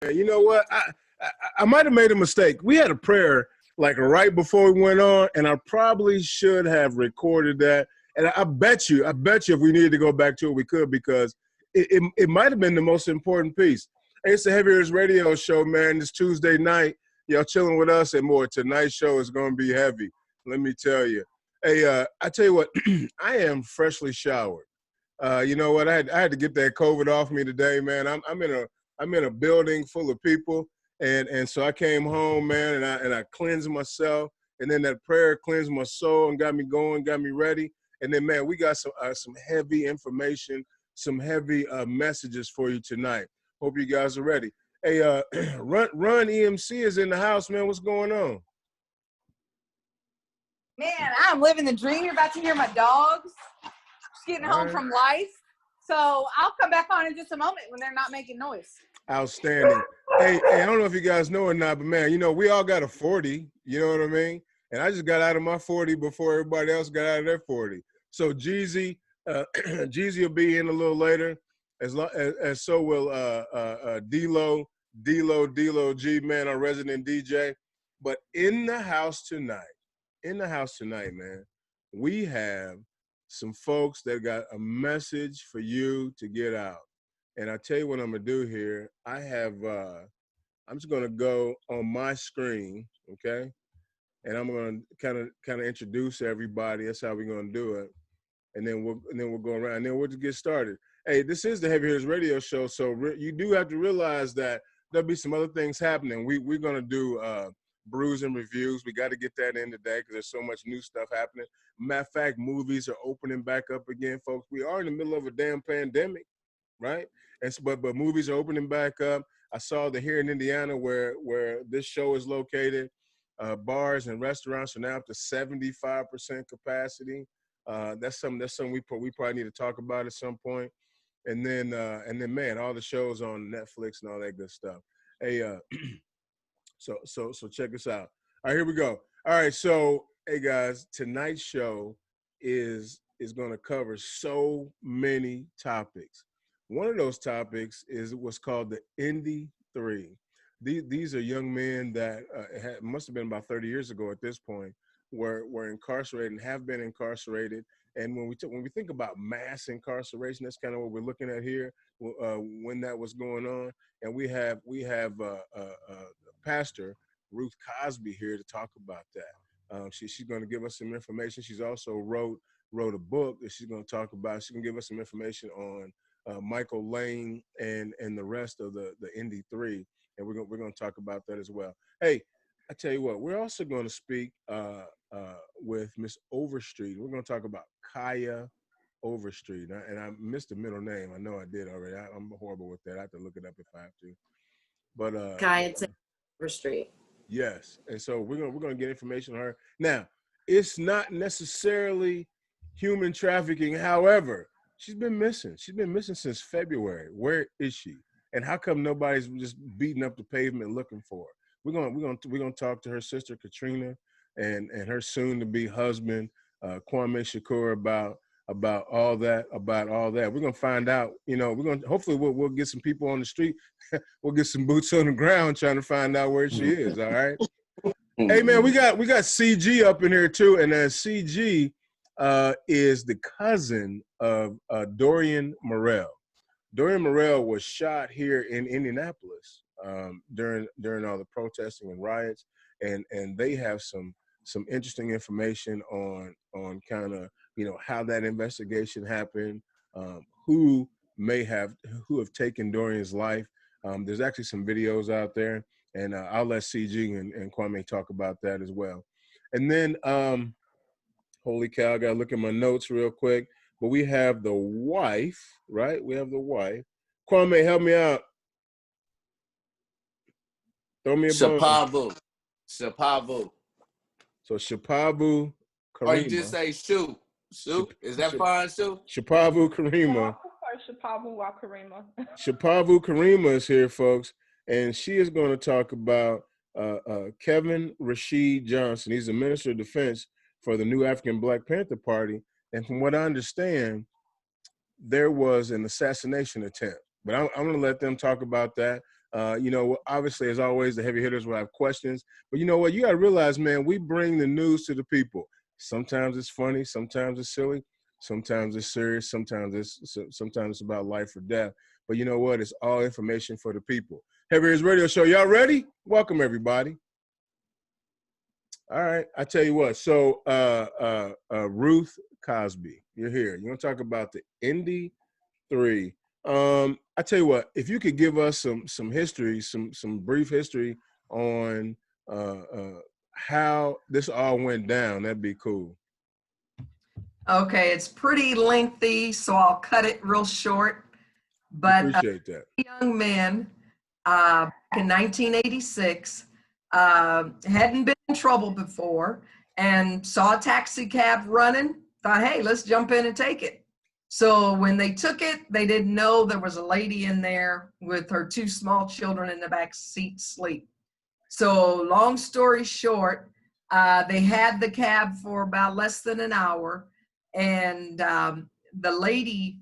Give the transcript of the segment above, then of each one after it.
You know what? I might have made a mistake. We had a prayer like right before we went on, and I probably should have recorded that. And I bet you if we needed to go back to it, we could, because it might have been the most important piece. Hey, it's the Heavy Hitters Radio Show, man. This Tuesday night, y'all chilling with us and more. Tonight's show is going to be heavy. Let me tell you. Hey, I tell you what, I am freshly showered. You know what? I had to get that COVID off me today, man. I'm in a building full of people, and so I came home, man, and I cleansed myself, and then that prayer cleansed my soul and got me going, got me ready. And then, man, we got some heavy information, some heavy messages for you tonight. Hope you guys are ready. Hey, Run EMC is in the house, man. What's going on? Man, I'm living the dream. You're about to hear my dogs just getting home from life. So I'll come back on in just a moment when they're not making noise. Outstanding. Hey, I don't know if you guys know or not, but man, you know, we all got a 40, you know what I mean? And I just got out of my 40 before everybody else got out of their 40. So Jeezy will be in a little later, as so will D-Lo G, man, our resident DJ. But in the house tonight, man, we have some folks that got a message for you to get out. And I tell you what I'm gonna do here. I have I'm just gonna go on my screen, okay? And I'm gonna kind of introduce everybody. That's how we're gonna do it. And then we'll go around. And then we'll just get started. Hey, this is the Heavy Hitters Radio Show, so you do have to realize that there'll be some other things happening. We're gonna do brews and reviews. We got to get that in today because there's so much new stuff happening. Matter of fact, movies are opening back up again, folks. We are in the middle of a damn pandemic, right? And so, but movies are opening back up. I saw that here in Indiana, where this show is located, bars and restaurants are now up to 75% capacity. That's something we probably need to talk about at some point. And then man, all the shows on Netflix and all that good stuff. Hey, so check this out. All right, here we go. All right, so hey guys, tonight's show is going to cover so many topics. One of those topics is what's called the Indy 3. These are young men that must have been about 30 years ago at this point, were incarcerated and have been incarcerated. And when we think about mass incarceration, that's kind of what we're looking at here when that was going on. And we have Pastor Ruth Cosby here to talk about that. She's going to give us some information. She's also wrote a book that she's going to talk about. She's going to give us some information on Michael Lane and the rest of the Indy 3, and we're going to talk about that as well. Hey, I tell you what, we're also going to speak with Miss Overstreet. We're going to talk about Cieha Overstreet, and I missed the middle name. I know I did already. I'm horrible with that. I have to look it up if I have to. But Cieha Taylor Overstreet. Yes, and so we're gonna get information on her. Now, it's not necessarily human trafficking. However, she's been missing. She's been missing since February. Where is she? And how come nobody's just beating up the pavement looking for her? We're gonna talk to her sister Katrina and her soon-to-be husband Kwame Shakur about all that. We're gonna find out. You know, hopefully we'll get some people on the street. We'll get some boots on the ground trying to find out where she is. All right. Hey man, we got Cee Gee up in here too, and Cee Gee is the cousin of Dorian Murrell. Dorian Murrell was shot here in Indianapolis during all the protesting and riots, and they have some interesting information on kind of, you know, how that investigation happened, who have taken Dorian's life. There's actually some videos out there, and I'll let Cee Gee and Kwame talk about that as well. And then, holy cow, I gotta look at my notes real quick. But we have the wife, right? We have the wife. Kwame, help me out. Throw me a bone. Shupavu. So Shupavu Kirima. Or you just say Shu. Is that fine, Shu? Shupavu Kirima. Shupavu Wa Kirima. Shupavu Kirima is here, folks, and she is going to talk about Kevin Rashid Johnson. He's the Minister of Defense for the new Afrikan Black Panther Party. And from what I understand, there was an assassination attempt. But I'm going to let them talk about that. You know, obviously, as always, the heavy hitters will have questions. But you know what? You got to realize, man, we bring the news to the people. Sometimes it's funny. Sometimes it's silly. Sometimes it's serious. Sometimes it's about life or death. But you know what? It's all information for the people. Heavy Hitters Radio Show. Y'all ready? Welcome, everybody. All right. I tell you what. So Ruth Cosby, you're here. You want to talk about the Indy 3? I tell you what, if you could give us some history, some brief history on how this all went down, that'd be cool. Okay, it's pretty lengthy, so I'll cut it real short. But Appreciate that. Young men back in 1986 hadn't been in trouble before and saw a taxi cab running, thought, hey, let's jump in and take it. So when they took it, they didn't know there was a lady in there with her 2 small children in the back seat asleep. So long story short, they had the cab for about less than an hour, and the lady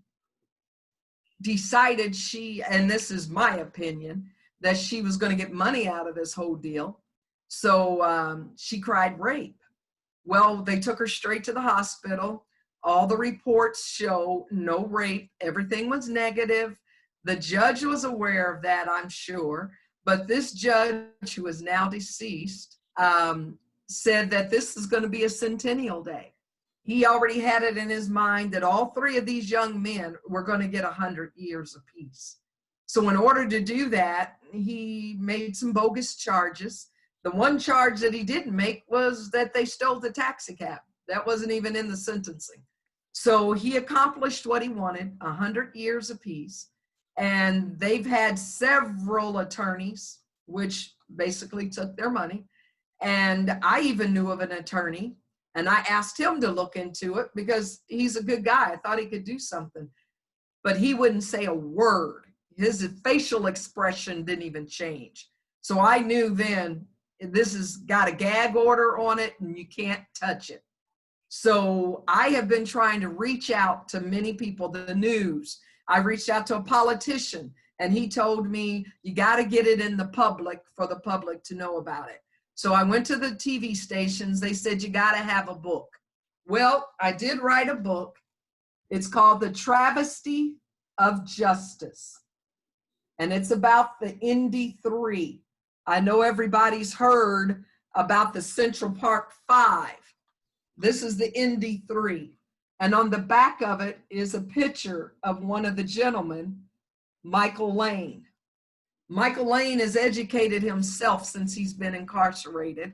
decided and this is my opinion, that she was going to get money out of this whole deal. So she cried rape. Well, they took her straight to the hospital. All the reports show no rape. Everything was negative. The judge was aware of that, I'm sure. But this judge, who is now deceased, said that this is going to be a centennial day. He already had it in his mind that all 3 of these young men were going to get 100 years apiece. So in order to do that, he made some bogus charges. The one charge that he didn't make was that they stole the taxi cab. That wasn't even in the sentencing. So he accomplished what he wanted, 100 years apiece. And they've had several attorneys, which basically took their money. And I even knew of an attorney, and I asked him to look into it because he's a good guy. I thought he could do something, but he wouldn't say a word. His facial expression didn't even change. So I knew then this has got a gag order on it and you can't touch it. So I have been trying to reach out to many people, the news. I reached out to a politician and he told me, you got to get it in the public for the public to know about it. So I went to the TV stations. They said, you got to have a book. Well, I did write a book. It's called The Travesty of Justice. And it's about the Indy 3. I know everybody's heard about the Central Park 5. This is the Indy 3. And on the back of it is a picture of one of the gentlemen, Michael Lane. Michael Lane has educated himself since he's been incarcerated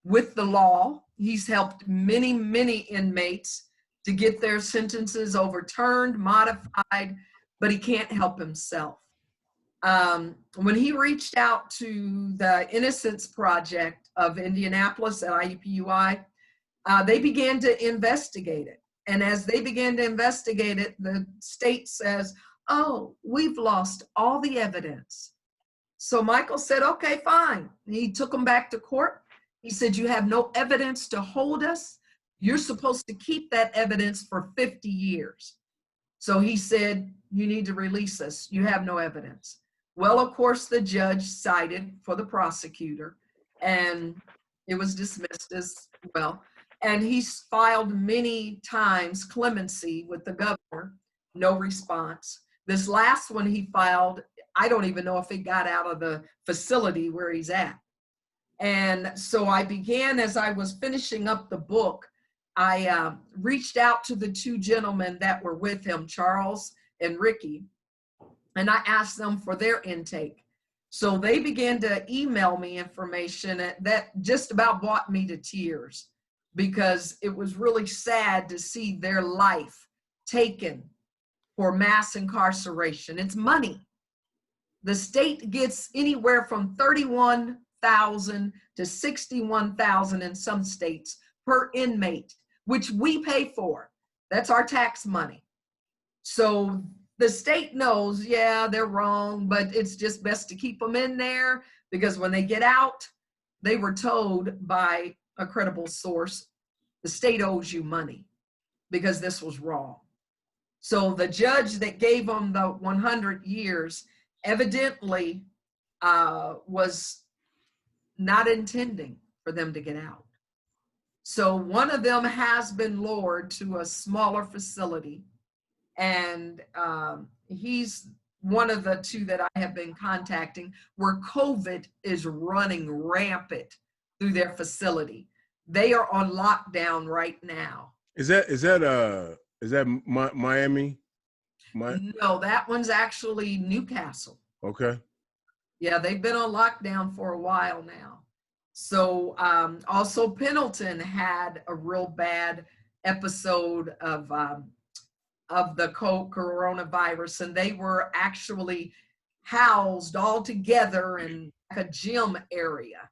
with the law. He's helped many, many inmates to get their sentences overturned, modified, but he can't help himself. When he reached out to the Innocence Project of Indianapolis at IUPUI, they began to investigate it. And as they began to investigate it, the state says, oh, we've lost all the evidence. So Michael said, okay, fine. He took them back to court. He said, you have no evidence to hold us. You're supposed to keep that evidence for 50 years. So he said, you need to release us. You have no evidence. Well, of course, the judge sided for the prosecutor, and it was dismissed as well. And he's filed many times clemency with the governor, no response. This last one he filed, I don't even know if it got out of the facility where he's at. And so I began, as I was finishing up the book, I reached out to the 2 gentlemen that were with him, Charles and Ricky, and I asked them for their intake. So they began to email me information that just about brought me to tears, because it was really sad to see their life taken for mass incarceration. It's money. The state gets anywhere from $31,000 to $61,000 in some states per inmate, which we pay for. That's our tax money. So the state knows, yeah, they're wrong, but it's just best to keep them in there, because when they get out, they were told by a credible source, the state owes you money because this was wrong. So the judge that gave them the 100 years evidently was not intending for them to get out. So one of them has been lured to a smaller facility, and he's one of the two that I have been contacting, where COVID is running rampant through their facility. They are on lockdown right now. Is that Miami? No, that one's actually Newcastle. Okay. Yeah, they've been on lockdown for a while now. So also Pendleton had a real bad episode of the coronavirus, and they were actually housed all together in a gym area,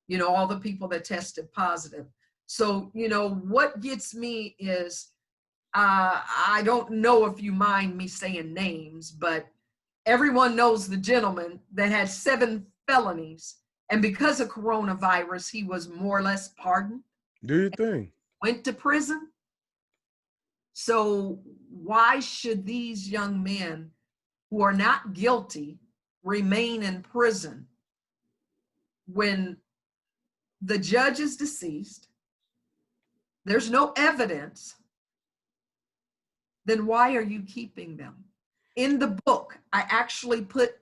you know, all the people that tested positive. So, you know, what gets me is, I don't know if you mind me saying names, but everyone knows the gentleman that had 7 felonies, and because of coronavirus, he was more or less pardoned. Do your thing. Went to prison. So why should these young men who are not guilty remain in prison when the judge is deceased? There's no evidence. Then why are you keeping them? In the book, I actually put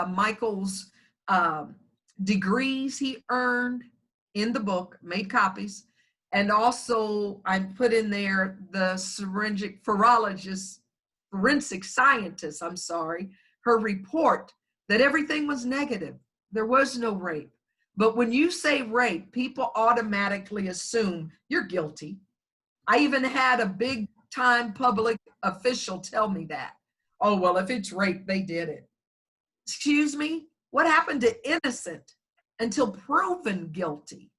Michael's degrees he earned in the book, made copies. And also I put in there the forensic scientist, her report that everything was negative. There was no rape. But when you say rape, people automatically assume you're guilty. I even had a big time public official tell me that. Oh, well, if it's rape, they did it. Excuse me? What happened to innocent until proven guilty?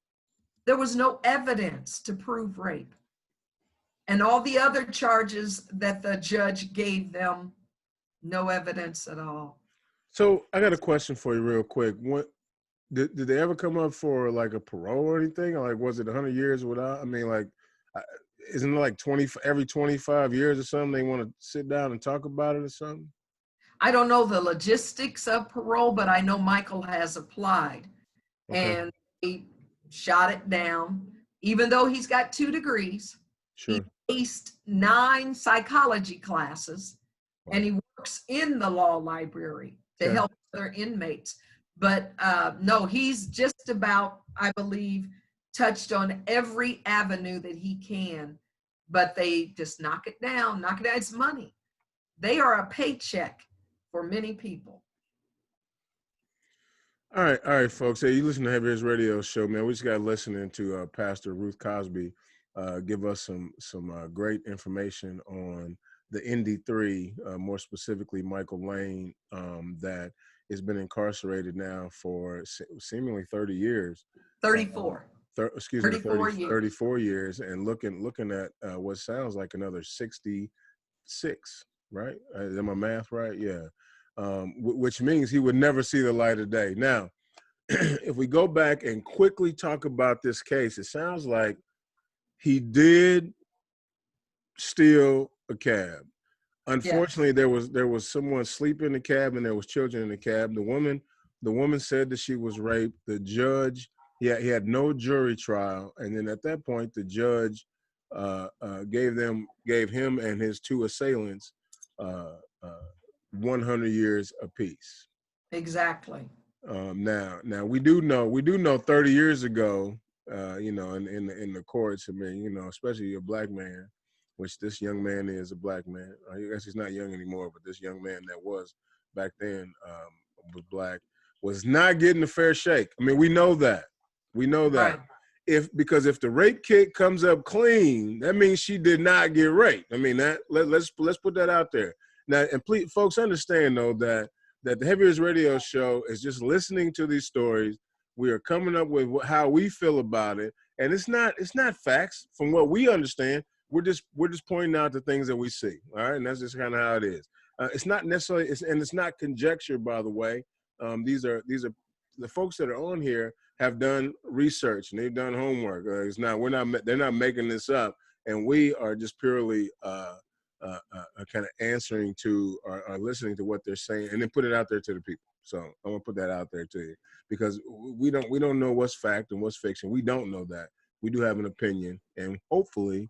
There was no evidence to prove rape. And all the other charges that the judge gave them, no evidence at all. So I got a question for you real quick. What did they ever come up for like a parole or anything? Or like, was it 100 years without? I mean, like, isn't it like every 25 years or something they want to sit down and talk about it or something? I don't know the logistics of parole, but I know Michael has applied. Okay. And he shot it down. Even though he's got 2 degrees, sure. He aced 9 psychology classes, wow. And he works in the law library to help other inmates. But no, he's just about, I believe, touched on every avenue that he can, but they just knock it down. It's money. They are a paycheck for many people. All right, folks. Hey, you listen to Heavy Hits Radio Show, man. We just got listening to Pastor Ruth Cosby give us some great information on the Indy 3, more specifically Michael Lane, that has been incarcerated now for seemingly 30 years. 34. 34 years, and looking at what sounds like another 66, right? Is my math right? Yeah. Which means he would never see the light of day. Now, if we go back and quickly talk about this case, it sounds like he did steal a cab. Unfortunately, there was someone sleeping in the cab, and there was children in the cab. The woman said that she was raped. The judge, he had no jury trial, and then at that point, the judge gave him and his 2 assailants 100 years apiece. Exactly. Now we do know 30 years ago, you know, in the courts, I mean, you know, especially a black man, which this young man is a black man. I guess he's not young anymore, but this young man that was back then was black, was not getting a fair shake. I mean, we know that. Right. Because if the rape kit comes up clean, that means she did not get raped. I mean, let's put that out there. Now, and please, folks, understand though that the Heavy Hits Radio Show is just listening to these stories. We are coming up with how we feel about it, and it's not facts from what we understand. We're just pointing out the things that we see. All right, and that's just kind of how it is. It's not necessarily, it's not conjecture, by the way. These are the folks that are on here have done research and they've done homework. They're not making this up, and we are just purely kind of answering to or listening to what they're saying, and then put it out there to the people. So I'm gonna put that out there to you because we don't know what's fact and what's fiction. We don't know that. We do have an opinion, and hopefully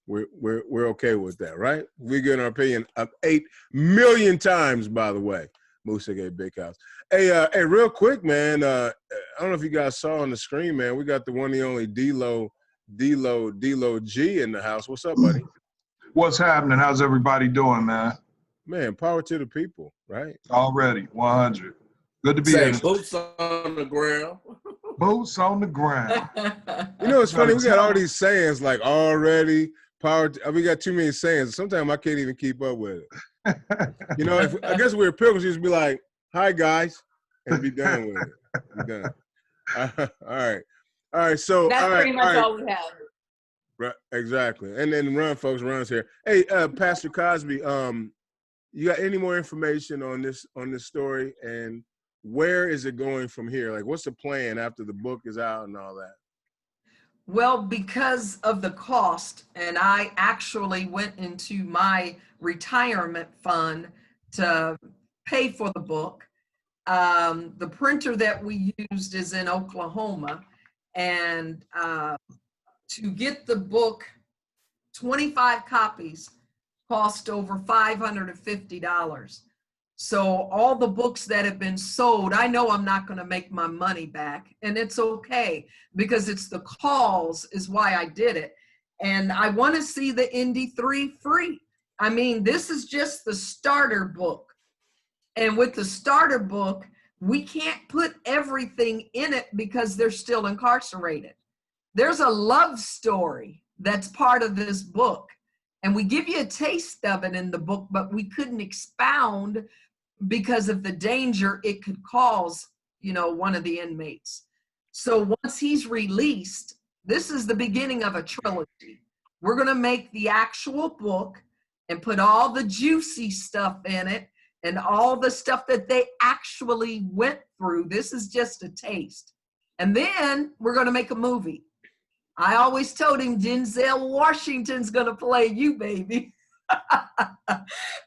we're okay with that, right? We get our opinion up 8 million times, by the way. Moose aka Big House. Hey, real quick, man. I don't know if you guys saw on the screen, man. We got the one and only D-Lo G in the house. What's up, buddy? What's happening? How's everybody doing, man? Man, power to the people, right? Already, 100. Good to be Say here. boots on the ground. Boots on the ground. You know, it's funny. We got all these sayings like already, power. We got too many sayings. Sometimes I can't even keep up with it. You know, I guess we're pilgrims. Used to be like, "Hi, guys," and be done with it. Be done. All right. So That's pretty much all we have. Right, exactly. And then run, folks. Run's here. Hey, Pastor Cosby. You got any more information on this story, and where is it going from here? Like, what's the plan after the book is out and all that? Well, because of the cost, and I actually went into my retirement fund to pay for the book. The printer that we used is in Oklahoma, and to get the book, 25 copies cost over $550. So all the books that have been sold, I know I'm not going to make my money back, and it's okay because it's the cause is why I did it. And I want to see the Indy 3 free. I mean, this is just the starter book. And with the starter book, we can't put everything in it because they're still incarcerated. There's a love story that's part of this book. And we give you a taste of it in the book, but we couldn't expound because of the danger it could cause, you know, one of the inmates. So once he's released, this is the beginning of a trilogy. We're going to make the actual book and put all the juicy stuff in it and all the stuff that they actually went through. This is just a taste. And then we're going to make a movie. I always told him Denzel Washington's going to play you, baby.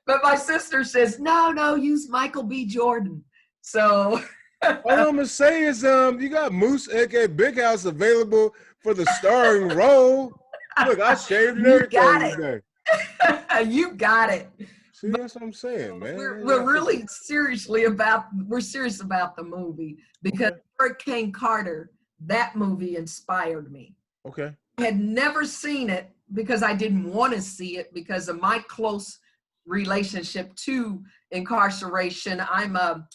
But my sister says, no, use Michael B. Jordan. So all I'm going to say is you got Moose, aka Big House, available for the starring role. Look, I shaved and everything today. You got it. See, that's what I'm saying, man. We're really serious about the movie because Hurricane Carter, that movie inspired me. Okay. I had never seen it because I didn't want to see it because of my close relationship to incarceration. I'm a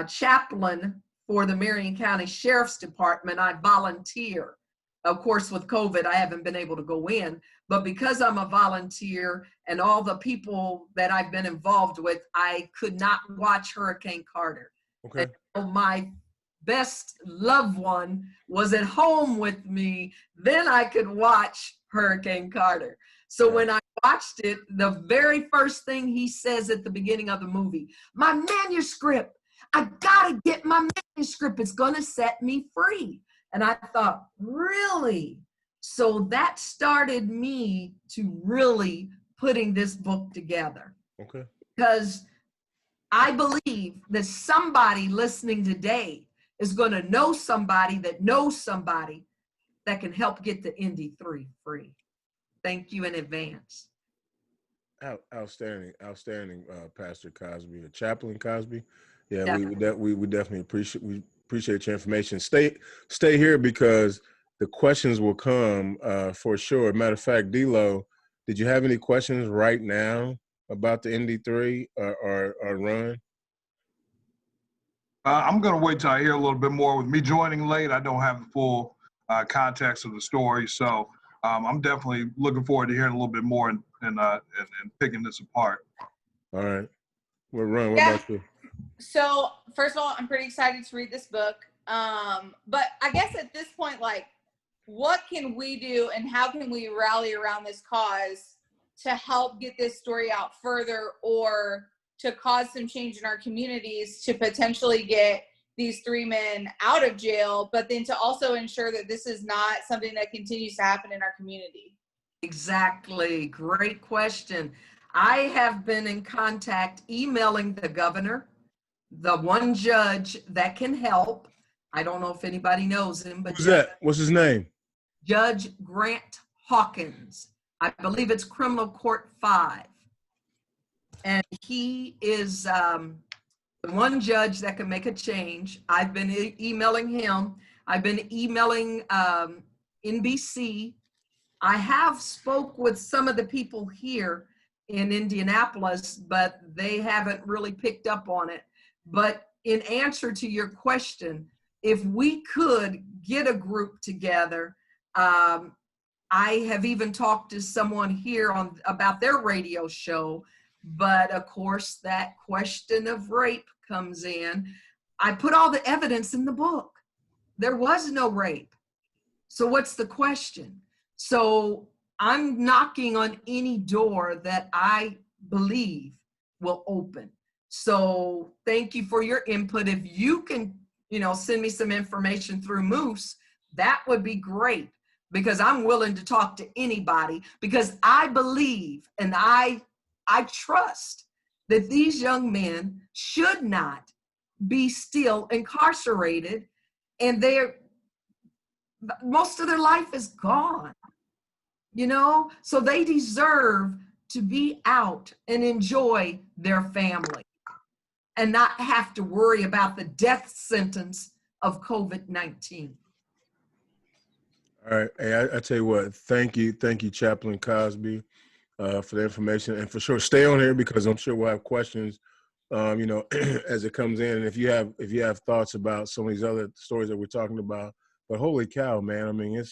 chaplain for the Marion County Sheriff's Department. I volunteer. Of course, with COVID, I haven't been able to go in, but because I'm a volunteer and all the people that I've been involved with, I could not watch Hurricane Carter. Okay. And my best loved one was at home with me, then I could watch Hurricane Carter. So when I watched it, the very first thing he says at the beginning of the movie, my manuscript, I gotta get my manuscript, it's gonna set me free. And I thought, really? So that started me to really putting this book together. Okay. Because I believe that somebody listening today is going to know somebody that knows somebody that can help get the Indy 3 free. Thank you in advance. Outstanding, Pastor Cosby, or Chaplain Cosby. Yeah, we definitely appreciate your information. Stay here because the questions will come for sure. Matter of fact, D-Lo, did you have any questions right now about the Indy 3 or run? I'm going to wait till I hear a little bit more. With me joining late, I don't have the full context of the story. So I'm definitely looking forward to hearing a little bit more and picking this apart. All right. Well, Run, what about you? So first of all, I'm pretty excited to read this book. But I guess at this point, like, what can we do and how can we rally around this cause to help get this story out further or to cause some change in our communities to potentially get these 3 men out of jail, but then to also ensure that this is not something that continues to happen in our community? Exactly. Great question. I have been in contact emailing the governor, The one judge that can help, I don't know if anybody knows him, but Who's that? What's his name? Judge Grant Hawkins. I believe it's Criminal Court 5. And he is the one judge that can make a change. I've been emailing him. I've been emailing NBC. I have spoke with some of the people here in Indianapolis, but they haven't really picked up on it. But in answer to your question, if we could get a group together, I have even talked to someone here about their radio show, but of course that question of rape comes in. I put all the evidence in the book. There was no rape. So what's the question? So I'm knocking on any door that I believe will open. So thank you for your input. If you can, send me some information through Moose, that would be great, because I'm willing to talk to anybody, because I believe and I trust that these young men should not be still incarcerated, and most of their life is gone, so they deserve to be out and enjoy their family and not have to worry about the death sentence of COVID-19. All right. Hey, I tell you what, thank you, Chaplin Cosby, for the information, and for sure stay on here, because I'm sure we'll have questions, as it comes in. And if you have thoughts about some of these other stories that we're talking about, but holy cow, man, I mean,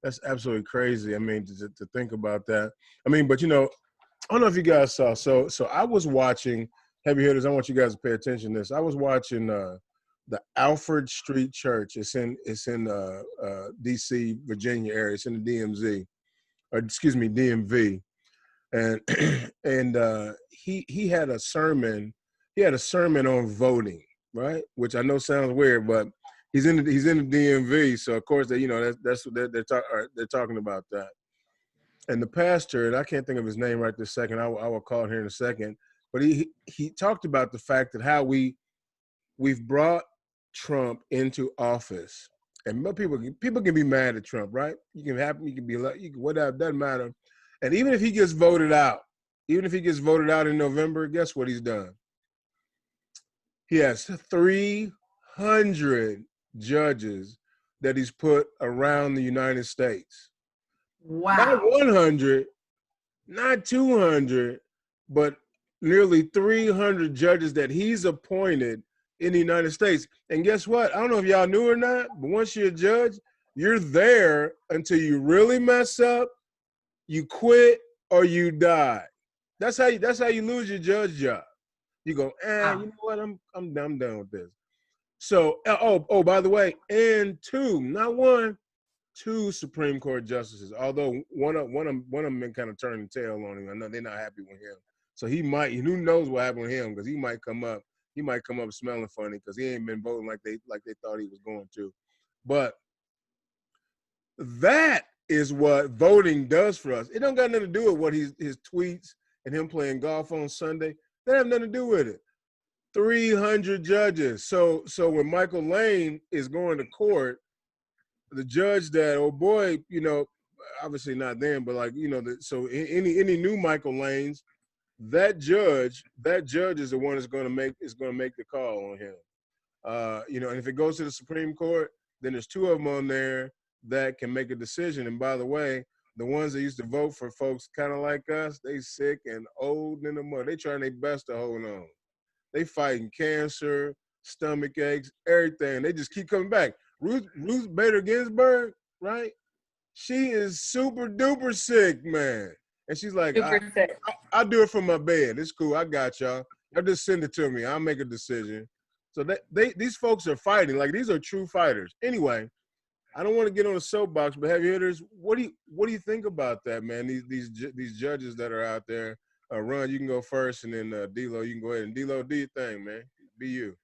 that's absolutely crazy. I mean, to think about that. I mean, but I don't know if you guys saw. So I was watching, heavy hitters. I want you guys to pay attention to this. I was watching the Alfred Street Church. It's in D.C., Virginia area. It's in the DMV, or excuse me, DMV. And he had a sermon. He had a sermon on voting, right? Which I know sounds weird, but he's in the DMV, so of course that's what they're talking about that. And the pastor, and I can't think of his name right this second. I will call it here in a second. But he talked about the fact that how we've brought Trump into office, and people can be mad at Trump, right? You can be like, whatever, doesn't matter. And even if he gets voted out in November, guess what he's done? He has 300 judges that he's put around the United States. Wow. Not 100, not 200, but nearly 300 judges that he's appointed in the United States. And guess what? I don't know if y'all knew or not, but once you're a judge, you're there until you really mess up, you quit, or you die. That's how you lose your judge job. You go, you know what? I'm done with this. So, by the way, and not one, two Supreme Court justices. Although one of them been kind of turning the tail on him. I know they're not happy with him. So he might. Who knows what happened with him? Because he might come up smelling funny because he ain't been voting like they thought he was going to. But that is what voting does for us. It don't got nothing to do with what his tweets and him playing golf on Sunday. That have nothing to do with it. 300 judges. So when Michael Lane is going to court, the judge that, oh boy, obviously not then, but so any new Michael Lanes, that judge is the one that's going to make the call on him. And if it goes to the Supreme Court, then there's two of them on there that can make a decision. And by the way, the ones that used to vote for folks kind of like us, they sick and old in the mud. They trying their best to hold on. They fighting cancer, stomach aches, everything. They just keep coming back. Ruth Bader Ginsburg, right? She is super duper sick, man. And she's like, I'll do it from my bed. It's cool. I got y'all. Y'all just send it to me. I'll make a decision. So these folks are fighting. Like, these are true fighters. Anyway, I don't want to get on a soapbox, but heavy hitters, what do you think about that, man? These judges that are out there. Ron, you can go first, and then D-Lo, you can go ahead. And D-Lo, do your thing, man. Be you.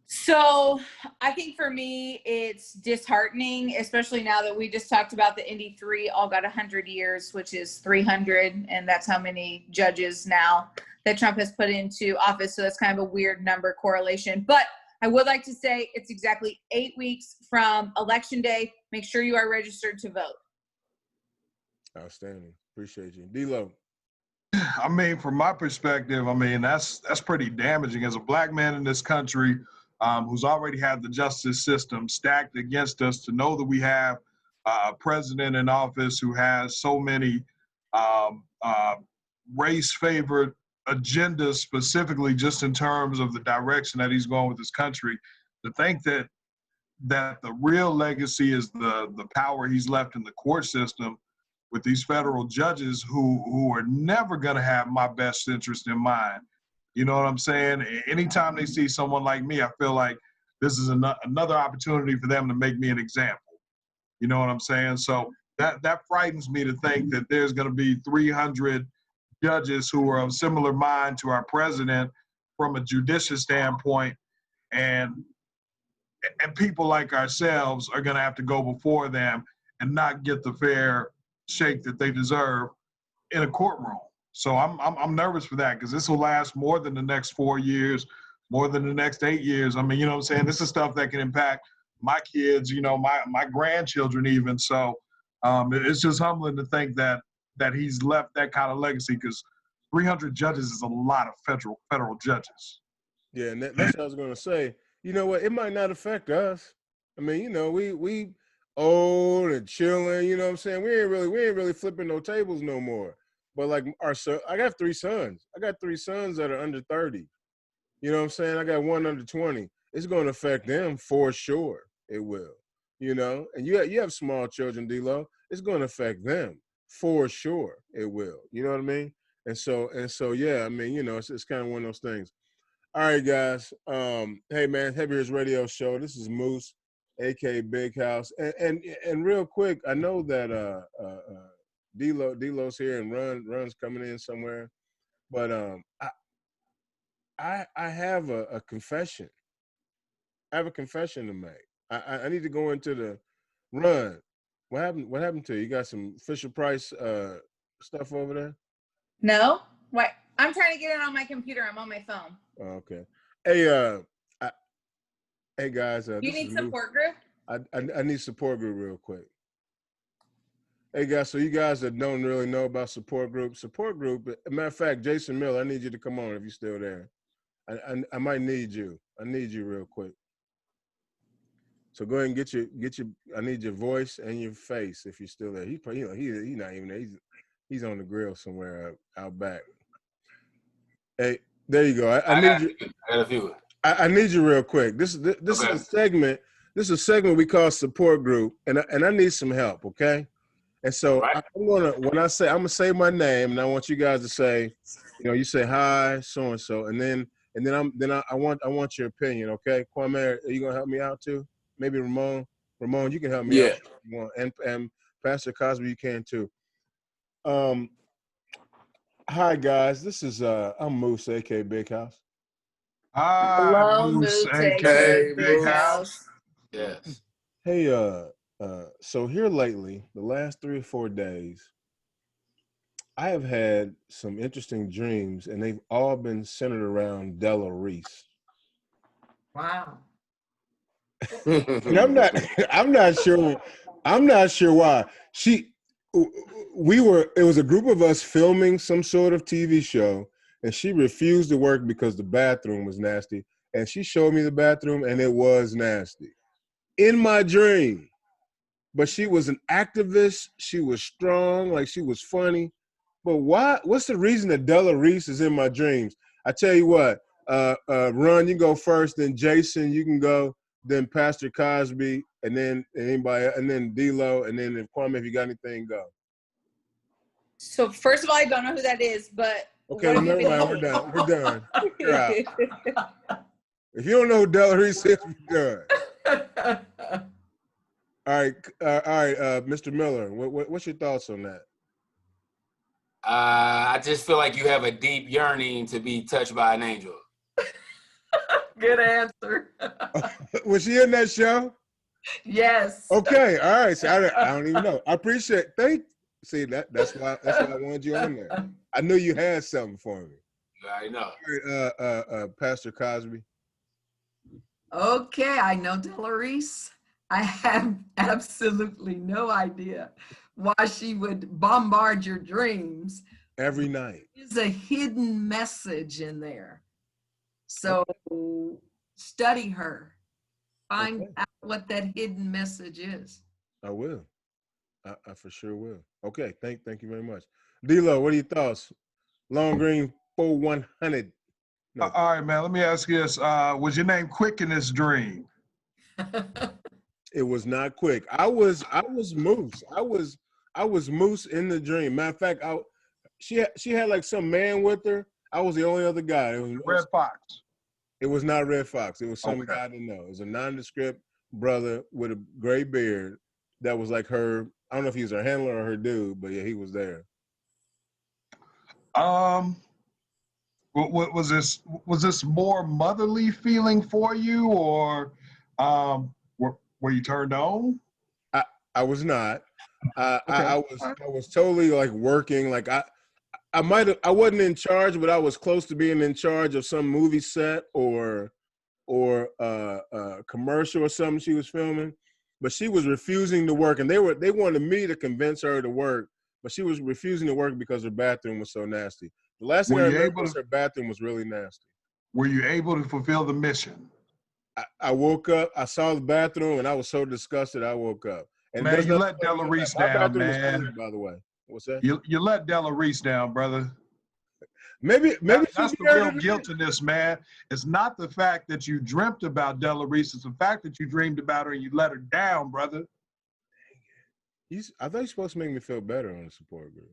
So I think for me, it's disheartening, especially now that we just talked about the Indy 3 all got 100 years, which is 300, and that's how many judges now that Trump has put into office. So that's kind of a weird number correlation. But I would like to say it's exactly 8 weeks from Election Day. Make sure you are registered to vote. Outstanding. Appreciate you. D-Lo. I mean, from my perspective, I mean, that's pretty damaging. As a black man in this country who's already had the justice system stacked against us, to know that we have a president in office who has so many race-favored agendas, specifically just in terms of the direction that he's going with this country, to think that the real legacy is the power he's left in the court system with these federal judges who are never going to have my best interest in mind. You know what I'm saying? Anytime they see someone like me, I feel like this is another opportunity for them to make me an example. You know what I'm saying? So that frightens me to think that there's going to be 300 judges who are of similar mind to our president from a judicial standpoint, and people like ourselves are going to have to go before them and not get the fair shake that they deserve in a courtroom. So I'm nervous for that, because this will last more than the next 4 years, more than the next 8 years. I mean, you know what I'm saying? This is stuff that can impact my kids, you know, my grandchildren even. So it's just humbling to think that he's left that kind of legacy, because 300 judges is a lot of federal judges. Yeah, and that's what I was going to say. You know what? It might not affect us. I mean, you know, we old and chilling. You know what I'm saying? We ain't really flipping no tables no more. But like I got 3 sons. I got 3 sons that are under 30. You know what I'm saying? I got one under 20. It's going to affect them for sure. It will. You know, and you have small children, D-Lo. It's going to affect them for sure. It will. You know what I mean? And so yeah. I mean, you know, it's kind of one of those things. All right, guys. Hey, man, Heavy Hitters Radio Show. This is Moose, a.k.a. Big House. And real quick, I know that D-Lo's here and Run's coming in somewhere. But I have a confession. I have a confession to make. I need to go into the Run. What happened to you? You got some Fisher-Price stuff over there? No? Wait, I'm trying to get it on my computer. I'm on my phone. Oh, okay. Hey, hey guys. You need support group? I need support group real quick. Hey guys, so you guys that don't really know about support group, as a matter of fact, Jason Miller, I need you to come on if you're still there. I might need you. I need you real quick. So go ahead and get your. I need your voice and your face if you're still there. He's not even there. He's on the grill somewhere out back. Hey, there you go. I need you. I got a few. I need you real quick. This okay. Is a segment. This is a segment we call support group, and I need some help. Okay. And so right. I'm gonna say my name, and I want you guys to say, you know, you say hi, so and so, and then I want your opinion. Okay, Kwame, are you gonna help me out too? Maybe Ramon, you can help me out if you want, and Pastor Cosby, you can too. Hi guys, this is I'm Moose, aka Big House. Hi, Moose, aka Big House. Yes. Hey, so here lately, the last 3 or 4 days, I have had some interesting dreams, and they've all been centered around Della Reese. Wow. And I'm not sure why. It was a group of us filming some sort of TV show, and she refused to work because the bathroom was nasty. And she showed me the bathroom, and it was nasty. In my dream. But she was an activist. She was strong, like she was funny. But why? What's the reason that Della Reese is in my dreams? I tell you what, Ron, you go first, then Jason, you can go, then Pastor Cosby, and then anybody, and then D-Lo, and then if Kwame, if you got anything, go. So first of all, I don't know who that is, but okay, never mind. We're done. We're done. You're out. If you don't know who Della Reese is, we're done. All right, Mr. Miller, what's your thoughts on that? I just feel like you have a deep yearning to be touched by an angel. Good answer. Was she in that show? Yes. Okay, all right. So I don't even know. I appreciate. See, that's why I wanted you on there. I knew you had something for me. I know. Pastor Cosby. Okay, I know Delarice. I have absolutely no idea why she would bombard your dreams. Every night. There's a hidden message in there. So study her. Find out what that hidden message is. I will. I for sure will. Okay, thank you very much. D-Lo, what are your thoughts? Long Green 4100. No. All right, man. Let me ask you this: was your name Quick in this dream? It was not quick. I was Moose. I was Moose in the dream. Matter of fact, she had like some man with her. I was the only other guy. It was Red Fox. It was not Red Fox. It was some Okay. guy I didn't know. It was a nondescript brother with a gray beard that was like her. I don't know if he was her handler or her dude, but yeah, he was there. What was this? Was this more motherly feeling for you, or were you turned on? I was not. Okay. I was totally like working. Like I wasn't in charge, but I was close to being in charge of some movie set or a commercial or something she was filming. But she was refusing to work, and they wanted me to convince her to work, but she was refusing to work because her bathroom was so nasty. The last thing I remember was her bathroom was really nasty. Were you able to fulfill the mission? I woke up, I saw the bathroom, and I was so disgusted I woke up. And Man, you let Delarice down, man. Clean, by the way. What's that? You let Delarice down, brother. Maybe that's the real guilt in this, man. It's not the fact that you dreamt about Delarice. It's the fact that you dreamed about her and you let her down, brother. I thought you were supposed to make me feel better on the support group.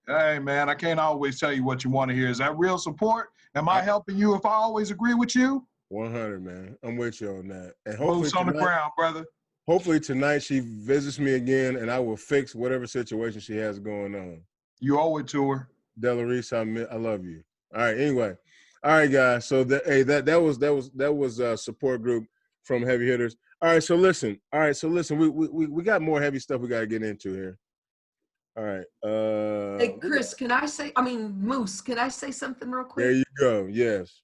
Hey, man, I can't always tell you what you want to hear. Is that real support? Am I helping you if I always agree with you? 100, man. I'm with you on that. And boots on the ground, brother. Hopefully tonight she visits me again, and I will fix whatever situation she has going on. You owe it to her. Delarice, I love you. All right. Anyway, all right, guys. So that was a support group from Heavy Hitters. All right. So listen. We got more heavy stuff we got to get into here. All right. Hey, Chris, Moose, can I say something real quick? There you go. Yes.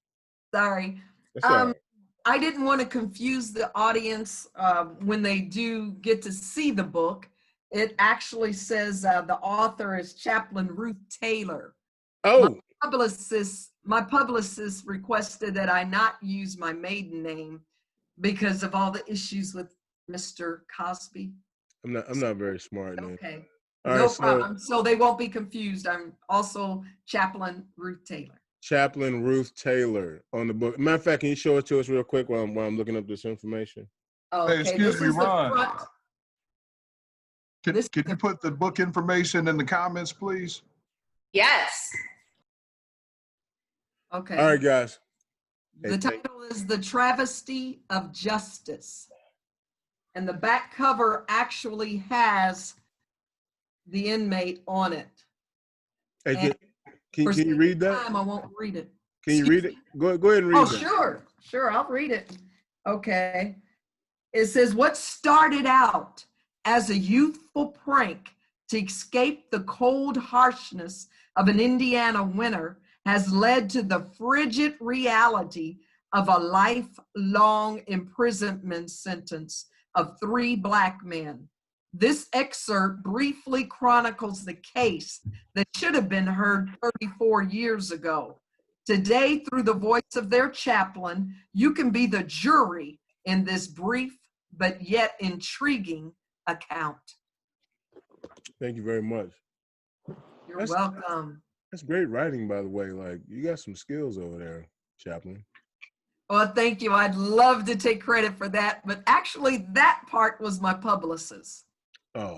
Sorry. That's all right. I didn't want to confuse the audience when they do get to see the book. It actually says the author is Chaplin Ruth Taylor. Oh. My publicist requested that I not use my maiden name because of all the issues with Mr. Cosby. I'm not very smart. Okay. All no right, problem. So they won't be confused. I'm also Chaplin Ruth Taylor. Chaplin Ruth Taylor on the book. Matter of fact, can you show it to us real quick while I'm looking up this information? Okay. Hey, excuse me, Ron. Can you put the book information in the comments, please? Yes. Okay. All right, guys. The title is The Travesty of Justice. And the back cover actually has the inmate on it. Hey, can you read that? I won't read it. Can you read it? Go ahead and read it. Oh, sure, I'll read it. Okay. It says, what started out as a youthful prank to escape the cold harshness of an Indiana winter has led to the frigid reality of a lifelong imprisonment sentence of 3 Black men. This excerpt briefly chronicles the case that should have been heard 34 years ago. Today, through the voice of their chaplain, you can be the jury in this brief but yet intriguing account. Thank you very much. You're welcome. That's great writing, by the way. Like, you got some skills over there, Chaplin. Well, thank you. I'd love to take credit for that, but actually that part was my publicist. Oh.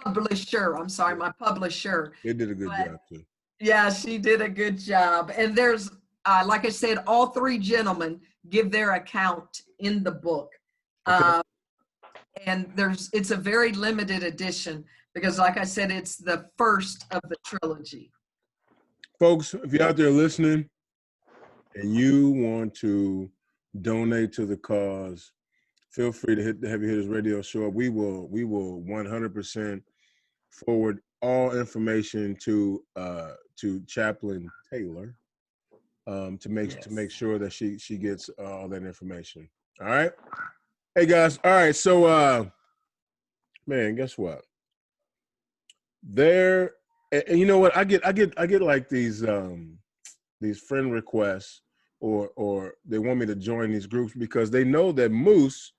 Publisher. I'm sorry, my publisher. They did a good job too. Yeah, she did a good job. And there's, like I said, all 3 gentlemen give their account in the book. Okay. And it's a very limited edition because, like I said, it's the first of the trilogy. Folks, if you're out there listening and you want to donate to the cause, feel free to hit the Heavy Hitters Radio Show. We will 100% forward all information to Chaplin Taylor. to make sure that she gets all that information. All right. Hey guys. All right. So man, guess what? And you know what? I get like these friend requests or they want me to join these groups because they know that Moose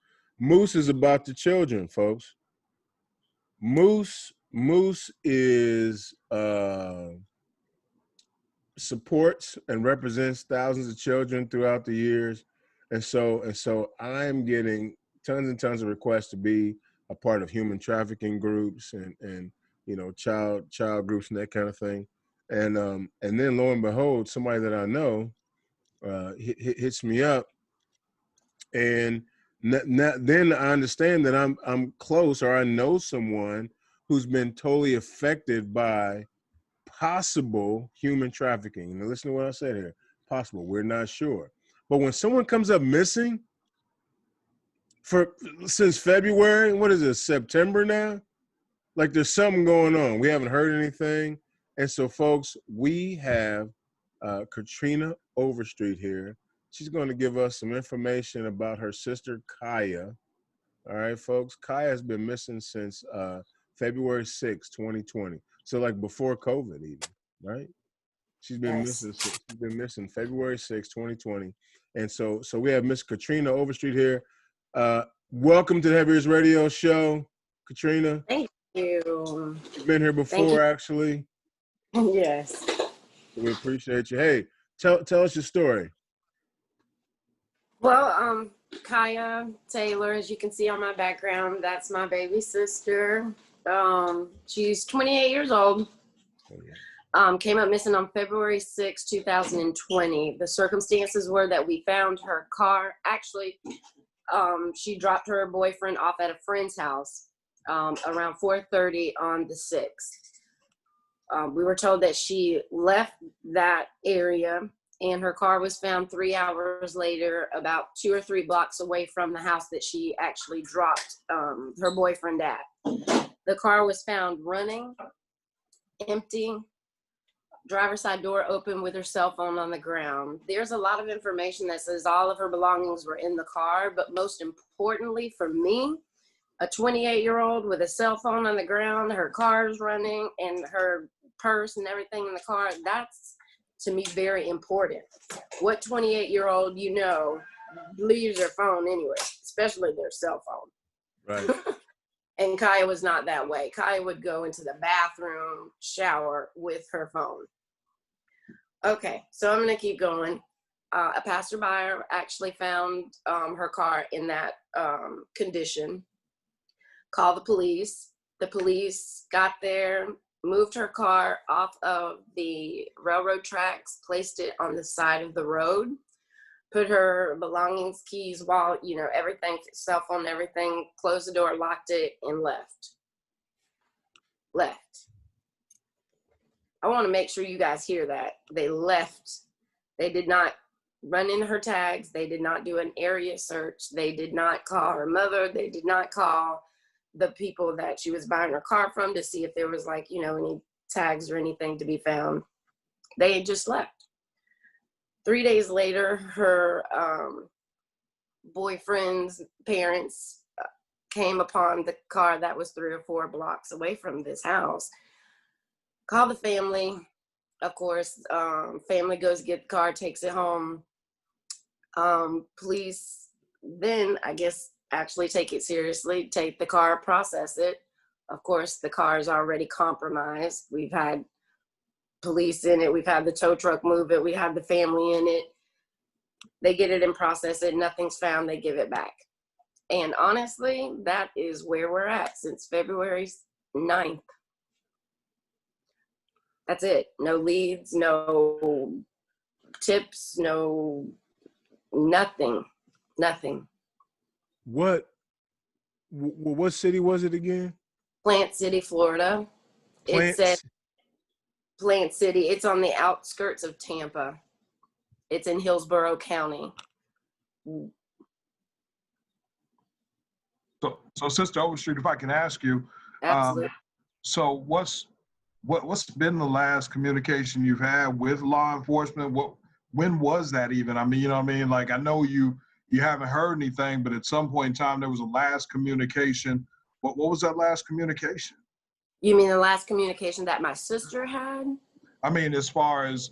is about the children, folks. Moose is supports and represents thousands of children throughout the years, and so I'm getting tons and tons of requests to be a part of human trafficking groups and you know child groups and that kind of thing, and then lo and behold, somebody that I know hits me up, and then I understand that I'm close or I know someone who's been totally affected by possible human trafficking. Now listen to what I said here. Possible. We're not sure. But when someone comes up missing since February, what is it, September now? Like there's something going on. We haven't heard anything. And so folks, we have Katrina Overstreet here. She's going to give us some information about her sister, Cieha. All right, folks. Cieha has been missing since February 6, 2020. So like before COVID even, right? She's been missing February 6, 2020. And so we have Miss Katrina Overstreet here. Welcome to the Heavy Ears Radio Show, Katrina. Thank you. You've been here before, actually. Yes. We appreciate you. Hey, tell us your story. Well, Cieha Taylor, as you can see on my background, that's my baby sister. She's 28 years old. Came up missing on February 6, 2020. The circumstances were that we found her car. Actually, she dropped her boyfriend off at a friend's house around 4:30 on the 6th. We were told that she left that area and her car was found 3 hours later, about 2 or 3 blocks away from the house that she actually dropped her boyfriend at. The car was found running, empty, driver's side door open with her cell phone on the ground. There's a lot of information that says all of her belongings were in the car, but most importantly for me, a 28-year-old with a cell phone on the ground, her car's running, and her purse and everything in the car, that's, to me, very important. What 28-year-old leaves their phone anywhere, especially their cell phone? Right. And Cieha was not that way. Cieha would go into the bathroom, shower with her phone. Okay, so I'm gonna keep going. A passerby actually found her car in that condition. Called the police. The police got there, moved her car off of the railroad tracks, placed it on the side of the road, put her belongings, keys, wallet, everything, cell phone, everything, closed the door, locked it, and left. I want to make sure you guys hear that. They left. They did not run into her tags. They did not do an area search. They did not call her mother. They did not call the people that she was buying her car from to see if there was any tags or anything to be found. They just left. 3 days later, her boyfriend's parents came upon the car that was 3 or 4 blocks away from this house. Called the family. Of course, family goes get the car, takes it home. Police then, I guess, actually take it seriously, take the car, process it. Of course, the car is already compromised. We've had police in it. We've had the tow truck move it. We have the family in it. They get it and process it. Nothing's found. They give it back. And honestly, that is where we're at since February 9th. That's it. No leads, no tips, nothing. What city was it again? Plant City, Florida. Plant City. It's on the outskirts of Tampa. It's in Hillsborough County. So Sister Overstreet, if I can ask you, Absolutely. so what's been the last communication you've had with law enforcement? when was that even? I mean, you know what I mean? Like, I know you haven't heard anything, but at some point in time, there was a last communication. What was that last communication? You mean the last communication that my sister had? I mean, as far as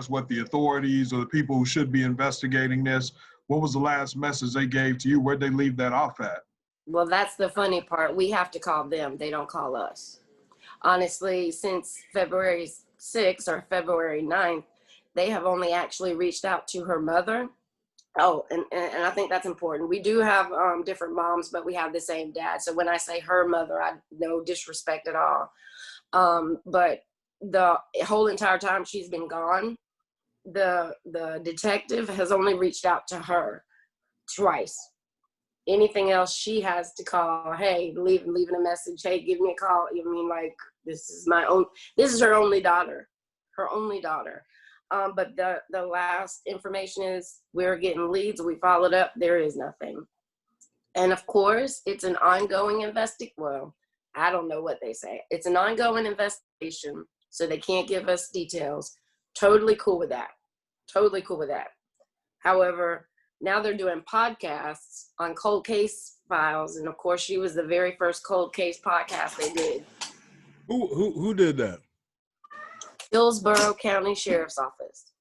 what the authorities or the people who should be investigating this, what was the last message they gave to you? Where'd they leave that off at? Well, that's the funny part. We have to call them. They don't call us. Honestly, since February 6th or February 9th, they have only actually reached out to her mother. Oh, and I think that's important. We do have different moms, but we have the same dad. So when I say her mother, I no disrespect at all. But the whole entire time she's been gone, the detective has only reached out to her twice. Anything else, she has to call, hey, leaving a message, hey, give me a call. I mean, like, this is her only daughter. But the last information is we're getting leads. We followed up. There is nothing. And of course, it's an ongoing well, I don't know what they say. It's an ongoing investigation, so they can't give us details. Totally cool with that. However, now they're doing podcasts on cold case files. And of course, she was the very first cold case podcast they did. Who did that? Hillsborough County Sheriff's Office.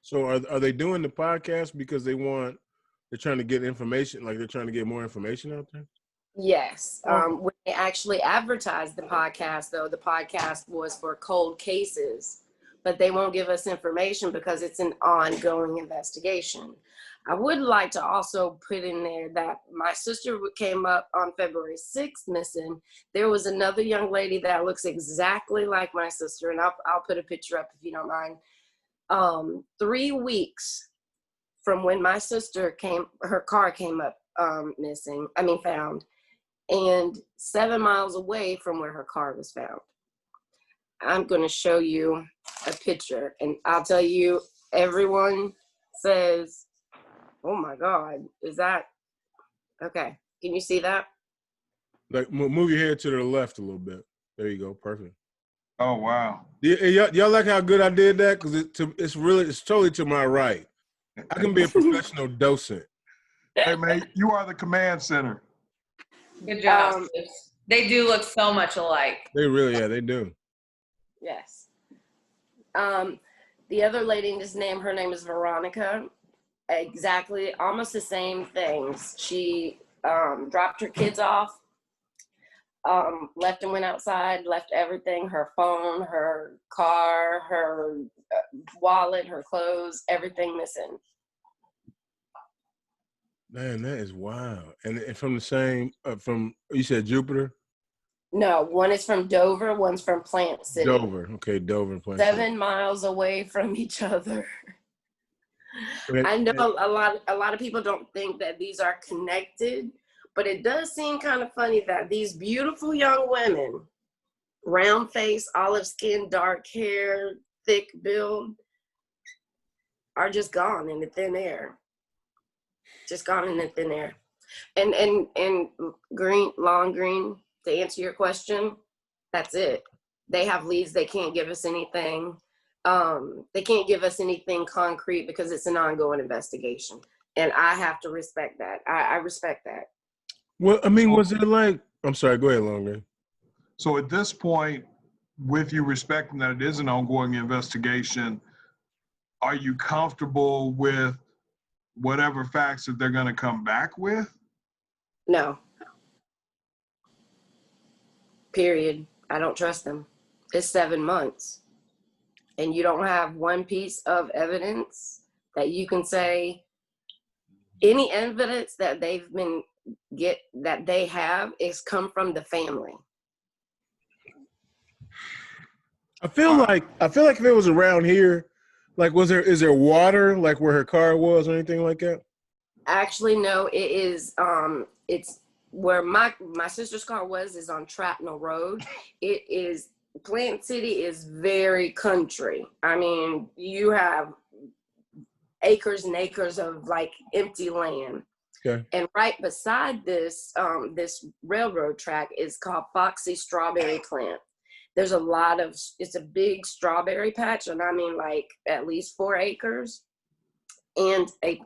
So are they doing the podcast because they're trying to get information, like they're trying to get more information out there? Yes. When they actually advertised the podcast, though, the podcast was for cold cases, but they won't give us information because it's an ongoing investigation. I would like to also put in there that my sister came up on February 6th missing. There was another young lady that looks exactly like my sister, and I'll put a picture up if you don't mind. 3 weeks from when my sister her car came up found, and 7 miles away from where her car was found. I'm going to show you a picture, and I'll tell you, everyone says, oh my God, is that, okay, can you see that? Like, move your head to the left a little bit. There you go, perfect. Oh, wow. Y'all like how good I did that? Because it's totally to my right. I can be a professional docent. Hey, man, you are the command center. Good job. They do look so much alike. They really, yeah, they do. Yes. The other lady, her name is Veronica. Exactly, almost the same things. She dropped her kids off, left and went outside, left everything, her phone, her car, her wallet, her clothes, everything missing. Man, that is wild. And from the same, you said Jupiter? No, one is from Dover, one's from Plant City. Dover, okay, Dover and Plant City. 7 miles away from each other. I know a lot of people don't think that these are connected, but it does seem kind of funny that these beautiful young women, round face, olive skin, dark hair, thick build, are just gone in the thin air. And green, long green, to answer your question, that's it. They have leads. They can't give us anything. They can't give us anything concrete because it's an ongoing investigation. And I have to respect that. I respect that. Well, I mean, was it like, I'm sorry, go ahead, Longman. So at this point, with you respecting that it is an ongoing investigation, are you comfortable with whatever facts that they're going to come back with? No. Period. I don't trust them. It's 7 months. And you don't have one piece of evidence that you can say, any evidence that they have is come from the family. I feel like if it was around here, like, is there water like where her car was or anything like that? Actually, no, it is, it's where my sister's car is on Trapnell Road. It is, Plant City is very country. I mean, you have acres and acres of like empty land. Okay. And right beside this, this railroad track is called Foxy Strawberry Plant. There's a lot of, it's a big strawberry patch, and I mean like at least 4 acres, and a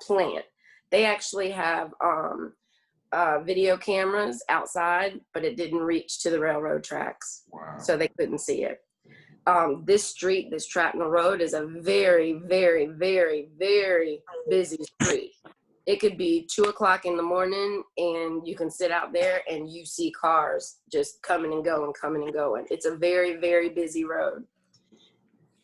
plant. They actually have video cameras outside, but it didn't reach to the railroad tracks. Wow. So they couldn't see it. This street, this Trapnell Road, is a very, very, very, very busy street. It could be 2 o'clock in the morning and you can sit out there and you see cars just coming and going, coming and going. It's a very, very busy road.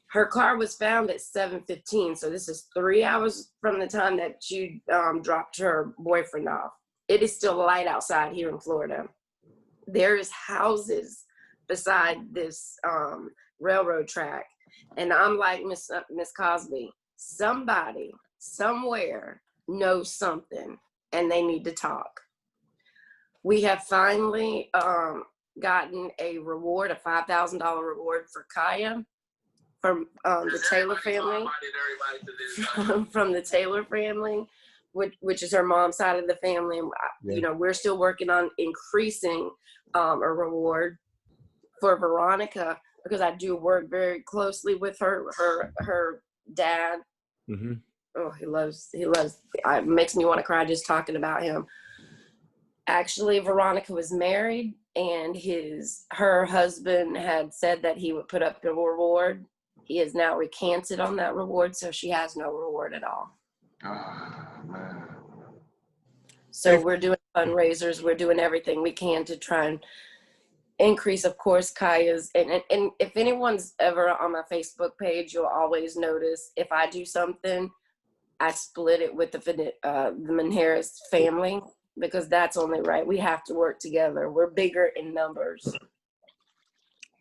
Her car was found at 7:15, so this is 3 hours from the time that she dropped her boyfriend off. It is still light outside here in Florida. There is houses beside this railroad track, and I'm like Miss Cosby. Somebody somewhere knows something, and they need to talk. We have finally gotten a reward, a $5,000 reward for Kaya from the Taylor family, from the Taylor family, which is her mom's side of the family. You know, we're still working on increasing a reward for Veronica, because I do work very closely with her dad. Mm-hmm. Oh, he loves, it makes me want to cry just talking about him. Actually, Veronica was married, and her husband had said that he would put up a reward. He has now recanted on that reward, so she has no reward at all. Oh, man. So we're doing fundraisers. We're doing everything we can to try and increase, of course, Kaya's. And if anyone's ever on my Facebook page, you'll always notice if I do something, I split it with the Menharris family, because that's only right. We have to work together. We're bigger in numbers.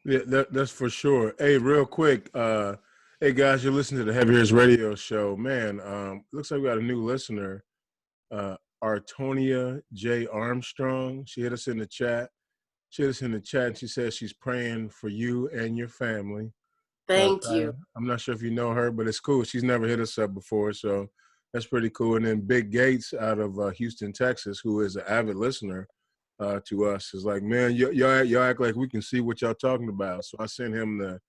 Yeah, that's for sure. Hey, real quick, hey guys, you're listening to the Heavy Hitters Radio Show. Man, looks like we got a new listener, Artonia J. Armstrong. She hit us in the chat. And she says she's praying for you and your family. Thank you. I'm not sure if you know her, but it's cool. She's never hit us up before, so that's pretty cool. And then Big Gates out of Houston, Texas, who is an avid listener to us, is like, man, y'all act like we can see what y'all talking about. So I sent him the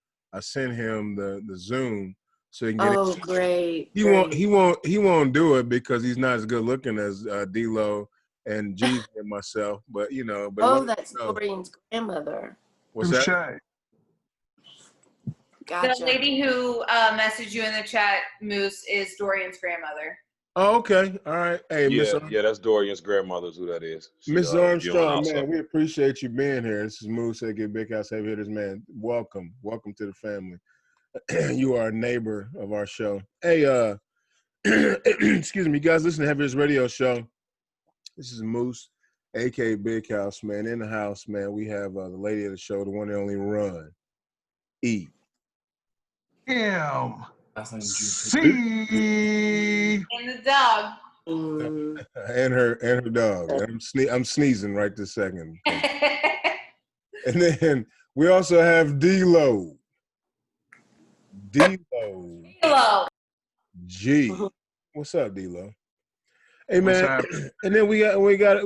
Zoom so he can get it. Oh, great. He won't do it because he's not as good looking as D-Lo and G and myself, but you know. But that's Dorian's grandmother. What's that? Gotcha. The lady who messaged you in the chat, Moose, is Dorian's grandmother. Oh, okay. All right. Hey, yeah, that's Dorian's grandmother's who that is. Miss Armstrong, man, we appreciate you being here. This is Moose, aka Big House Heavy Hitters, man. Welcome to the family. You are a neighbor of our show. Hey, excuse me, you guys, listen to Heavy Hitters Radio Show. This is Moose, aka Big House, man. In the house, man, we have the lady of the show, the one and only Run. E. M. C. And the dog. and her dog. I'm sneezing right this second. And then we also have D-Lo. Hello. G. What's up, D-Lo? Hey man, and then we got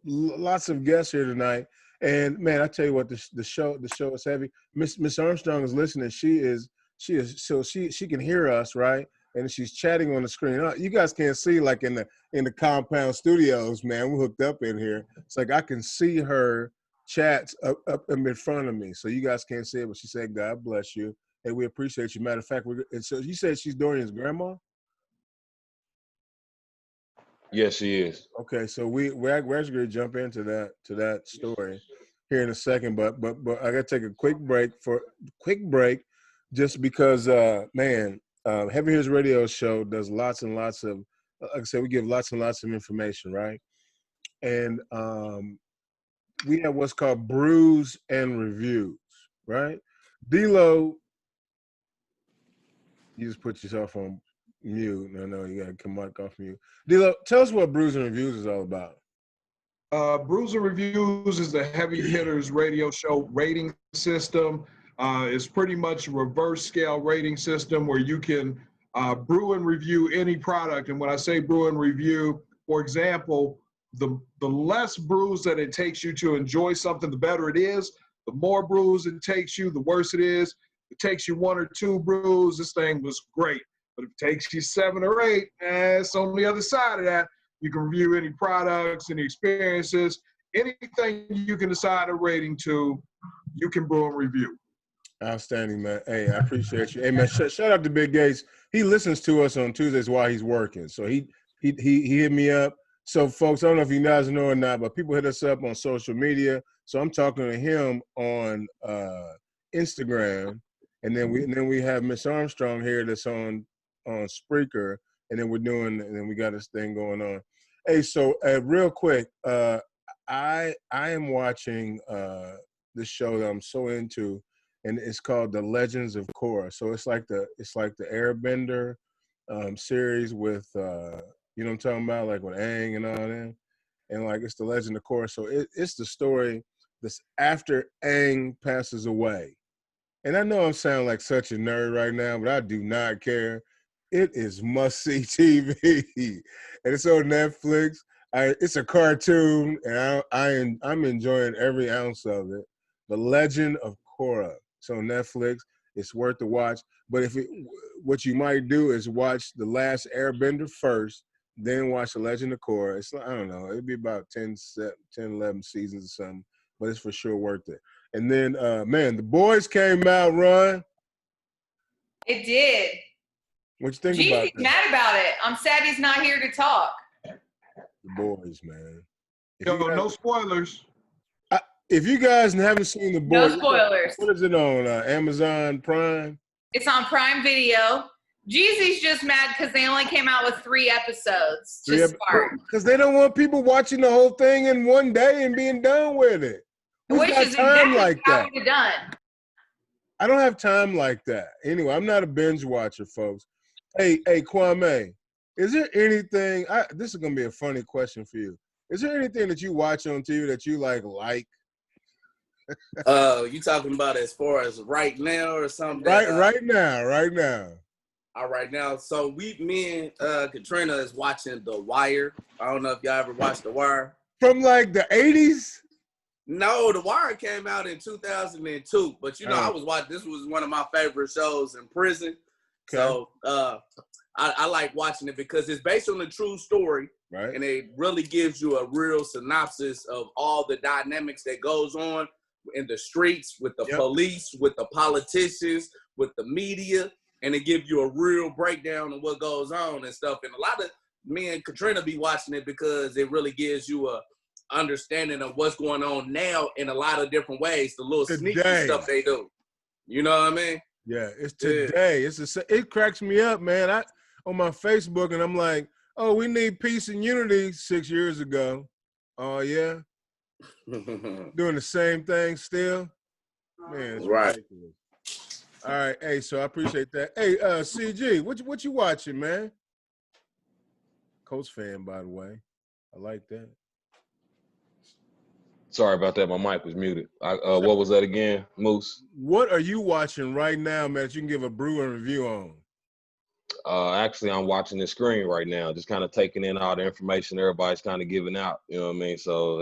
lots of guests here tonight. And man, I tell you what, the show is heavy. Miss Armstrong is listening. She can hear us, right? And she's chatting on the screen. You guys can't see like in the compound studios, man. We're hooked up in here. It's like I can see her chats up in front of me. So you guys can't see it, but she said, "God bless you." Hey, we appreciate you. Matter of fact, so you said she's Dorian's grandma? Yes, she is. Okay, so we're actually going to jump into that story here in a second, but I got to take a quick break just because, man, Heavy Hitters Radio Show does lots and lots of, like I said, we give lots and lots of information, right? And we have what's called brews and reviews, right? D-Lo, you just put yourself on mute. No, you gotta come back off mute. D-Lo, tell us what Brews and Reviews is all about. Brews and Reviews is the Heavy Hitters Radio Show rating system. It's pretty much a reverse scale rating system where you can brew and review any product. And when I say brew and review, for example, the less brews that it takes you to enjoy something, the better it is. The The more brews it takes you, the worse it is. If it takes you 1 or 2 brews, this thing was great. But if it takes you 7 or 8, it's on the other side of that. You can review any products, any experiences, anything you can assign a rating to, you can brew and review. Outstanding, man. Hey, I appreciate you. Hey, man, shout out to Big Gates. He listens to us on Tuesdays while he's working. So he hit me up. So, folks, I don't know if you guys know or not, but people hit us up on social media. So I'm talking to him on Instagram, and then we have Miss Armstrong here that's on Spreaker, and then we got this thing going on. Hey, so real quick, I am watching this show that I'm so into, and it's called The Legends of Korra. So it's like the Airbender series with you know what I'm talking about, like with Aang and all that, and like it's the Legend of Korra. So it's the story that's after Aang passes away. And I know I'm sounding like such a nerd right now, but I do not care. It is must-see TV, and it's on Netflix. It's a cartoon, and I'm enjoying every ounce of it. The Legend of Korra. It's on Netflix. It's worth the watch. But what you might do is watch The Last Airbender first, then watch The Legend of Korra. It's, I don't know, it'd be about 10, 11 seasons or something, but it's for sure worth it. And then, man, The Boys came out, Ron. It did. What you think Jeezy's about that? mad about it. I'm sad he's not here to talk. The Boys, man. No spoilers. If you guys haven't seen The Boys, No spoilers. what is it on Amazon Prime? It's on Prime Video. Jeezy's just mad because they only came out with 3 episodes to start. Because they don't want people watching the whole thing in one day and being done with it. Who's Which got is time exactly like how that? it's done. I don't have time like that. Anyway, I'm not a binge watcher, folks. Hey, Kwame, is there anything? This is gonna be a funny question for you. Is there anything that you watch on TV that you like? You talking about as far as right now or something? Right now. All right now. So me and Katrina is watching The Wire. I don't know if y'all ever watched The Wire. From like the 80s? No, The Wire came out in 2002. But you know, I was watching. This was one of my favorite shows in prison. Okay. So I like watching it because it's based on a true story. Right. And it really gives you a real synopsis of all the dynamics that goes on in the streets, with the police, with the politicians, with the media, and it gives you a real breakdown of what goes on and stuff. And a lot of me and Katrina be watching it because it really gives you a understanding of what's going on now in a lot of different ways, the little sneaky stuff they do. You know what I mean? Yeah, it's today. It cracks me up, man. On my Facebook, and I'm like, oh, we need peace and unity 6 years ago. Oh, yeah? Doing the same thing still? Man, it's ridiculous. All right, hey, so I appreciate that. Hey, CG, what you watching, man? Colts fan, by the way. I like that. Sorry about that. My mic was muted. What was that again, Moose? What are you watching right now, man, that you can give a brew and review on? Actually, I'm watching the screen right now, just kind of taking in all the information everybody's kind of giving out. You know what I mean? So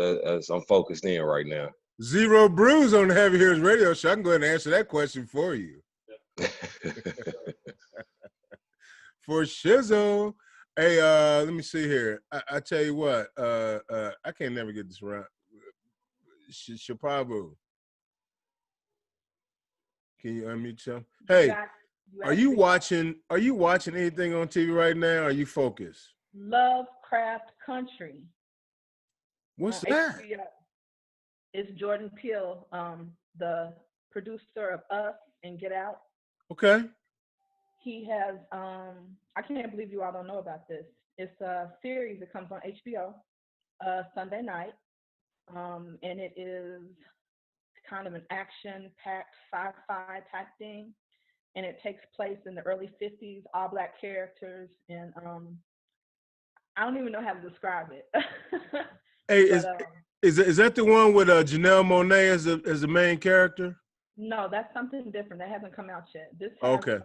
I'm focused in right now. Zero brews on the Heavy Hitters Radio Show. I can go ahead and answer that question for you. For shizzle. Hey, let me see here. I tell you what, I can't never get this right. Shupavu. Can you unmute yourself? Hey, are you watching anything on TV right now? Are you focused? Lovecraft Country. What's that? HBO. It's Jordan Peele, the producer of Us and Get Out. Okay. He has, I can't believe you all don't know about this. It's a series that comes on HBO Sunday night. And it is kind of an action-packed sci-fi type thing. And it takes place in the early 50s, all Black characters. And I don't even know how to describe it. Hey, but, is that the one with Janelle Monáe as the main character? No, that's something different. That hasn't come out yet. This has, okay.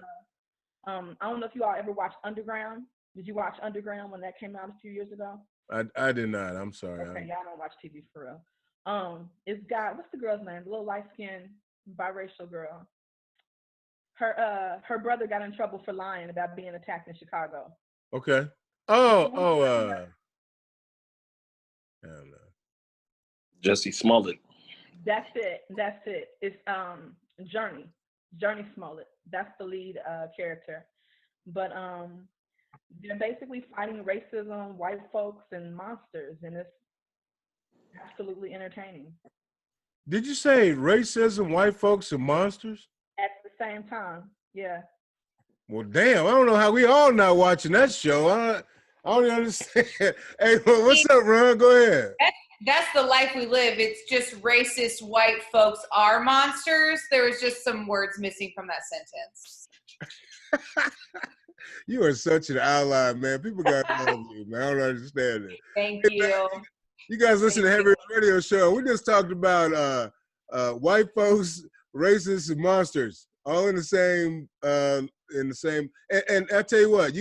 I don't know if you all ever watched Underground. Did you watch Underground when that came out a few years ago? I did not. I'm sorry. Okay, y'all don't watch TV for real. It's got, what's the girl's name? The little light skinned biracial girl. Her brother got in trouble for lying about being attacked in Chicago. Okay. I don't know. Jesse Smollett. That's it. It's Journey Smollett. That's the lead character. But they're basically fighting racism, white folks, and monsters, and it's absolutely entertaining. Did you say racism, white folks, and monsters? At the same time, yeah. Well, damn, I don't know how we all not watching that show. I don't even understand. Hey, what's up, Ron? Go ahead. That's the life we live. It's just racist white folks are monsters. There was just some words missing from that sentence. You are such an ally, man. People got to love you, man. I don't understand it. Thank you. You guys listen to Heavy Radio Show. We just talked about white folks, racists, and monsters, all in the same. And I tell you what,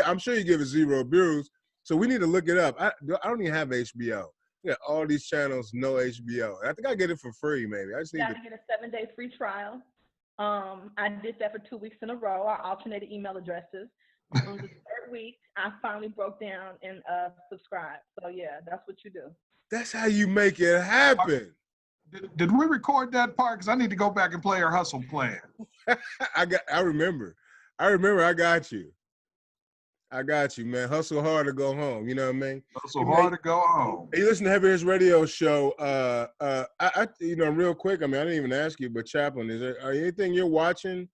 I'm sure you give it zero views. So we need to look it up. I don't even have HBO. Yeah, all these channels, no HBO. I think I get it for free, maybe. I just need to get a 7-day free trial. I did that for 2 weeks in a row. I alternated email addresses. On the third week, I finally broke down and subscribed. So yeah, that's what you do. That's how you make it happen. Did we record that part? Because I need to go back and play our hustle plan. I remember. I got you. I got you, man. Hustle hard to go home. You know what I mean? Hustle hard to go home. You listen to Heavy Hitters Radio Show. Real quick. I mean, I didn't even ask you, but Chaplin, anything you're watching?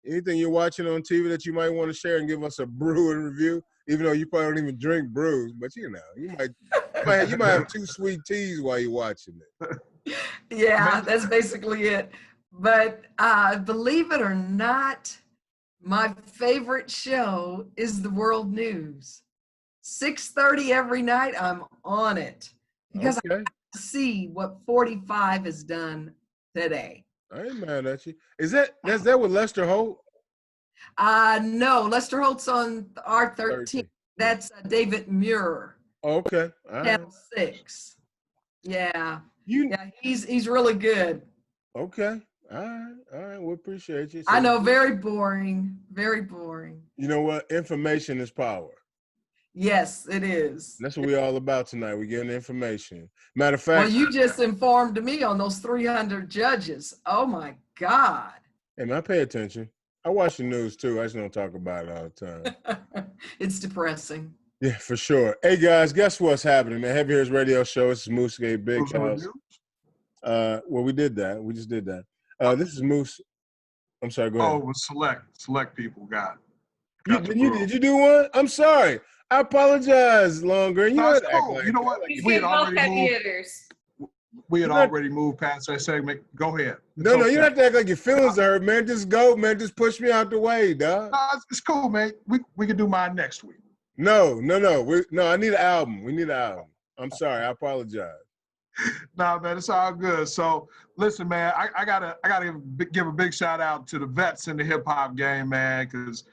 Anything you're watching on TV that you might want to share and give us a brew and review? Even though you probably don't even drink brews, but you might have 2 sweet teas while you're watching it. Yeah, that's basically it. But believe it or not, my favorite show is the World News. 6:30 every night, I'm on it because I have to see what 45 has done today. I ain't mad at you. Is that with Lester Holt? No, Lester Holt's on R13. That's David Muir. Okay. Channel 6. Yeah. He's really good. Okay. All right. We appreciate you. So, I know, very boring. Very boring. You know what? Information is power. Yes, it is. That's what we're all about tonight. We're getting information. Matter of fact. Well, you just informed me on those 300 judges. Oh my God. Hey man, I pay attention. I watch the news too. I just don't talk about it all the time. It's depressing. Yeah, for sure. Hey guys, guess what's happening? The Heavy Hitters Radio Show. This is Moose Gate Big House. Well, we did that. We just did that. This is Moose. I'm sorry, go ahead. Oh, it was select people got. Did you do one? I'm sorry. I apologize, Longer. You know, you know what? We had already moved past that segment. Go ahead. No, you don't have to act like your feelings are hurt, man. Just go, man. Just push me out the way, dog. No, it's cool, man. We can do mine next week. No. I need an album. We need an album. I'm sorry. I apologize. No, man, it's all good. So, listen, man, I gotta give a big shout out to the vets in the hip hop game, man, because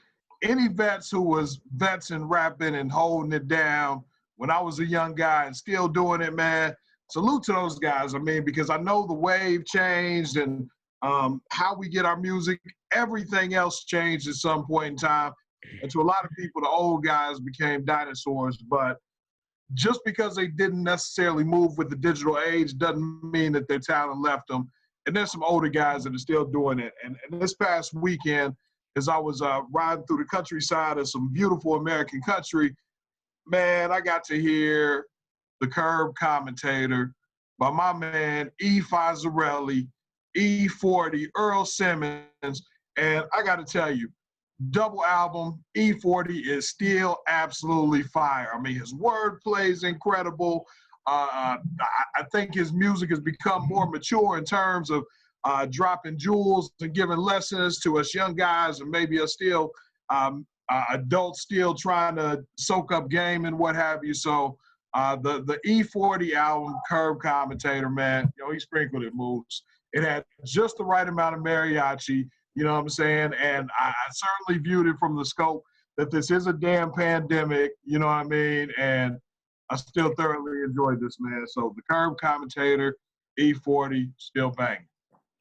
any vets who was vets and rapping and holding it down when I was a young guy and still doing it, man, salute to those guys. I mean, because I know the wave changed and how we get our music, everything else changed at some point in time. And to a lot of people, the old guys became dinosaurs, but just because they didn't necessarily move with the digital age doesn't mean that their talent left them. And there's some older guys that are still doing it. And this past weekend, as I was riding through the countryside of some beautiful American country, man, I got to hear the Curb Commentator by my man E. Fazzarelli, E40, Earl Simmons, and I got to tell you, double album, E40 is still absolutely fire. I mean, his wordplay is incredible. I think his music has become more mature in terms of dropping jewels and giving lessons to us young guys and maybe us still adults still trying to soak up game and what have you. So the E40 album, Curb Commentator, man, he sprinkled it moves. It had just the right amount of mariachi, you know what I'm saying? And I certainly viewed it from the scope that this is a damn pandemic, you know what I mean? And I still thoroughly enjoyed this, man. So the Curb Commentator, E40 still banging.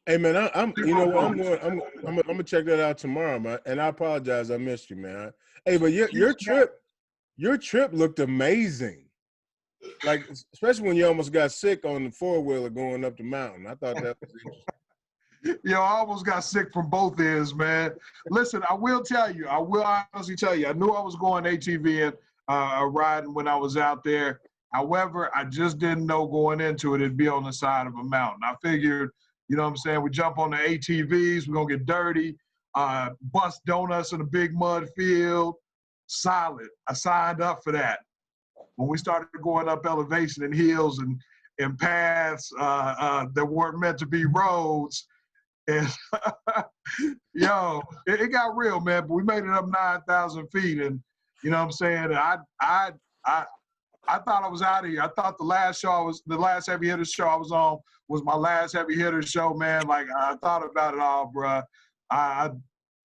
Hey man, I'm you know what I'm gonna check that out tomorrow, man. And I apologize, I missed you, man. Hey, but your trip looked amazing. Like especially when you almost got sick on the 4-wheeler going up the mountain. I thought that was interesting. Yo, I almost got sick from both ends, man. Listen, I will honestly tell you, I knew I was going ATV and riding when I was out there. However, I just didn't know going into it, it'd be on the side of a mountain. I figured, you know what I'm saying, we jump on the ATVs, we're gonna get dirty, bust donuts in a big mud field, solid. I signed up for that. When we started going up elevation and hills and paths that weren't meant to be roads, and yo, it got real, man. But we made it up 9,000 feet, and you know what I'm saying. I thought I was out of here. I thought the last heavy hitter show I was on was my last heavy hitter show, man. Like I thought about it all, bruh. I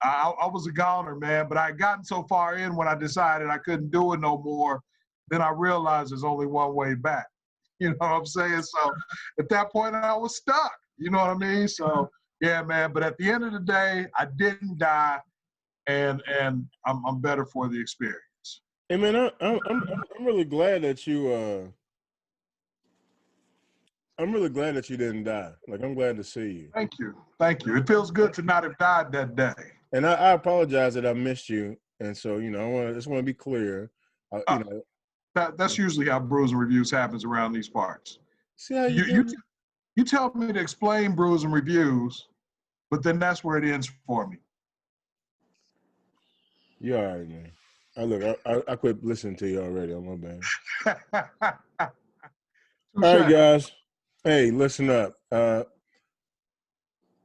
was a goner, man. But I had gotten so far in when I decided I couldn't do it no more. Then I realized there's only one way back. You know what I'm saying? So at that point, I was stuck. You know what I mean? So yeah, man. But at the end of the day, I didn't die, and I'm better for the experience. Hey man, I'm really glad that you I'm really glad that you didn't die. Like I'm glad to see you. Thank you. It feels good to not have died that day. And I apologize that I missed you. And so you know, I just want to be clear. You know, that's usually how Bruising Reviews happens around these parts. See how you tell me to explain Bruising Reviews, but then that's where it ends for me. You all right, man. Look, I quit listening to you already. On my bad. All right, guys. Hey, listen up.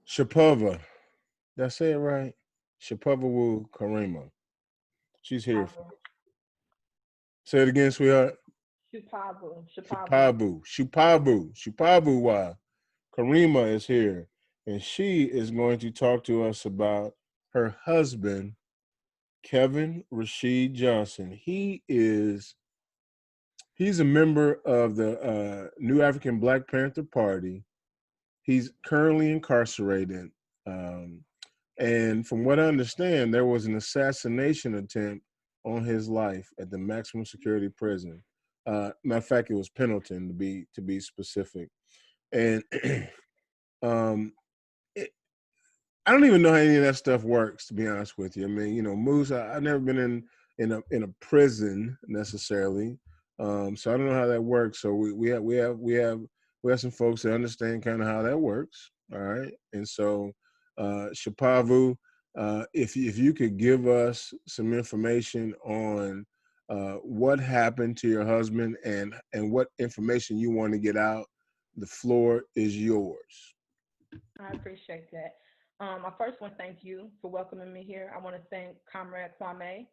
Shupavu. Did I say it right? Shupavu Wa Kirima. She's here. Say it again, sweetheart. Shupavu Wa Kirima is here, and she is going to talk to us about her husband, Kevin Rashid Johnson. He's a member of the new Afrikan Black Panther Party. He's currently incarcerated. And from what I understand, there was an assassination attempt on his life at the maximum security prison. Matter of fact, it was Pendleton to be specific. And I don't even know how any of that stuff works, to be honest with you. I mean, you know, Moose, I've never been in a prison necessarily, so I don't know how that works. So we have some folks that understand kind of how that works. All right, and so Shupavu, if you could give us some information on what happened to your husband and what information you want to get out, the floor is yours. I appreciate that. I first want to thank you for welcoming me here. I want to thank Comrade Kwame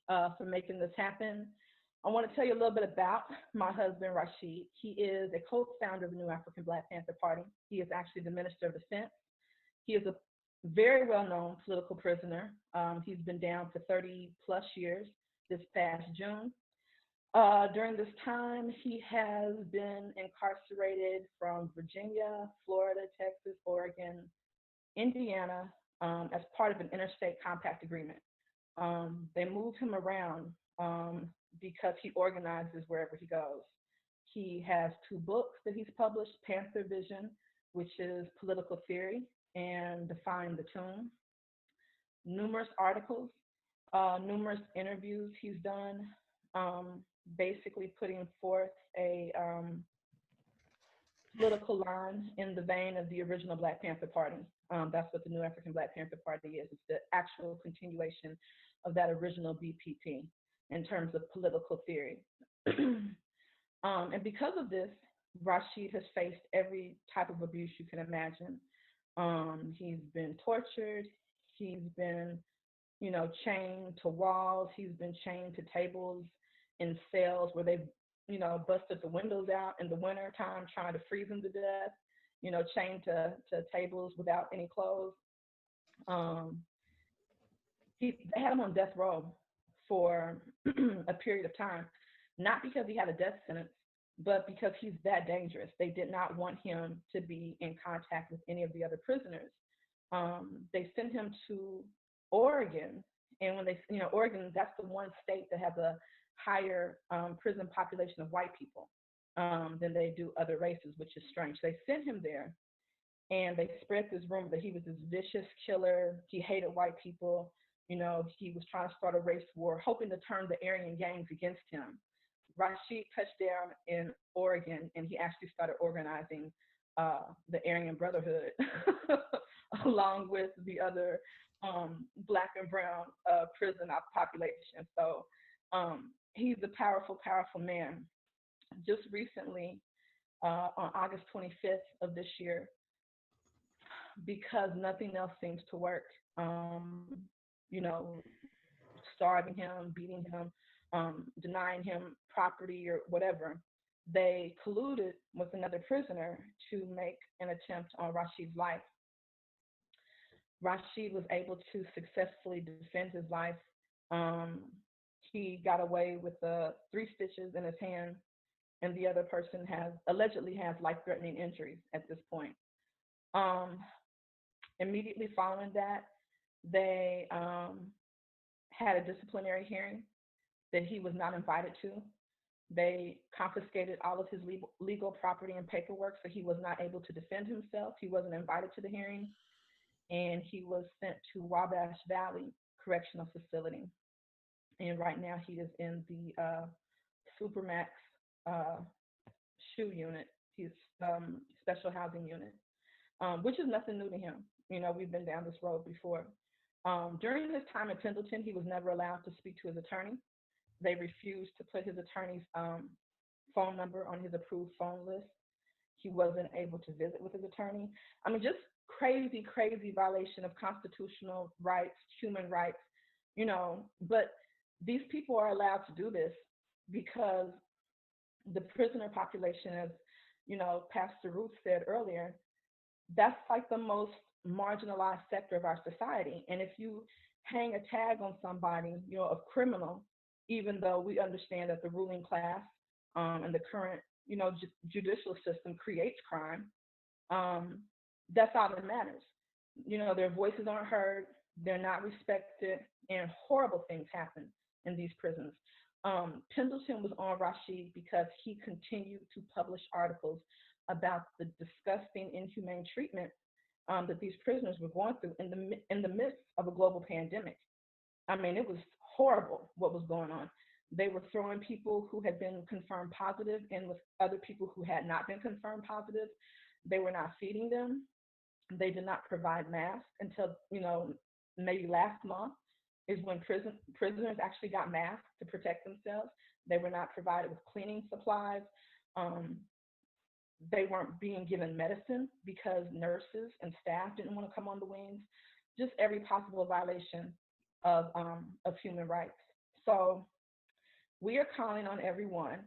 for making this happen. I want to tell you a little bit about my husband, Rashid. He is a co-founder of the new Afrikan Black Panther Party. He is actually the Minister of Defense. He is a very well-known political prisoner. He's been down for 30 plus years this past June. During this time, he has been incarcerated from Virginia, Florida, Texas, Oregon, Indiana, as part of an interstate compact agreement. They moved him around because he organizes wherever he goes. He has 2 books that he's published, Panther Vision, which is political theory, and Define the Tune. Numerous articles, numerous interviews he's done, basically putting forth a political line in the vein of the original Black Panther Party. That's what the new Afrikan Black Panther Party is. It's the actual continuation of that original BPP in terms of political theory. And because of this, Rashid has faced every type of abuse you can imagine. He's been tortured. He's been, you know, chained to walls. He's been chained to tables in cells where they've, you know, busted the windows out in the winter time trying to freeze him to death, you know, chained to tables without any clothes. They had him on death row for a period of time, not because he had a death sentence, but because he's that dangerous, they did not want him to be in contact with any of the other prisoners. They sent him to Oregon, and when they, Oregon, that's the one state that has a higher prison population of white people than they do other races, which is strange. They sent him there, and they spread this rumor that he was this vicious killer. He hated white people. He was trying to start a race war, hoping to turn the Aryan gangs against him. Rashid touched down in Oregon, and he actually started organizing the Aryan Brotherhood along with the other Black and brown prison population. So he's a powerful, powerful man. Just recently, on August 25th of this year, because nothing else seems to work, starving him, beating him, denying him property or whatever, they colluded with another prisoner to make an attempt on Rashid's life. Rashid was able to successfully defend his life. He got away with 3 stitches in his hand, and the other person allegedly has life-threatening injuries at this point. Immediately following that, they had a disciplinary hearing that he was not invited to. They confiscated all of his legal property and paperwork, so he was not able to defend himself. He wasn't invited to the hearing, and he was sent to Wabash Valley Correctional Facility. And right now he is in the Supermax SHU unit, his special housing unit, which is nothing new to him. We've been down this road before. During his time in Pendleton, he was never allowed to speak to his attorney. They refused to put his attorney's phone number on his approved phone list. He wasn't able to visit with his attorney. I mean, just crazy, crazy violation of constitutional rights, human rights, but these people are allowed to do this because the prisoner population, as Pastor Ruth said earlier, that's like the most marginalized sector of our society. And if you hang a tag on somebody, a criminal, even though we understand that the ruling class and the current, judicial system creates crime, that's all that matters. Their voices aren't heard, they're not respected, and horrible things happen in these prisons. Pendleton was on Rashid because he continued to publish articles about the disgusting, inhumane treatment that these prisoners were going through in the midst of a global pandemic. I mean, it was horrible what was going on. They were throwing people who had been confirmed positive in with other people who had not been confirmed positive. They were not feeding them. They did not provide masks until, maybe last month is when prisoners actually got masks to protect themselves. They were not provided with cleaning supplies. They weren't being given medicine because nurses and staff didn't want to come on the wings. Just every possible violation of human rights. So we are calling on everyone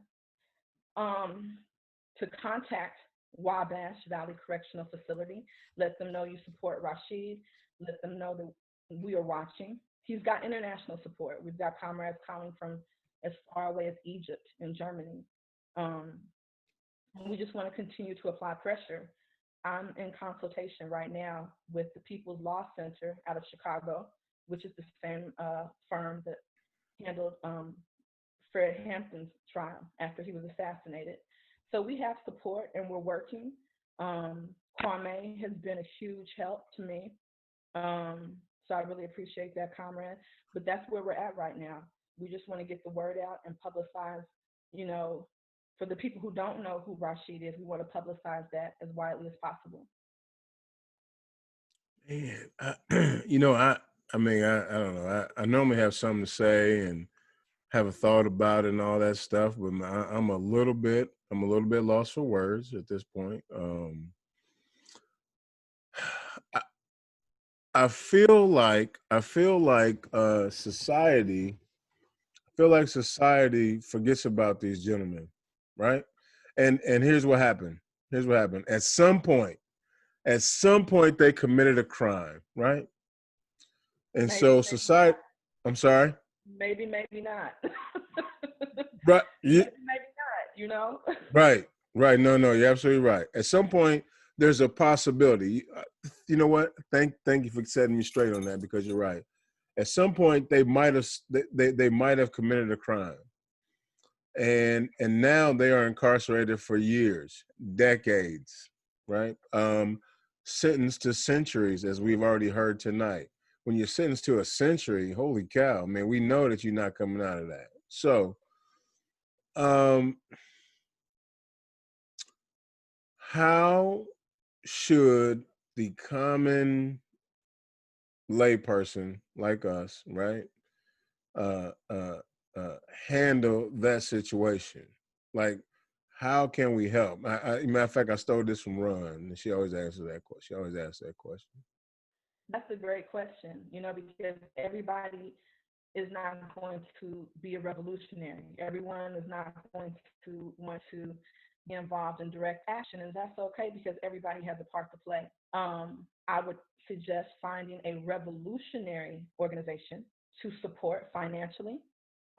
to contact Wabash Valley Correctional Facility. Let them know you support Rashid. Let them know that we are watching. He's got international support. We've got comrades calling from as far away as Egypt and Germany. We just want to continue to apply pressure. I'm in consultation right now with the People's Law Center out of Chicago, which is the same firm that handled Fred Hampton's trial after he was assassinated. So we have support and we're working. Kwame has been a huge help to me. So I really appreciate that, comrade. But that's where we're at right now. We just want to get the word out and publicize, for the people who don't know who Rashid is, we want to publicize that as widely as possible. Man, I don't know. I normally have something to say and have a thought about it and all that stuff, but I'm a little bit lost for words at this point. I feel like society forgets about these gentlemen, right? And here's what happened. At some point they committed a crime, right? And Maybe, so society, I'm sorry? Maybe not. Right. Maybe not. you know? Right. No, you're absolutely right. At some point, there's a possibility. You know what? Thank you for setting me straight on that, because you're right. At some point, they might have committed a crime, and now they are incarcerated for years, decades, right? Sentenced to centuries, as we've already heard tonight. When you're sentenced to a century, holy cow, man, we know that you're not coming out of that. So, how should the common layperson like us, right, uh, uh, handle that situation? Like, how can we help? Matter of fact, I stole this from Ron, and she always asks that question. She always asks that question. That's a great question, you know, because everybody is not going to be a revolutionary. Everyone is not going to want to be involved in direct action, and that's okay because everybody has a part to play. I would suggest finding a revolutionary organization to support financially.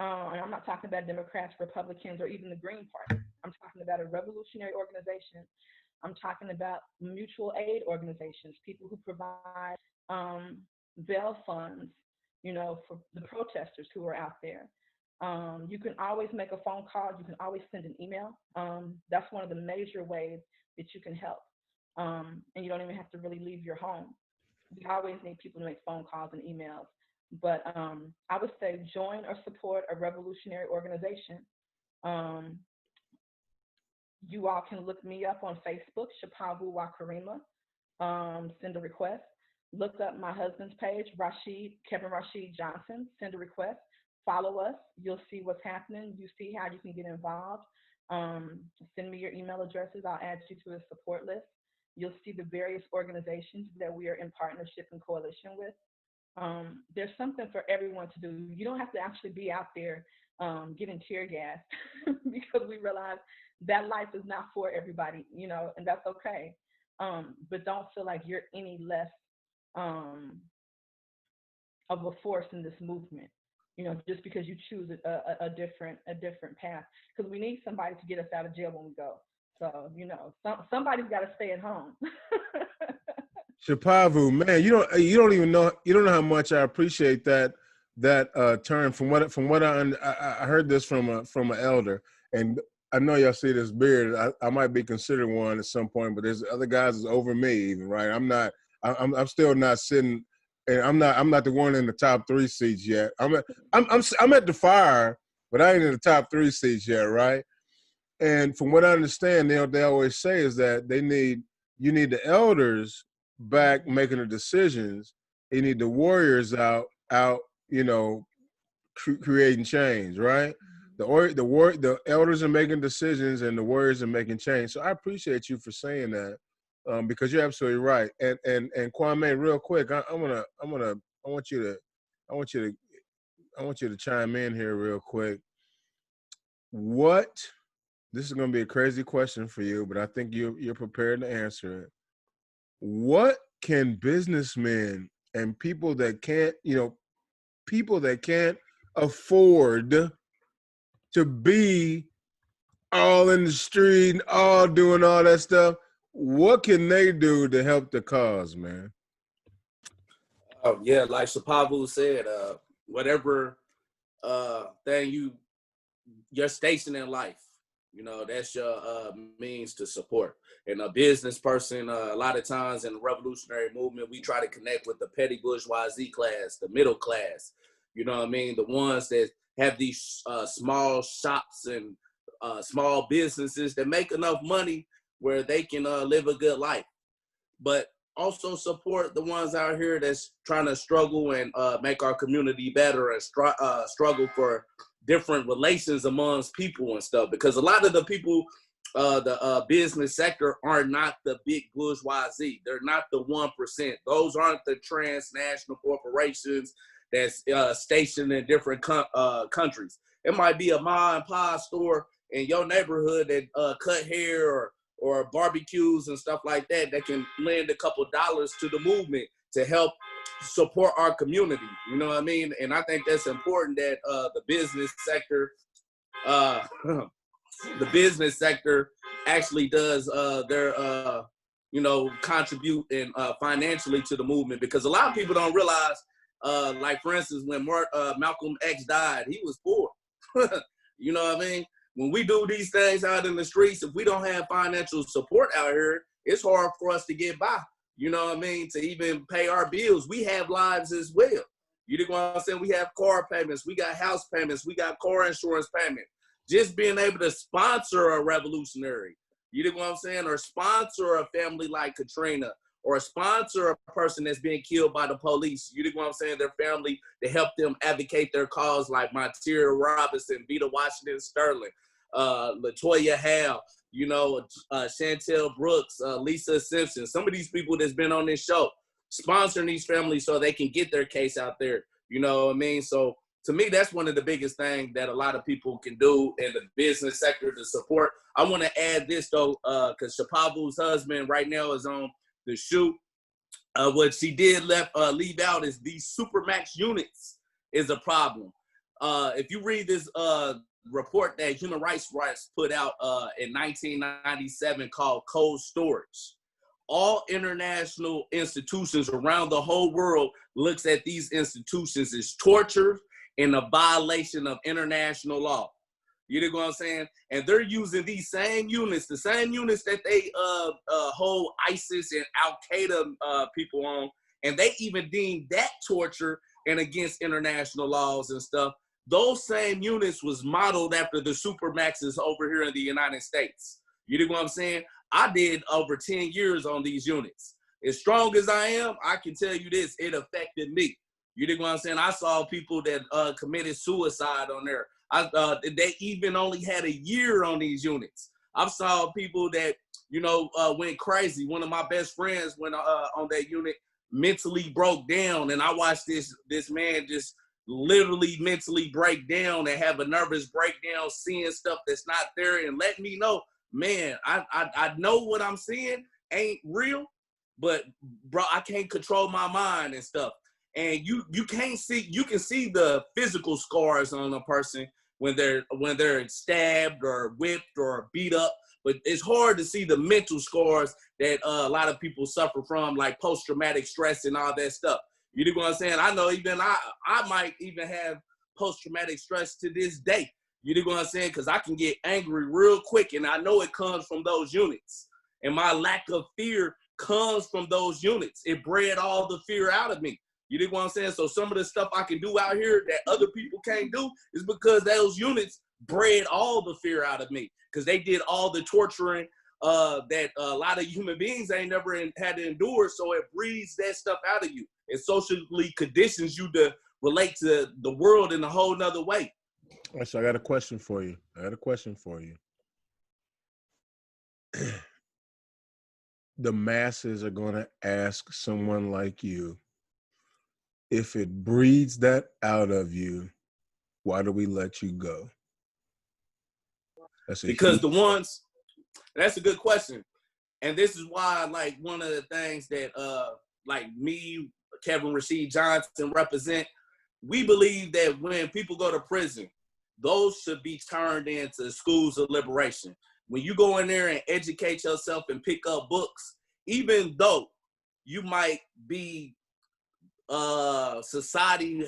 And I'm not talking about Democrats, Republicans, or even the Green Party. I'm talking about a revolutionary organization. I'm talking about mutual aid organizations, people who provide bail funds, you know, for the protesters who are out there. You can always make a phone call. You can always send an email. That's one of the major ways that you can help. And you don't even have to really leave your home. We always need people to make phone calls and emails. But I would say join or support a revolutionary organization. You all can look me up on Facebook, Shupavu Wa Kirima. Send a request. Look up my husband's page, Kevin Rashid Johnson. Send a request. Follow us. You'll see what's happening. You see how you can get involved. Send me your email addresses. I'll add you to a support list. You'll see the various organizations that we are in partnership and coalition with. There's something for everyone to do. You don't have to actually be out there getting tear gas because we realize that life is not for everybody, you know, and that's okay. But don't feel like you're any less of a force in this movement, you know, just because you choose a different path. Because we need somebody to get us out of jail when we go. So, you know, somebody's got to stay at home. Shupavu, man, you don't even know, you don't know how much I appreciate that term. From what I heard this from an elder, and I know y'all see this beard. I might be considered one at some point, but there's other guys that's over me, even, right? I'm still not sitting, and I'm not the one in the top 3 seats yet. I'm at the fire, but I ain't in the top 3 seats yet, right? And from what I understand, they always say is that you need the elders back making the decisions. You need the warriors out, you know, creating change, right? The elders are making decisions and the warriors are making change. So I appreciate you for saying that, because you're absolutely right. And Kwame, real quick, I want you to chime in here real quick. This is going to be a crazy question for you, but I think you're prepared to answer it. What can businessmen and people that can't afford to be all in the street, all doing all that stuff, what can they do to help the cause, man? Yeah, like Shupavu said, whatever thing your station in life, you know, that's your means to support. And a business person, a lot of times in the revolutionary movement, we try to connect with the petty bourgeoisie class, the middle class, you know what I mean? The ones that have these small shops and small businesses that make enough money where they can live a good life. But also support the ones out here that's trying to struggle and make our community better and struggle for different relations amongst people and stuff. Because a lot of the people, the business sector are not the big bourgeoisie. They're not the 1%. Those aren't the transnational corporations that's stationed in different countries. It might be a mom and pop store in your neighborhood that cut hair or barbecues and stuff like that can lend a couple dollars to the movement to help support our community. You know what I mean? And I think that's important that the business sector the business sector actually does their contribute and financially to the movement, because a lot of people don't realize, like for instance, when Malcolm X died, he was poor. You know what I mean? When we do these things out in the streets, if we don't have financial support out here, it's hard for us to get by. You know what I mean? To even pay our bills. We have lives as well. You know what I'm saying? We have car payments, we got house payments, we got car insurance payment. Just being able to sponsor a revolutionary, you know what I'm saying? Or sponsor a family like Katrina, or sponsor a person that's being killed by the police. You know what I'm saying? Their family, to help them advocate their cause, like Monteria Robinson, Vita Washington Sterling, Latoya Hale, Chantel Brooks, Lisa Simpson. Some of these people that's been on this show, sponsoring these families so they can get their case out there. You know what I mean? So to me, that's one of the biggest things that a lot of people can do in the business sector to support. I want to add this though, because Shupavu's husband right now is on the shoot. What she did leave out is these Supermax units is a problem. If you read this report that Human Rights Watch put out in 1997 called Cold Storage, all international institutions around the whole world looks at these institutions as torture and a violation of international law. You know what I'm saying? And they're using these same units, the same units that they hold ISIS and Al-Qaeda people on, and they even deem that torture and against international laws and stuff. Those same units was modeled after the Supermaxes over here in the United States. You know what I'm saying? I did over 10 years on these units. As strong as I am, I can tell you this, it affected me. You know what I'm saying? I saw people that committed suicide on there. They even only had a year on these units. I've saw people that, went crazy. One of my best friends went on that unit, mentally broke down, and I watched this man just literally mentally break down and have a nervous breakdown, seeing stuff that's not there, and let me know, man, I know what I'm seeing ain't real, but bro, I can't control my mind and stuff. And you can see the physical scars on a person when they're stabbed or whipped or beat up, but it's hard to see the mental scars that a lot of people suffer from, like post-traumatic stress and all that stuff. You know what I'm saying? I know even I might even have post-traumatic stress to this day. You know what I'm saying? Because I can get angry real quick, and I know it comes from those units. And my lack of fear comes from those units. It bred all the fear out of me. You know what I'm saying? So some of the stuff I can do out here that other people can't do is because those units bred all the fear out of me, because they did all the torturing that a lot of human beings ain't never had to endure. So it breeds that stuff out of you. It socially conditions you to relate to the world in a whole nother way. All right, so I got a question for you. The masses are going to ask someone like you, if it breeds that out of you, why do we let you go? That's a good question. And this is why, like, one of the things that, like me, Kevin Rashid Johnson represent, we believe that when people go to prison, those should be turned into schools of liberation. When you go in there and educate yourself and pick up books, even though you might be, society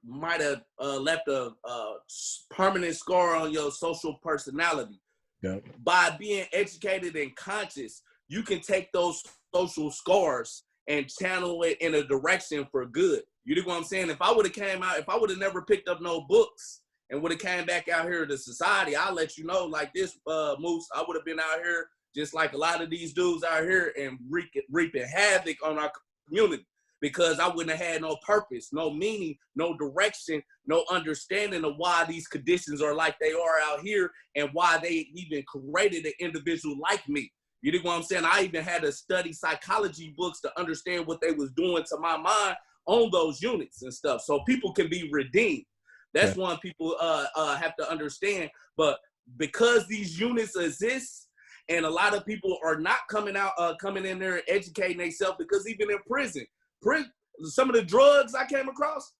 might have left a permanent scar on your social personality. Yeah. By being educated and conscious, you can take those social scars and channel it in a direction for good. You know what I'm saying? If I would have never picked up no books and would have came back out here to society, I'll let you know, like this, Moose, I would have been out here just like a lot of these dudes out here and reaping havoc on our community, because I wouldn't have had no purpose, no meaning, no direction, no understanding of why these conditions are like they are out here and why they even created an individual like me. You know what I'm saying? I even had to study psychology books to understand what they was doing to my mind on those units and stuff, so people can be redeemed. That's one people have to understand. But because these units exist, and a lot of people are not coming in there and educating themselves, because even in prison, some of the drugs I came across,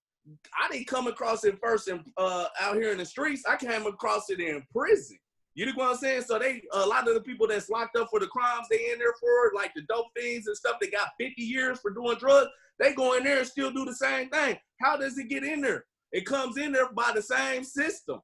I didn't come across it first out here in the streets. I came across it in prison. You know what I'm saying? So a lot of the people that's locked up for the crimes they in there for, like the dope fiends and stuff, they got 50 years for doing drugs, they go in there and still do the same thing. How does it get in there? It comes in there by the same system.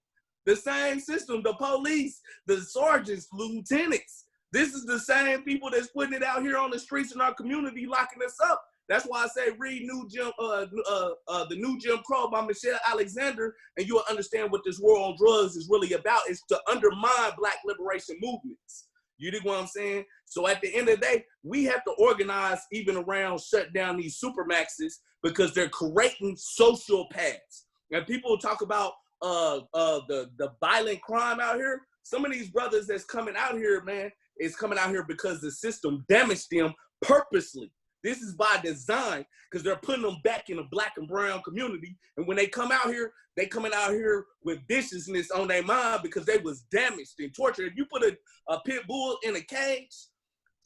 The same system, the police, the sergeants, lieutenants. This is the same people that's putting it out here on the streets in our community, locking us up. That's why I say read the New Jim Crow by Michelle Alexander, and you'll understand what this war on drugs is really about. It's to undermine Black liberation movements. You dig what I'm saying? So at the end of the day, we have to organize even around shut down these supermaxes because they're creating social paths. And people talk about the violent crime out here. Some of these brothers that's coming out here, man, is coming out here because the system damaged them purposely. This is by design because they're putting them back in the Black and brown community. And when they come out here, they coming out here with viciousness on their mind because they was damaged and tortured. If you put a pit bull in a cage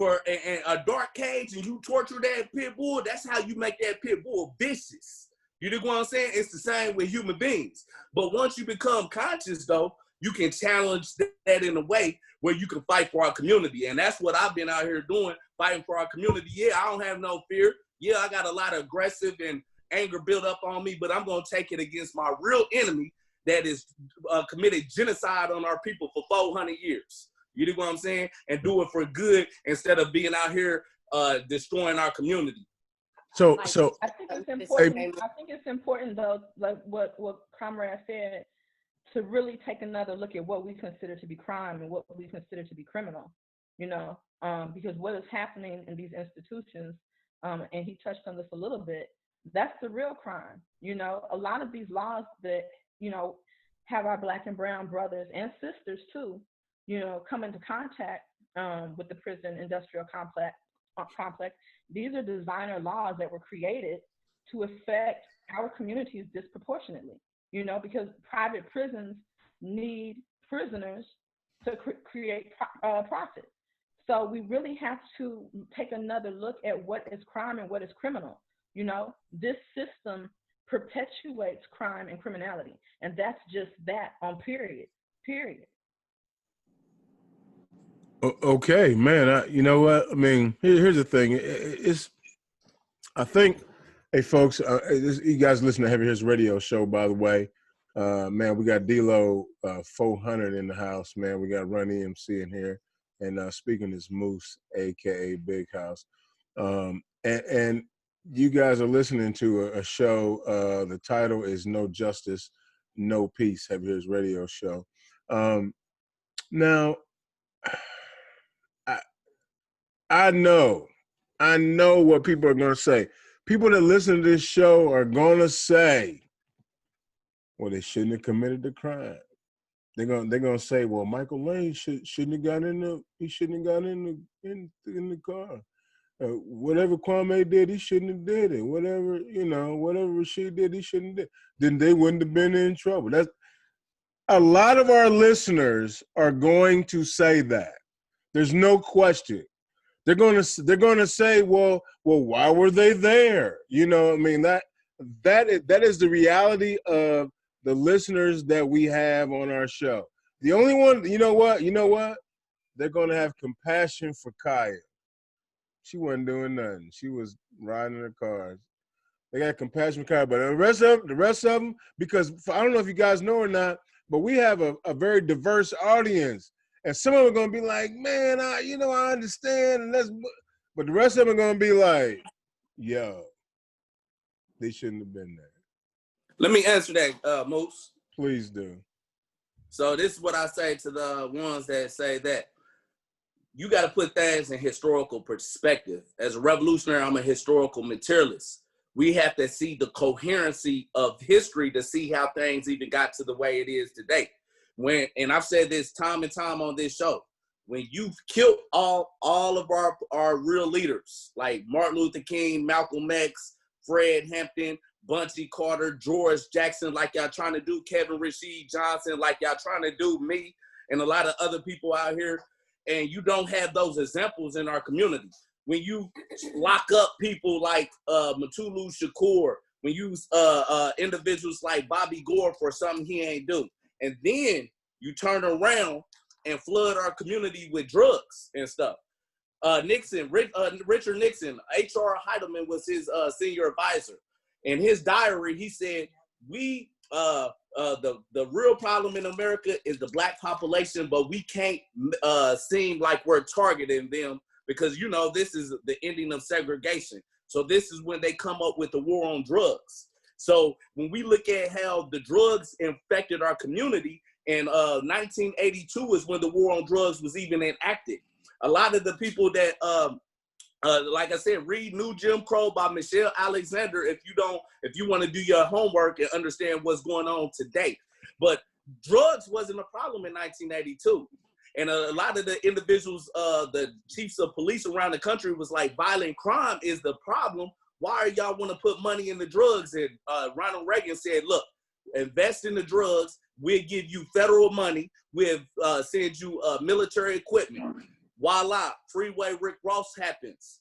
a dark cage and you torture that pit bull, that's how you make that pit bull vicious. You know what I'm saying? It's the same with human beings. But once you become conscious, though, you can challenge that in a way where you can fight for our community. And that's what I've been out here doing, fighting for our community. Yeah, I don't have no fear. Yeah, I got a lot of aggressive and anger built up on me, but I'm going to take it against my real enemy that is committed genocide on our people for 400 years. You know what I'm saying? And do it for good instead of being out here destroying our community. So I think it's important. I think it's important though, like what Comrade said, to really take another look at what we consider to be crime and what we consider to be criminal. You know, because what is happening in these institutions, and he touched on this a little bit, that's the real crime. You know, a lot of these laws that, you know, have our Black and brown brothers and sisters too, you know, come into contact with the prison industrial complex. These are designer laws that were created to affect our communities disproportionately, you know, because private prisons need prisoners to create profit. So we really have to take another look at what is crime and what is criminal. You know, this system perpetuates crime and criminality, and that's just that on period. Okay, man. You know what? I mean, here's the thing. I think, hey, folks, you guys listen to Heavy Hitters Radio Show, by the way. Man, we got D-Lo 400 in the house, man. We got Run EMC in here. And speaking is Moose, a.k.a. Big House. And you guys are listening to a show. The title is No Justice, No Peace, Heavy Hitters Radio Show. Now, I know what people are going to say. People that listen to this show are going to say, well, they shouldn't have committed the crime. They're gonna say, well, Michael Lane shouldn't have got in the car. Whatever Kwame did, he shouldn't have did it. Whatever Rashid did, he shouldn't have did. Then they wouldn't have been in trouble. That's a lot of our listeners are going to say that. There's no question. They're gonna say, well, why were they there? You know, I mean, that is the reality of the listeners that we have on our show. The only one, you know what? They're gonna have compassion for Kaya. She wasn't doing nothing. She was riding her cars. They got compassion for Kaya, but the rest of them, because I don't know if you guys know or not, but we have a very diverse audience. And some of them are gonna be like, man, I understand, but the rest of them are gonna be like, yo, they shouldn't have been there. Let me answer that, Moose. Please do. So this is what I say to the ones that say that. You got to put things in historical perspective. As a revolutionary, I'm a historical materialist. We have to see the coherency of history to see how things even got to the way it is today. And I've said this time and time on this show, when you've killed all of our real leaders, like Martin Luther King, Malcolm X, Fred Hampton, Bunchy Carter, George Jackson, like y'all trying to do, Kevin Rashid Johnson, like y'all trying to do me, and a lot of other people out here, and you don't have those examples in our community. When you lock up people like Mutulu Shakur, when you individuals like Bobby Gore for something he ain't do, and then you turn around and flood our community with drugs and stuff. Richard Nixon, H.R. Heidelman was his senior advisor. In his diary, he said, the real problem in America is the black population, but we can't seem like we're targeting them because, you know, this is the ending of segregation. So this is when they come up with the war on drugs. So when we look at how the drugs infected our community, in 1982 is when the war on drugs was even enacted. A lot of the people that, like I said, read New Jim Crow by Michelle Alexander if you want to do your homework and understand what's going on today. But drugs wasn't a problem in 1982. And a lot of the individuals, the chiefs of police around the country was like, violent crime is the problem. Why are y'all want to put money in the drugs? And Ronald Reagan said, look, invest in the drugs. We'll give you federal money. We'll send you military equipment. Voila, Freeway Rick Ross happens.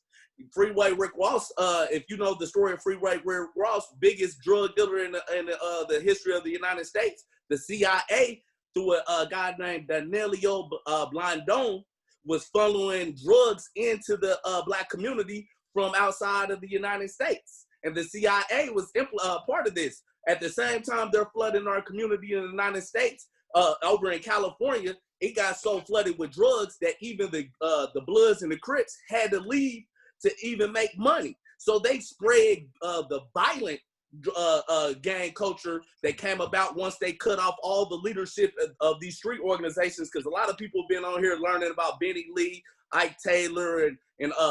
Freeway Rick Ross, if you know the story of Freeway Rick Ross, biggest drug dealer in the history of the United States, the CIA, through a guy named Danilo Blandon, was funneling drugs into the black community from outside of the United States. And the CIA was part of this. At the same time, they're flooding our community in the United States. Over in California, it got so flooded with drugs that even the Bloods and the Crips had to leave to even make money. So they spread the violent gang culture that came about once they cut off all the leadership of these street organizations. Because a lot of people have been on here learning about Benny Lee, Ike Taylor, and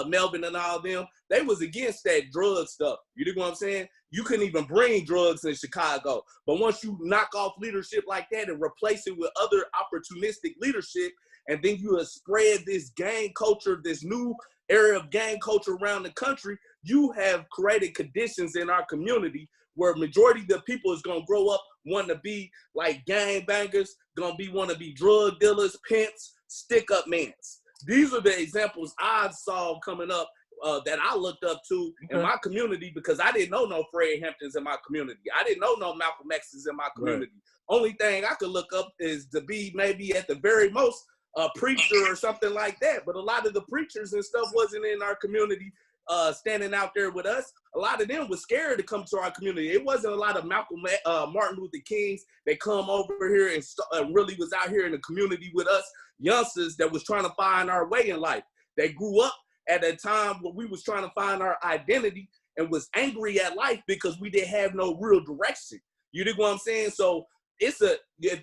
Melvin and all them. They was against that drug stuff. You know what I'm saying? You couldn't even bring drugs in Chicago. But once you knock off leadership like that and replace it with other opportunistic leadership, and then you have spread this gang culture, this new area of gang culture around the country, you have created conditions in our community where majority of the people is going to grow up wanting to be like gang bangers, want to be drug dealers, pimps, stick-up mans. These are the examples I saw coming up that I looked up to in my community, because I didn't know no Fred Hamptons in my community. I didn't know no Malcolm X's in my community. Right. Only thing I could look up is to be maybe at the very most a preacher or something like that. But a lot of the preachers and stuff wasn't in our community standing out there with us. A lot of them was scared to come to our community. It wasn't a lot of Martin Luther Kings that come over here and really was out here in the community with us youngsters that was trying to find our way in life. They grew up at a time when we was trying to find our identity and was angry at life because we didn't have no real direction. You dig what I'm saying? So if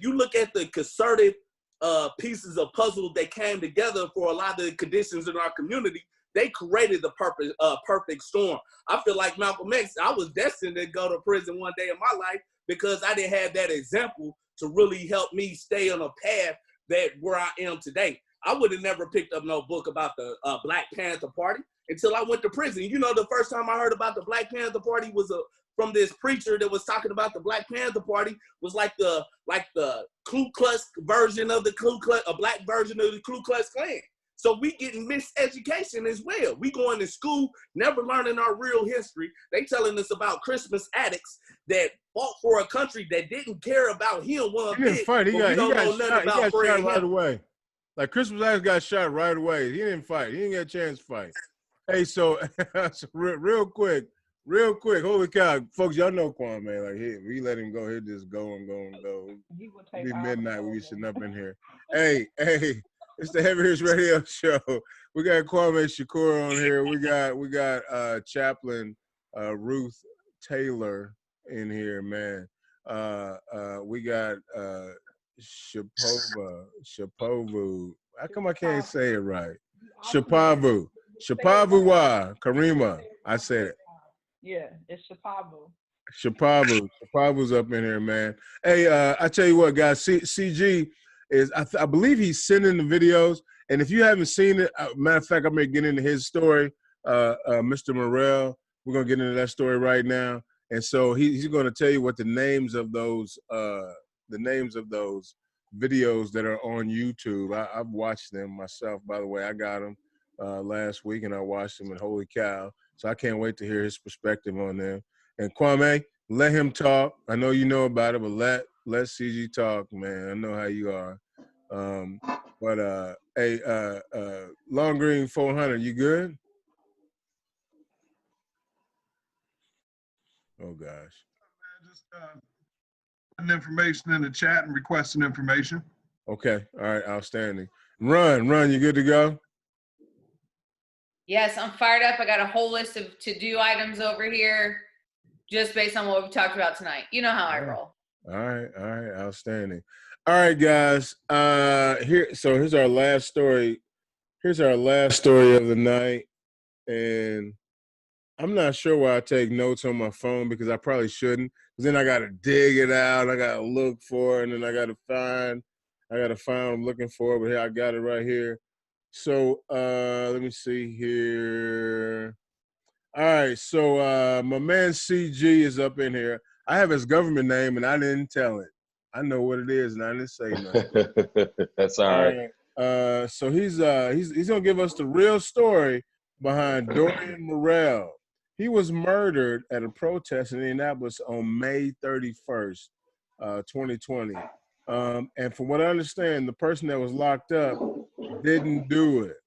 you look at the concerted pieces of puzzle that came together for a lot of the conditions in our community, they created the perfect storm. I feel like Malcolm X, I was destined to go to prison one day in my life because I didn't have that example to really help me stay on a path that where I am today. I would have never picked up no book about the Black Panther Party until I went to prison. You know, the first time I heard about the Black Panther Party was from this preacher that was talking about the Black Panther Party was like the Ku Klux version of the a black version of the Ku Klux Klan. So we getting miseducation as well. We going to school, never learning our real history. They telling us about Christmas addicts that fought for a country that didn't care about him one bit. He didn't fight. He got shot right away. Like Christmas addicts got shot right away. He didn't fight. He didn't get a chance to fight. Hey, so real quick. Holy cow, folks! Y'all know Kwame. Like, we let him go. He'll just go and go and go. It'll be midnight. We sitting up in here. Hey. It's the Heavy Hitters Radio Show. We got Kwame Shakur on here. We got Chaplin Ruth Taylor in here, man. We got Shupavu. How come I can't say it right? Shupavu Wa Kirima. I said it. Yeah, it's Shupavu. Shupavu's up in here, man. Hey, I tell you what, guys. Cee Gee is, I believe he's sending the videos. And if you haven't seen it, matter of fact, I'm going to get into his story. Mr. Murrell, we're going to get into that story right now. And so he's going to tell you what the names of those videos that are on YouTube. I've watched them myself, by the way. I got them last week and I watched them, and holy cow. So I can't wait to hear his perspective on them. And Kwame, let him talk. I know you know about it, but let Cee Gee talk, man. I know how you are. But hey, Long Green 400, you good? Oh gosh. Just putting information in the chat and requesting information. Okay. All right. Outstanding. Run. You good to go? Yes, I'm fired up. I got a whole list of to-do items over here, just based on what we talked about tonight. You know how I roll. All right. Outstanding. All right, guys. Here's our last story. Here's our last story of the night, and I'm not sure why I take notes on my phone because I probably shouldn't. Because then I got to dig it out. I got to look for it, and then I got to find what I'm looking for. But here, I got it right here. So let me see here. All right. So my man Cee Gee is up in here. I have his government name, and I didn't tell it. I know what it is, and I didn't say nothing. That's all right. So he's gonna give us the real story behind Dorian Murrell. He was murdered at a protest in Indianapolis on May 31st, 2020. And from what I understand, the person that was locked up didn't do it.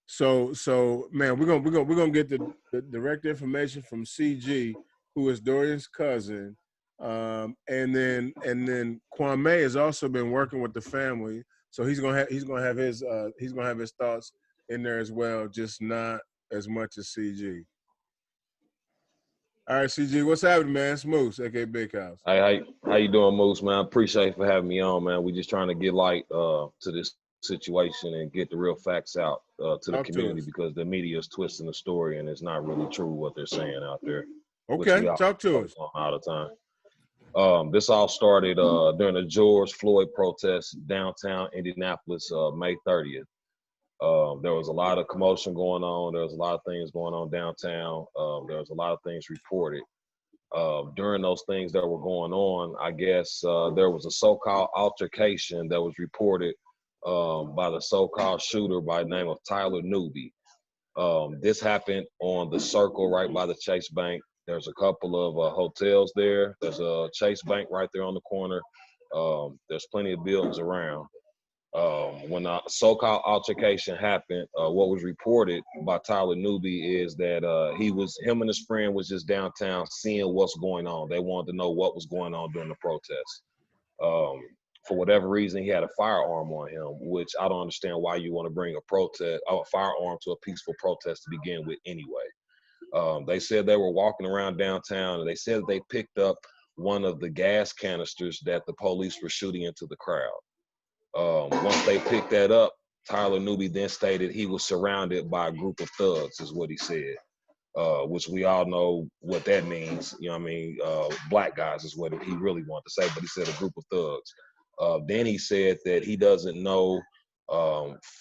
So man, we're gonna get the direct information from Cee Gee, who is Dorian's cousin. And then Kwame has also been working with the family. So he's gonna have his thoughts in there as well, just not as much as Cee Gee. All right, Cee Gee, what's happening, man? It's Moose, aka Big House. Hey, how you doing, Moose, man? I appreciate you for having me on, man. We just trying to get light to this situation and get the real facts out to the community because the media is twisting the story and it's not really true what they're saying out there. Okay, talk to us. All the time. This all started during the George Floyd protest downtown Indianapolis, May 30th. There was a lot of commotion going on. There was a lot of things going on downtown. There was a lot of things reported. During those things that were going on, I guess there was a so-called altercation that was reported by the so-called shooter by the name of Tyler Newby. This happened on the Circle right by the Chase Bank. There's a couple of hotels there. There's a Chase Bank right there on the corner. There's plenty of buildings around. When the so-called altercation happened, what was reported by Tyler Newby is that him and his friend was just downtown seeing what's going on. They wanted to know what was going on during the protest. For whatever reason, he had a firearm on him, which I don't understand why you want to bring a firearm to a peaceful protest to begin with anyway. They said they were walking around downtown and they said that they picked up one of the gas canisters that the police were shooting into the crowd. Once they picked that up, Tyler Newby then stated he was surrounded by a group of thugs, is what he said, which we all know what that means. You know what I mean? Black guys is what he really wanted to say, but he said a group of thugs. Then he said that he doesn't know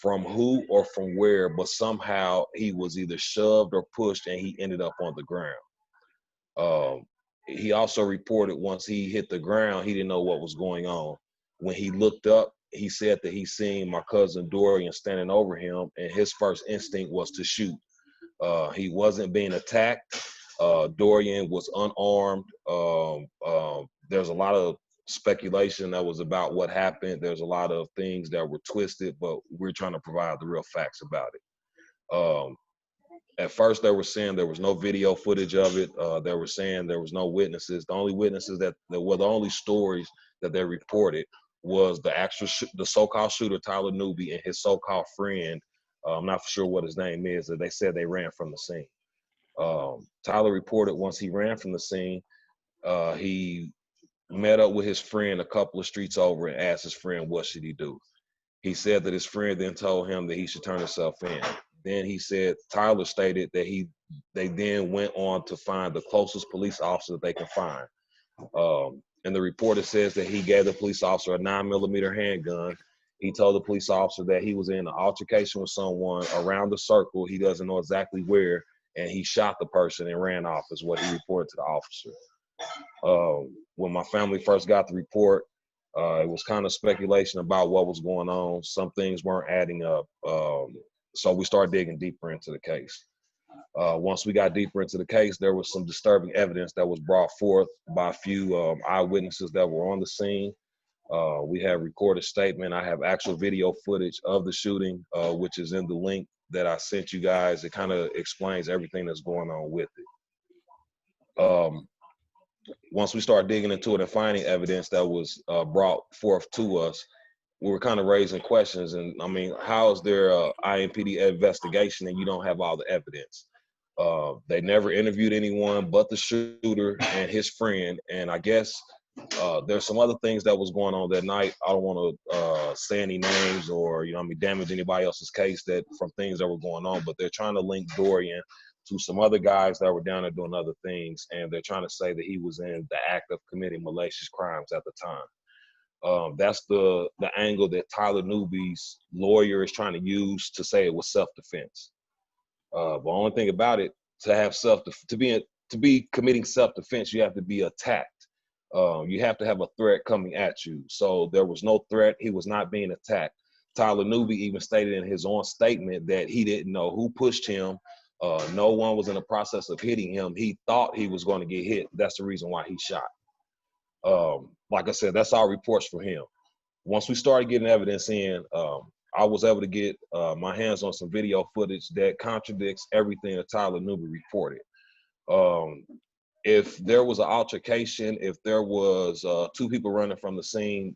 from who or from where, but somehow he was either shoved or pushed and he ended up on the ground. He also reported once he hit the ground, he didn't know what was going on. When he looked up, he said that he seen my cousin Dorian standing over him, and his first instinct was to shoot. He wasn't being attacked. Dorian was unarmed. There's a lot of speculation that was about what happened. There's a lot of things that were twisted, but we're trying to provide the real facts about it. At first, they were saying there was no video footage of it. They were saying there was no witnesses. The only witnesses that were the only stories that they reported was the so-called shooter Tyler Newby and his so-called friend. I'm not sure what his name is. That they said they ran from the scene. Tyler reported once he ran from the scene, he met up with his friend a couple of streets over and asked his friend what should he do. He said that his friend then told him that he should turn himself in. Then he said Tyler stated that they then went on to find the closest police officer that they can find. And the report says that he gave the police officer a 9mm handgun. He told the police officer that he was in an altercation with someone around the Circle. He doesn't know exactly where, and he shot the person and ran off, is what he reported to the officer. When my family first got the report, it was kind of speculation about what was going on. Some things weren't adding up. So we started digging deeper into the case. Once we got deeper into the case, there was some disturbing evidence that was brought forth by a few eyewitnesses that were on the scene. We have recorded statement. I have actual video footage of the shooting, which is in the link that I sent you guys. It kind of explains everything that's going on with it. Once we start digging into it and finding evidence that was brought forth to us, we were kind of raising questions. And I mean, how is there a IMPD investigation and you don't have all the evidence? They never interviewed anyone but the shooter and his friend. And I guess there's some other things that was going on that night. I don't want to say any names or, you know, I mean, damage anybody else's case that from things that were going on, but they're trying to link Dorian to some other guys that were down there doing other things. And they're trying to say that he was in the act of committing malicious crimes at the time. That's the angle that Tyler Newby's lawyer is trying to use to say it was self-defense. The only thing about it, to have to be committing self-defense, you have to be attacked. You have to have a threat coming at you. So there was no threat. He was not being attacked. Tyler Newby even stated in his own statement that he didn't know who pushed him. No one was in the process of hitting him. He thought he was going to get hit. That's the reason why he shot. Like I said, that's our reports for him. Once we started getting evidence in, I was able to get my hands on some video footage that contradicts everything that Tyler Newby reported. If there was an altercation, if there was 2 people running from the scene,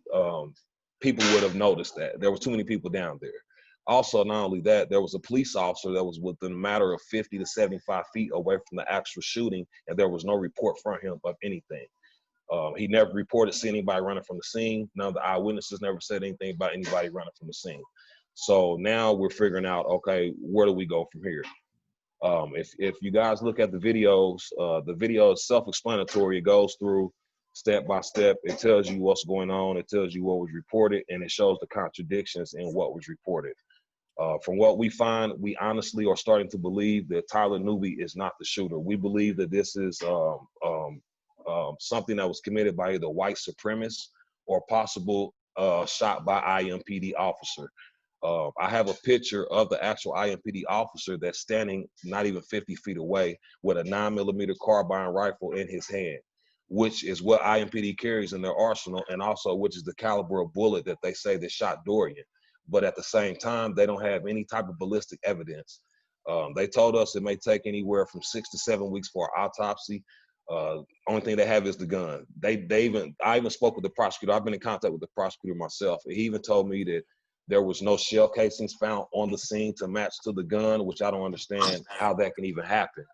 people would have noticed that. There was too many people down there. Also, not only that, there was a police officer that was within a matter of 50 to 75 feet away from the actual shooting, and there was no report from him of anything. He never reported seeing anybody running from the scene. None of the eyewitnesses never said anything about anybody running from the scene. So now we're figuring out, okay, where do we go from here? If you guys look at the videos, the video is self-explanatory. It goes through step by step. It tells you what's going on. It tells you what was reported, and it shows the contradictions in what was reported. From what we find, we honestly are starting to believe that Tyler Newby is not the shooter. We believe that this is something that was committed by either white supremacists or possible shot by IMPD officer. I have a picture of the actual IMPD officer that's standing not even 50 feet away with a 9mm carbine rifle in his hand, which is what IMPD carries in their arsenal, and also which is the caliber of bullet that they say that shot Dorian. But at the same time, they don't have any type of ballistic evidence. They told us it may take anywhere from 6 to 7 weeks for an autopsy. Only thing they have is the gun. I even spoke with the prosecutor. I've been in contact with the prosecutor myself. He even told me that there was no shell casings found on the scene to match to the gun, which I don't understand how that can even happen.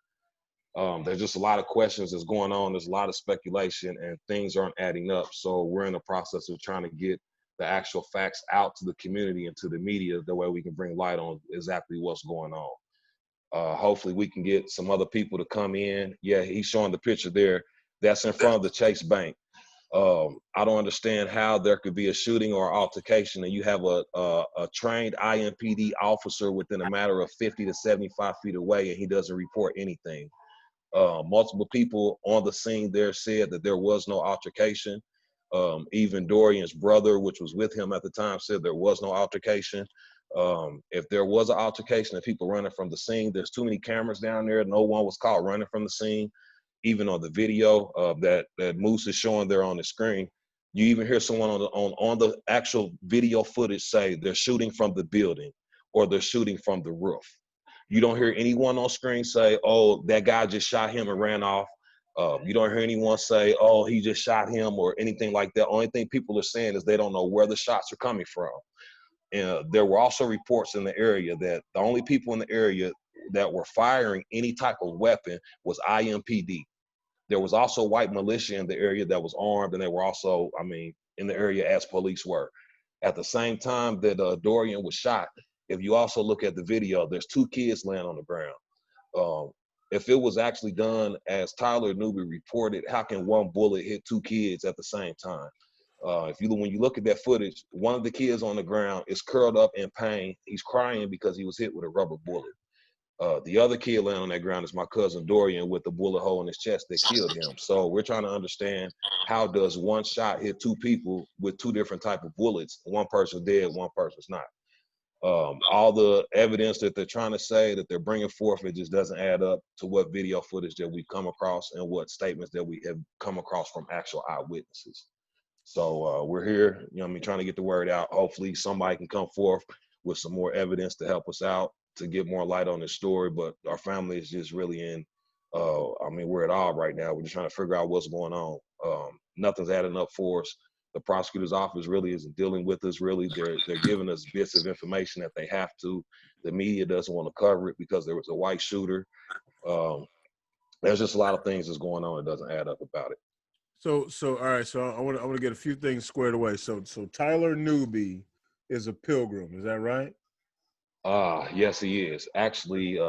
There's just a lot of questions that's going on. There's a lot of speculation and things aren't adding up. So we're in the process of trying to get the actual facts out to the community and to the media. The way we can bring light on exactly what's going on. Hopefully we can get some other people to come in. Yeah, he's showing the picture there. That's in front of the Chase Bank. I don't understand how there could be a shooting or altercation and you have a trained IMPD officer within a matter of 50 to 75 feet away and he doesn't report anything. Multiple people on the scene there said that there was no altercation. Even Dorian's brother, which was with him at the time, said there was no altercation. If there was an altercation of people running from the scene, there's too many cameras down there. No one was caught running from the scene. Even on the video that Moose is showing there on the screen, you even hear someone on the actual video footage say they're shooting from the building or they're shooting from the roof. You don't hear anyone on screen say, oh, that guy just shot him and ran off. You don't hear anyone say, oh, he just shot him or anything like that. Only thing people are saying is they don't know where the shots are coming from. And there were also reports in the area that the only people in the area that were firing any type of weapon was IMPD. There was also white militia in the area that was armed, and they were also, I mean, in the area as police were. At the same time that Dorian was shot, if you also look at the video, there's 2 kids laying on the ground. If it was actually done as Tyler Newby reported, how can one bullet hit 2 kids at the same time? When you look at that footage, one of the kids on the ground is curled up in pain. He's crying because he was hit with a rubber bullet. The other kid laying on that ground is my cousin Dorian with the bullet hole in his chest that killed him. So we're trying to understand, how does one shot hit 2 people with 2 different type of bullets? One person's dead, one person's not. All the evidence that they're trying to say that they're bringing forth, it just doesn't add up to what video footage that we've come across and what statements that we have come across from actual eyewitnesses. So we're here, you know what I mean, trying to get the word out. Hopefully somebody can come forth with some more evidence to help us out, to get more light on this story. But our family is just really in, I mean, we're at all right now. We're just trying to figure out what's going on. Nothing's adding up for us. The prosecutor's office really isn't dealing with us, really. They're giving us bits of information that they have to. The media doesn't want to cover it because there was a white shooter. There's just a lot of things that's going on that doesn't add up about it. So all right. So I want to get a few things squared away. So Tyler Newby is a pilgrim. Is that right? Yes, he is. Actually,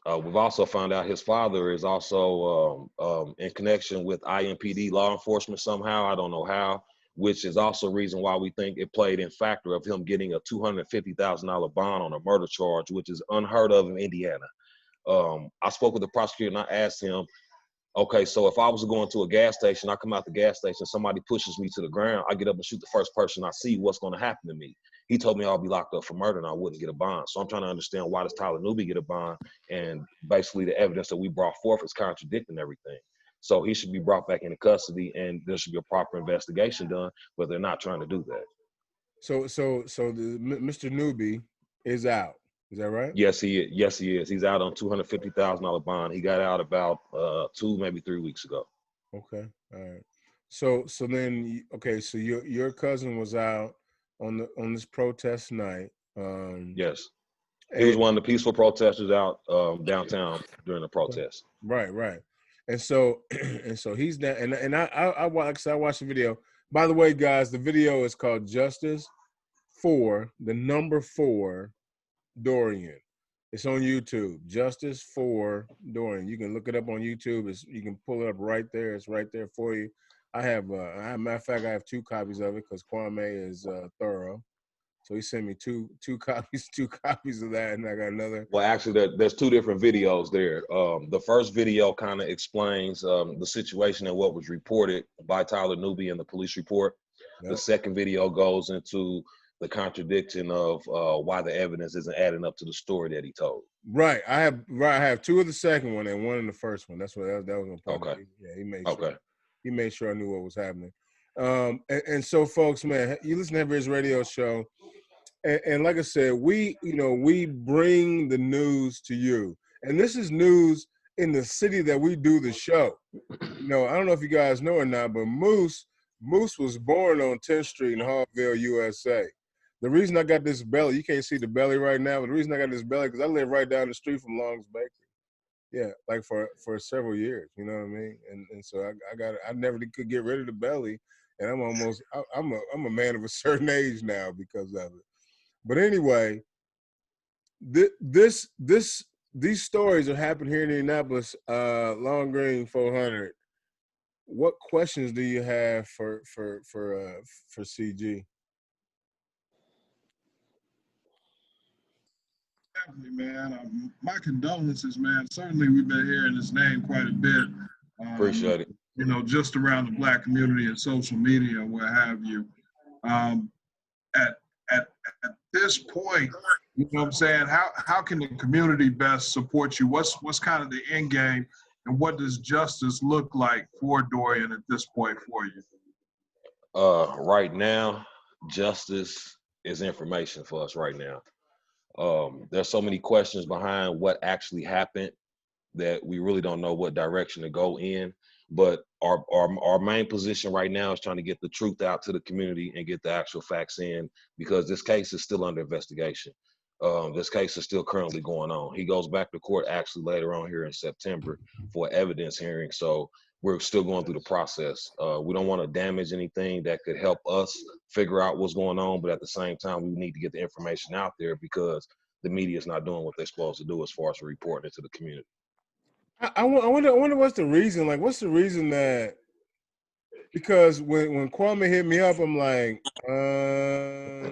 we've also found out his father is also in connection with IMPD law enforcement somehow. I don't know how, which is also a reason why we think it played in factor of him getting a $250,000 bond on a murder charge, which is unheard of in Indiana. I spoke with the prosecutor and I asked him, okay, so if I was going to a gas station, I come out the gas station, somebody pushes me to the ground, I get up and shoot the first person I see, what's going to happen to me? He told me I'll be locked up for murder and I wouldn't get a bond. So I'm trying to understand, why does Tyler Newby get a bond? And basically the evidence that we brought forth is contradicting everything. So he should be brought back into custody and there should be a proper investigation done, but they're not trying to do that. So Mr. Newby is out. Is that right? Yes, he is. Yes, he is. He's out on $250,000 bond. He got out about 2, maybe 3 weeks ago. Okay. All right. So then, okay. So your cousin was out on this protest night. Yes. He was one of the peaceful protesters out downtown during the protest. Right. And so he's down. And I watched the video. By the way, guys, the video is called Justice for the number 4 Dorian. It's on YouTube. Justice for Dorian. You can look it up on YouTube. You can pull it up right there. It's right there for you. I have, matter of fact, I have 2 copies of it because Kwame is thorough. So he sent me two copies of that, and I got another. Well, actually, there's 2 different videos there. The first video kind of explains the situation and what was reported by Tyler Newby in the police report. Yep. The second video goes into the contradiction of why the evidence isn't adding up to the story that he told. Right. I have 2 of the second one and 1 in the first one. That's what that was important. Okay. Yeah, he made sure. He made sure I knew what was happening. And so, folks, man, you listen to his radio show, and like I said, we bring the news to you, and this is news in the city that we do the show. I don't know if you guys know or not, but Moose was born on 10th Street in Hallville, USA. The reason I got this belly, you can't see the belly right now, but the reason I got this belly because I live right down the street from Long's Bakery. Yeah, like for several years, you know what I mean? And so I never could get rid of the belly, and I'm a man of a certain age now because of it. But anyway, these stories are happening here in Indianapolis, Long Green 400. What questions do you have for Cee Gee? Definitely, man. My condolences, man. Certainly, we've been hearing his name quite a bit. Appreciate it. Just around the Black community and social media and what have you. At this point, you know what I'm saying? How can the community best support you? What's kind of the end game, and what does justice look like for Dorian at this point for you? Right now, justice is information for us right now. There's so many questions behind what actually happened that we really don't know what direction to go in. But our main position right now is trying to get the truth out to the community and get the actual facts in, because this case is still under investigation. This case is still currently going on. He goes back to court actually later on here in September for evidence hearing. So we're still going through the process. We don't want to damage anything that could help us figure out what's going on, but at the same time, we need to get the information out there because the media is not doing what they're supposed to do as far as reporting it to the community. I wonder what's the reason? Like, what's the reason that? Because when Kwame hit me up, I'm like, I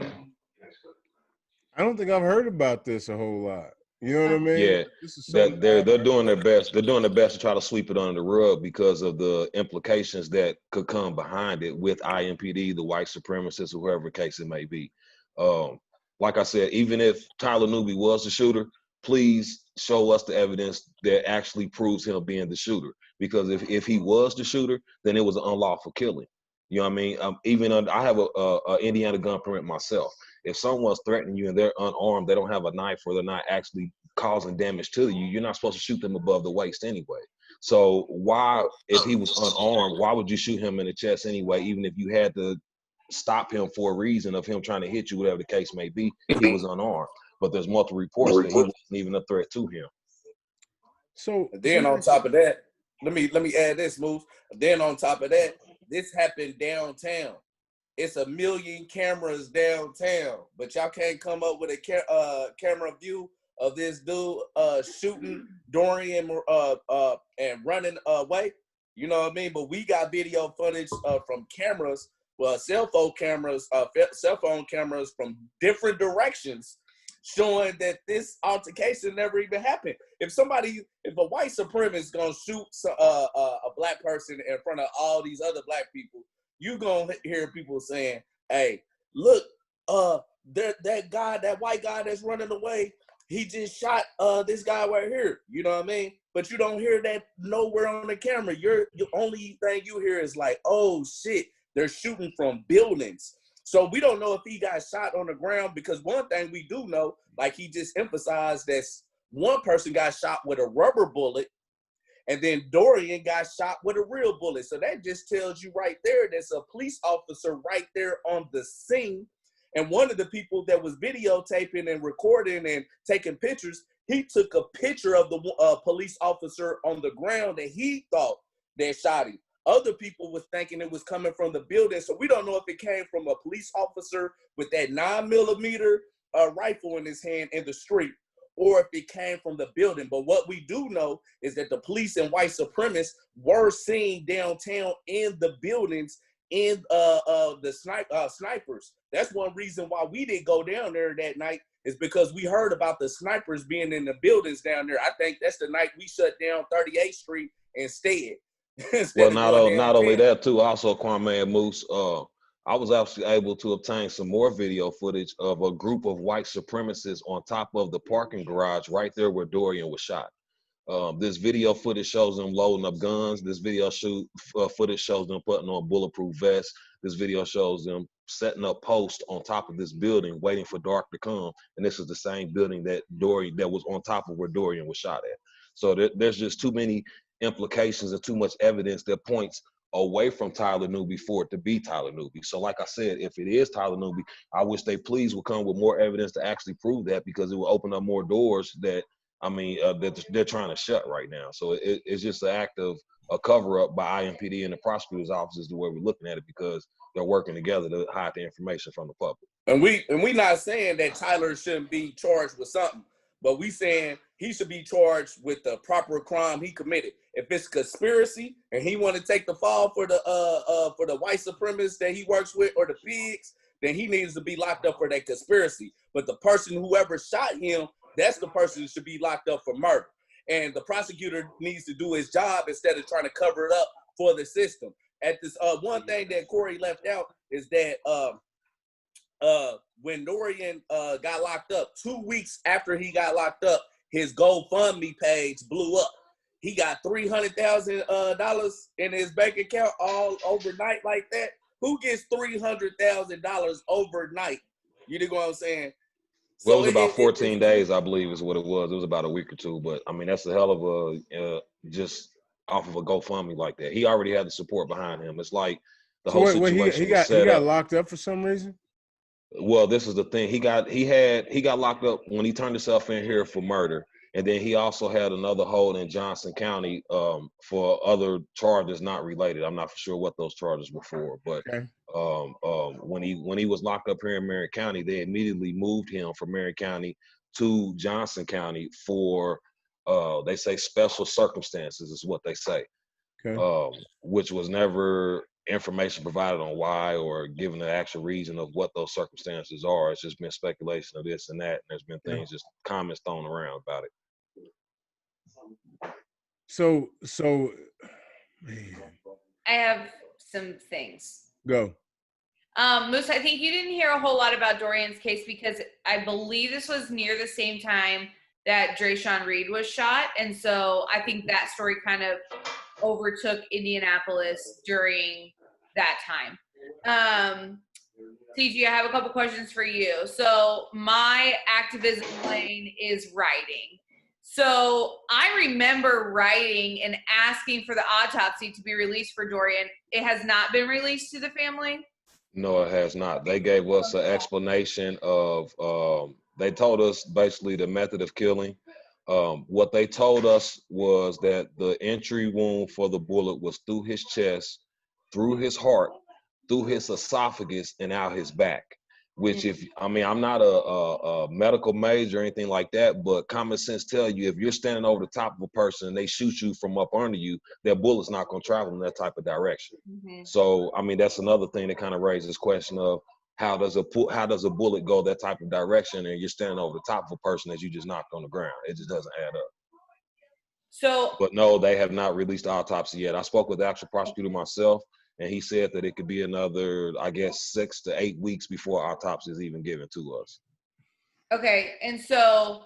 don't think I've heard about this a whole lot. You know what I mean? Yeah, they're doing their best. They're doing their best to try to sweep it under the rug because of the implications that could come behind it with IMPD, the white supremacists, or whoever case it may be. Like I said, even if Tyler Newby was the shooter, please show us the evidence that actually proves him being the shooter. Because if he was the shooter, then it was an unlawful killing. You know what I mean? Even I have a Indiana gun permit myself. If someone's threatening you and they're unarmed, they don't have a knife, or they're not actually causing damage to you, you're not supposed to shoot them above the waist anyway. So why, if he was unarmed, why would you shoot him in the chest anyway, even if you had to stop him for a reason of him trying to hit you, whatever the case may be? He was unarmed. But there's multiple reports that he wasn't even a threat to him. So then on top of that, let me add this, Moose. Then on top of that, this happened downtown. It's 1 million cameras downtown, but y'all can't come up with a camera view of this dude shooting Dorian and running away. You know what I mean? But we got video footage from cameras, cell phone cameras from different directions, showing that this altercation never even happened. If a white supremacist gonna shoot a black person in front of all these other black people, you gonna hear people saying, "Hey, look, that white guy that's running away, he just shot this guy right here." You know what I mean? But you don't hear that nowhere on the camera. Your only thing you hear is like, "Oh shit, they're shooting from buildings." So we don't know if he got shot on the ground, because one thing we do know, like he just emphasized, that one person got shot with a rubber bullet, and then Dorian got shot with a real bullet. So that just tells you right there there's a police officer right there on the scene. And one of the people that was videotaping and recording and taking pictures, he took a picture of the police officer on the ground that he thought that shot him. Other people was thinking it was coming from the building. So we don't know if it came from a police officer with that 9mm rifle in his hand in the street, or if it came from the building. But what we do know is that the police and white supremacists were seen downtown in the buildings in the snipers. That's one reason why we didn't go down there that night, is because we heard about the snipers being in the buildings down there. I think that's the night we shut down 38th Street instead. Well, not only that too, also Kwame and Moose, I was actually able to obtain some more video footage of a group of white supremacists on top of the parking garage right there where Dorian was shot. This video footage shows them loading up guns. This video footage shows them putting on bulletproof vests. This video shows them setting up posts on top of this building, waiting for dark to come. And this is the same building that was on top of where Dorian was shot at. So there's just too many implications and too much evidence that points away from Tyler Newby for it to be Tyler Newby. So like I said, if it is Tyler Newby, I wish they please would come with more evidence to actually prove that, because it will open up more doors that, that they're trying to shut right now. So it's just an act of a cover-up by IMPD and the prosecutor's office is the way we're looking at it, because they're working together to hide the information from the public. And we not saying that Tyler shouldn't be charged with something, but we saying he should be charged with the proper crime he committed. If it's conspiracy and he want to take the fall for the white supremacists that he works with, or the pigs, then he needs to be locked up for that conspiracy. But the person, whoever shot him, that's the person who should be locked up for murder. And the prosecutor needs to do his job instead of trying to cover it up for the system. At this one thing that Corey left out is that when Dorian got locked up, 2 weeks after he got locked up, his GoFundMe page blew up. He got $300,000 in his bank account all overnight like that. Who gets $300,000 overnight? You know what I'm saying? Well, it was about 14 days, I believe, is what it was. It was about a week or two, but I mean, that's a hell of a just off of a GoFundMe like that. He already had the support behind him. It's like the whole situation was set up. He got locked up for some reason. Well, this is the thing. He got locked up when he turned himself in here for murder, and then he also had another hold in Johnson County for other charges not related. I'm not for sure what those charges were for, but okay. When he was locked up here in Marion County, they immediately moved him from Marion County to Johnson County for they say special circumstances is what they say, okay. Which was never information provided on why or given the actual reason of what those circumstances are. It's just been speculation of this and that, and there's been things, just comments thrown around about it. So man. I have some things. Go. Moose, I think you didn't hear a whole lot about Dorian's case, because I believe this was near the same time that Drayshawn Reed was shot. And so I think that story kind of overtook Indianapolis during that time. Cee Gee, I have a couple questions for you. So my activism lane is writing. So I remember writing and asking for the autopsy to be released for Dorian. It has not been released to the family? No, it has not. They gave us an explanation of, they told us basically the method of killing. What they told us was that the entry wound for the bullet was through his chest, through his heart, through his esophagus, and out his back. Which, I'm not a medical major or anything like that, but common sense tell you if you're standing over the top of a person and they shoot you from up under you, their bullet's not going to travel in that type of direction. So, that's another thing that kind of raises question of how does a bullet go that type of direction and you're standing over the top of a person that you just knocked on the ground? It just doesn't add up. So, but no, they have not released the autopsy yet. I spoke with the actual prosecutor myself, and he said that it could be another, I guess, 6 to 8 weeks before autopsy is even given to us. Okay, and so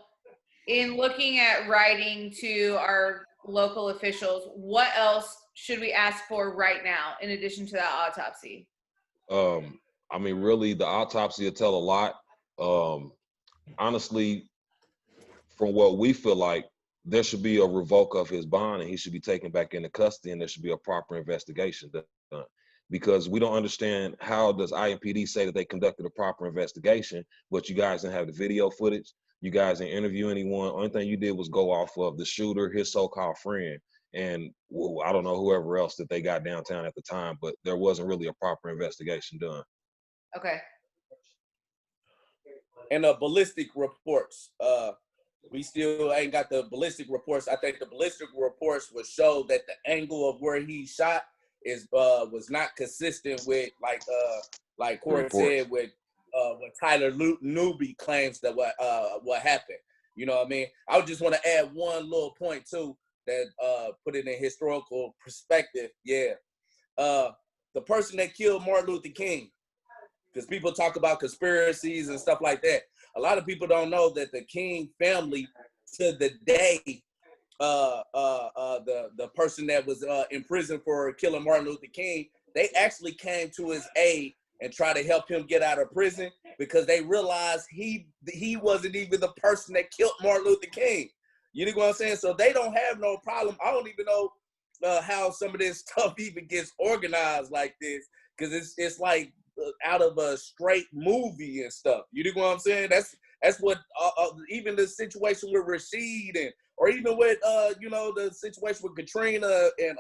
in looking at writing to our local officials, what else should we ask for right now in addition to that autopsy? Really, the autopsy will tell a lot. Honestly, from what we feel like, there should be a revoke of his bond and he should be taken back into custody, and there should be a proper investigation done. Because we don't understand, how does IMPD say that they conducted a proper investigation, but you guys didn't have the video footage, you guys didn't interview anyone, only thing you did was go off of the shooter, his so-called friend, and I don't know whoever else that they got downtown at the time, but there wasn't really a proper investigation done. Okay. And ballistic reports, we still ain't got the ballistic reports. I think the ballistic reports would show that the angle of where he shot was not consistent with like Corey said with what Tyler Newby claims that what happened. You know what I mean? I would just want to add one little point too that put it in historical perspective. Yeah, the person that killed Martin Luther King, because people talk about conspiracies and stuff like that. A lot of people don't know that the King family, to the day, the person that was in prison for killing Martin Luther King, they actually came to his aid and tried to help him get out of prison because they realized he wasn't even the person that killed Martin Luther King. You know what I'm saying? So they don't have no problem. I don't even know how some of this stuff even gets organized like this, because it's like out of a straight movie and stuff. You know what I'm saying? That's what even the situation with Rashid or even with the situation with Katrina and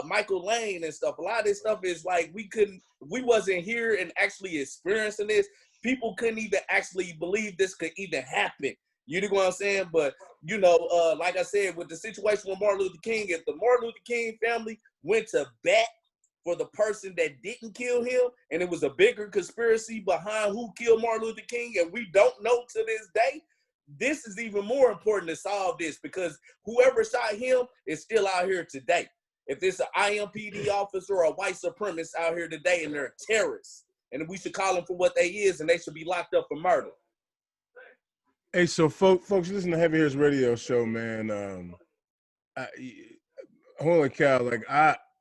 Michael Lane and stuff. A lot of this stuff is like we wasn't here and actually experiencing this. People couldn't even actually believe this could even happen. You know what I'm saying? But like I said, with the situation with Martin Luther King, if the Martin Luther King family went to bat for the person that didn't kill him, and it was a bigger conspiracy behind who killed Martin Luther King, and we don't know to this day, this is even more important to solve this, because whoever shot him is still out here today. If it's an IMPD officer or a white supremacist out here today and they're terrorists, and we should call them for what they is, and they should be locked up for murder. Hey, so folks, listen to Heavy Hitters Radio Show, man. Holy cow, like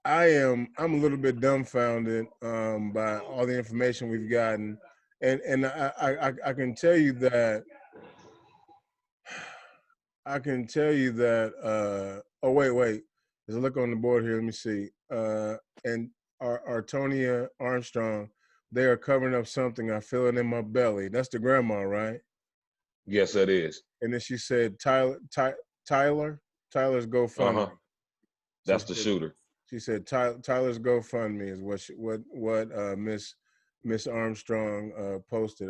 I'm a little bit dumbfounded by all the information we've gotten, and I can tell you that oh wait, there's a look on the board here, let me see. And Artonia Armstrong, they are covering up something, I feel it in my belly. That's the grandma, right? Yes, it is. And then she said Tyler's GoFundMe. That's the shooter. She said Tyler's GoFundMe is what Miss Armstrong posted.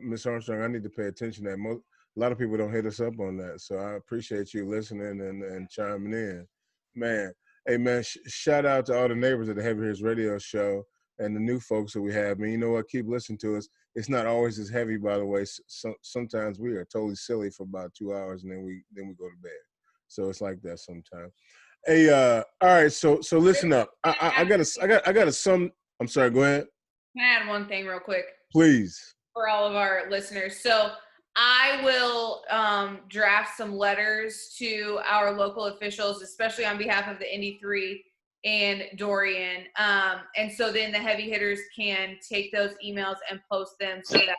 Miss Armstrong, I need to pay attention to that. A lot of people don't hit us up on that, so I appreciate you listening and chiming in, man. Hey man, shout out to all the neighbors at the Heavy Hitters Radio Show and the new folks that we have. Man, you know what? Keep listening to us. It's not always as heavy, by the way. Sometimes we are totally silly for about 2 hours and then we go to bed. So it's like that sometimes. Hey, all right. So listen up. I got a I'm sorry. Go ahead. Can I add one thing real quick? Please. For all of our listeners. So I will draft some letters to our local officials, especially on behalf of the Indy 3, and Dorian. And so then the heavy hitters can take those emails and post them so that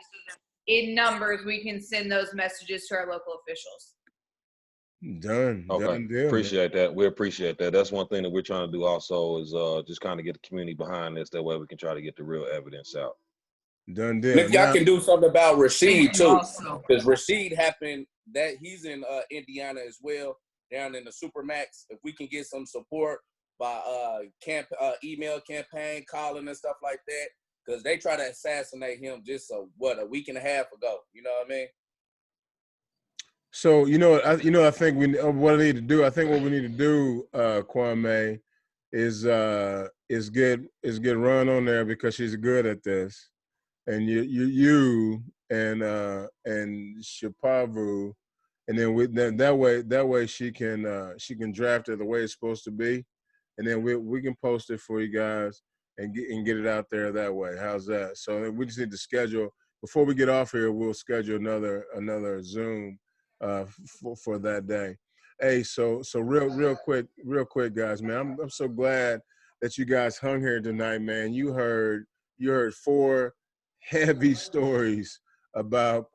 in numbers we can send those messages to our local officials. Done. Okay, Done deal, appreciate that. We appreciate that. That's one thing that we're trying to do also is just kind of get the community behind this. That way we can try to get the real evidence out. Done And deal. if y'all can do something about Rashid Thank you too, also. because Rashid happened that he's in Indiana as well, down in the Supermax. If we can get some support by email campaign, calling and stuff like that, because they try to assassinate him just a week and a half ago. You know what I mean? So I think what I need to do. I think what we need to do, Kwame, is get Run on there because she's good at this, and you and Shupavu, and then that way she can draft it the way it's supposed to be, and then we can post it for you guys and get it out there that way. How's that? So we just need to schedule before we get off here. We'll schedule another Zoom for that day. Hey, so real quick, guys, man, I'm so glad that you guys hung here tonight, man. You heard 4 heavy stories about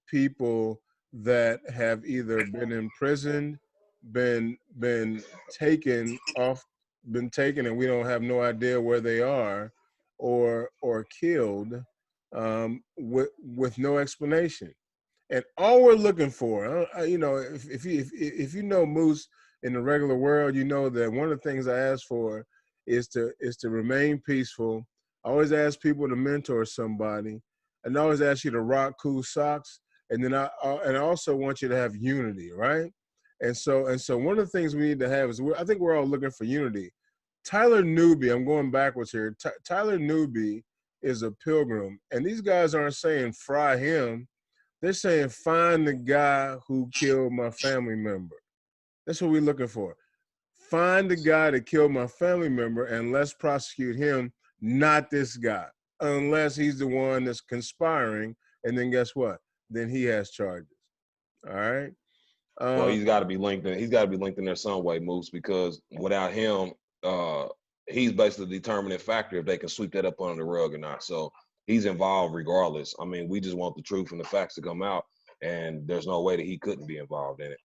people that have either been imprisoned, been taken, and we don't have no idea where they are, or killed with no explanation. And all we're looking for, if you know Moose in the regular world, you know that one of the things I ask for is to remain peaceful. I always ask people to mentor somebody, and I always ask you to rock cool socks. And then I also want you to have unity, right? And so one of the things we need to have is I think we're all looking for unity. Tyler Newby, I'm going backwards here. Tyler Newby is a pilgrim, and these guys aren't saying fry him. They're saying, find the guy who killed my family member. That's what we're looking for. Find the guy that killed my family member and let's prosecute him, not this guy, unless he's the one that's conspiring. And then guess what? Then he has charges. All right. Well, he's got to be linked in. He's got to be linked in there some way, Moose, because without him, he's basically the determining factor if they can sweep that up under the rug or not. So he's involved regardless. I mean, we just want the truth and the facts to come out, and there's no way that he couldn't be involved in it.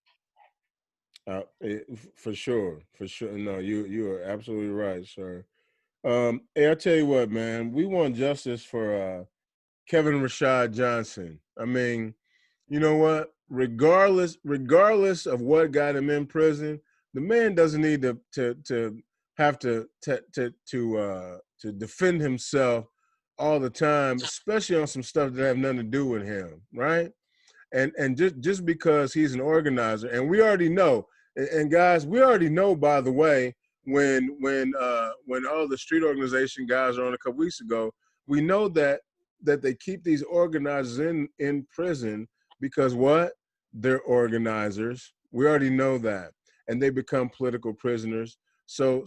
For sure. No, you are absolutely right, sir. Hey, I tell you what, man, we want justice for Kevin Rashid Johnson. I mean, you know what? Regardless of what got him in prison, the man doesn't need to have to defend himself all the time, especially on some stuff that have nothing to do with him, right? And just because he's an organizer, and we already know, and guys, we already know, by the way, when all the street organization guys are on a couple weeks ago, we know that they keep these organizers in prison because what? They're organizers. We already know that, and they become political prisoners. So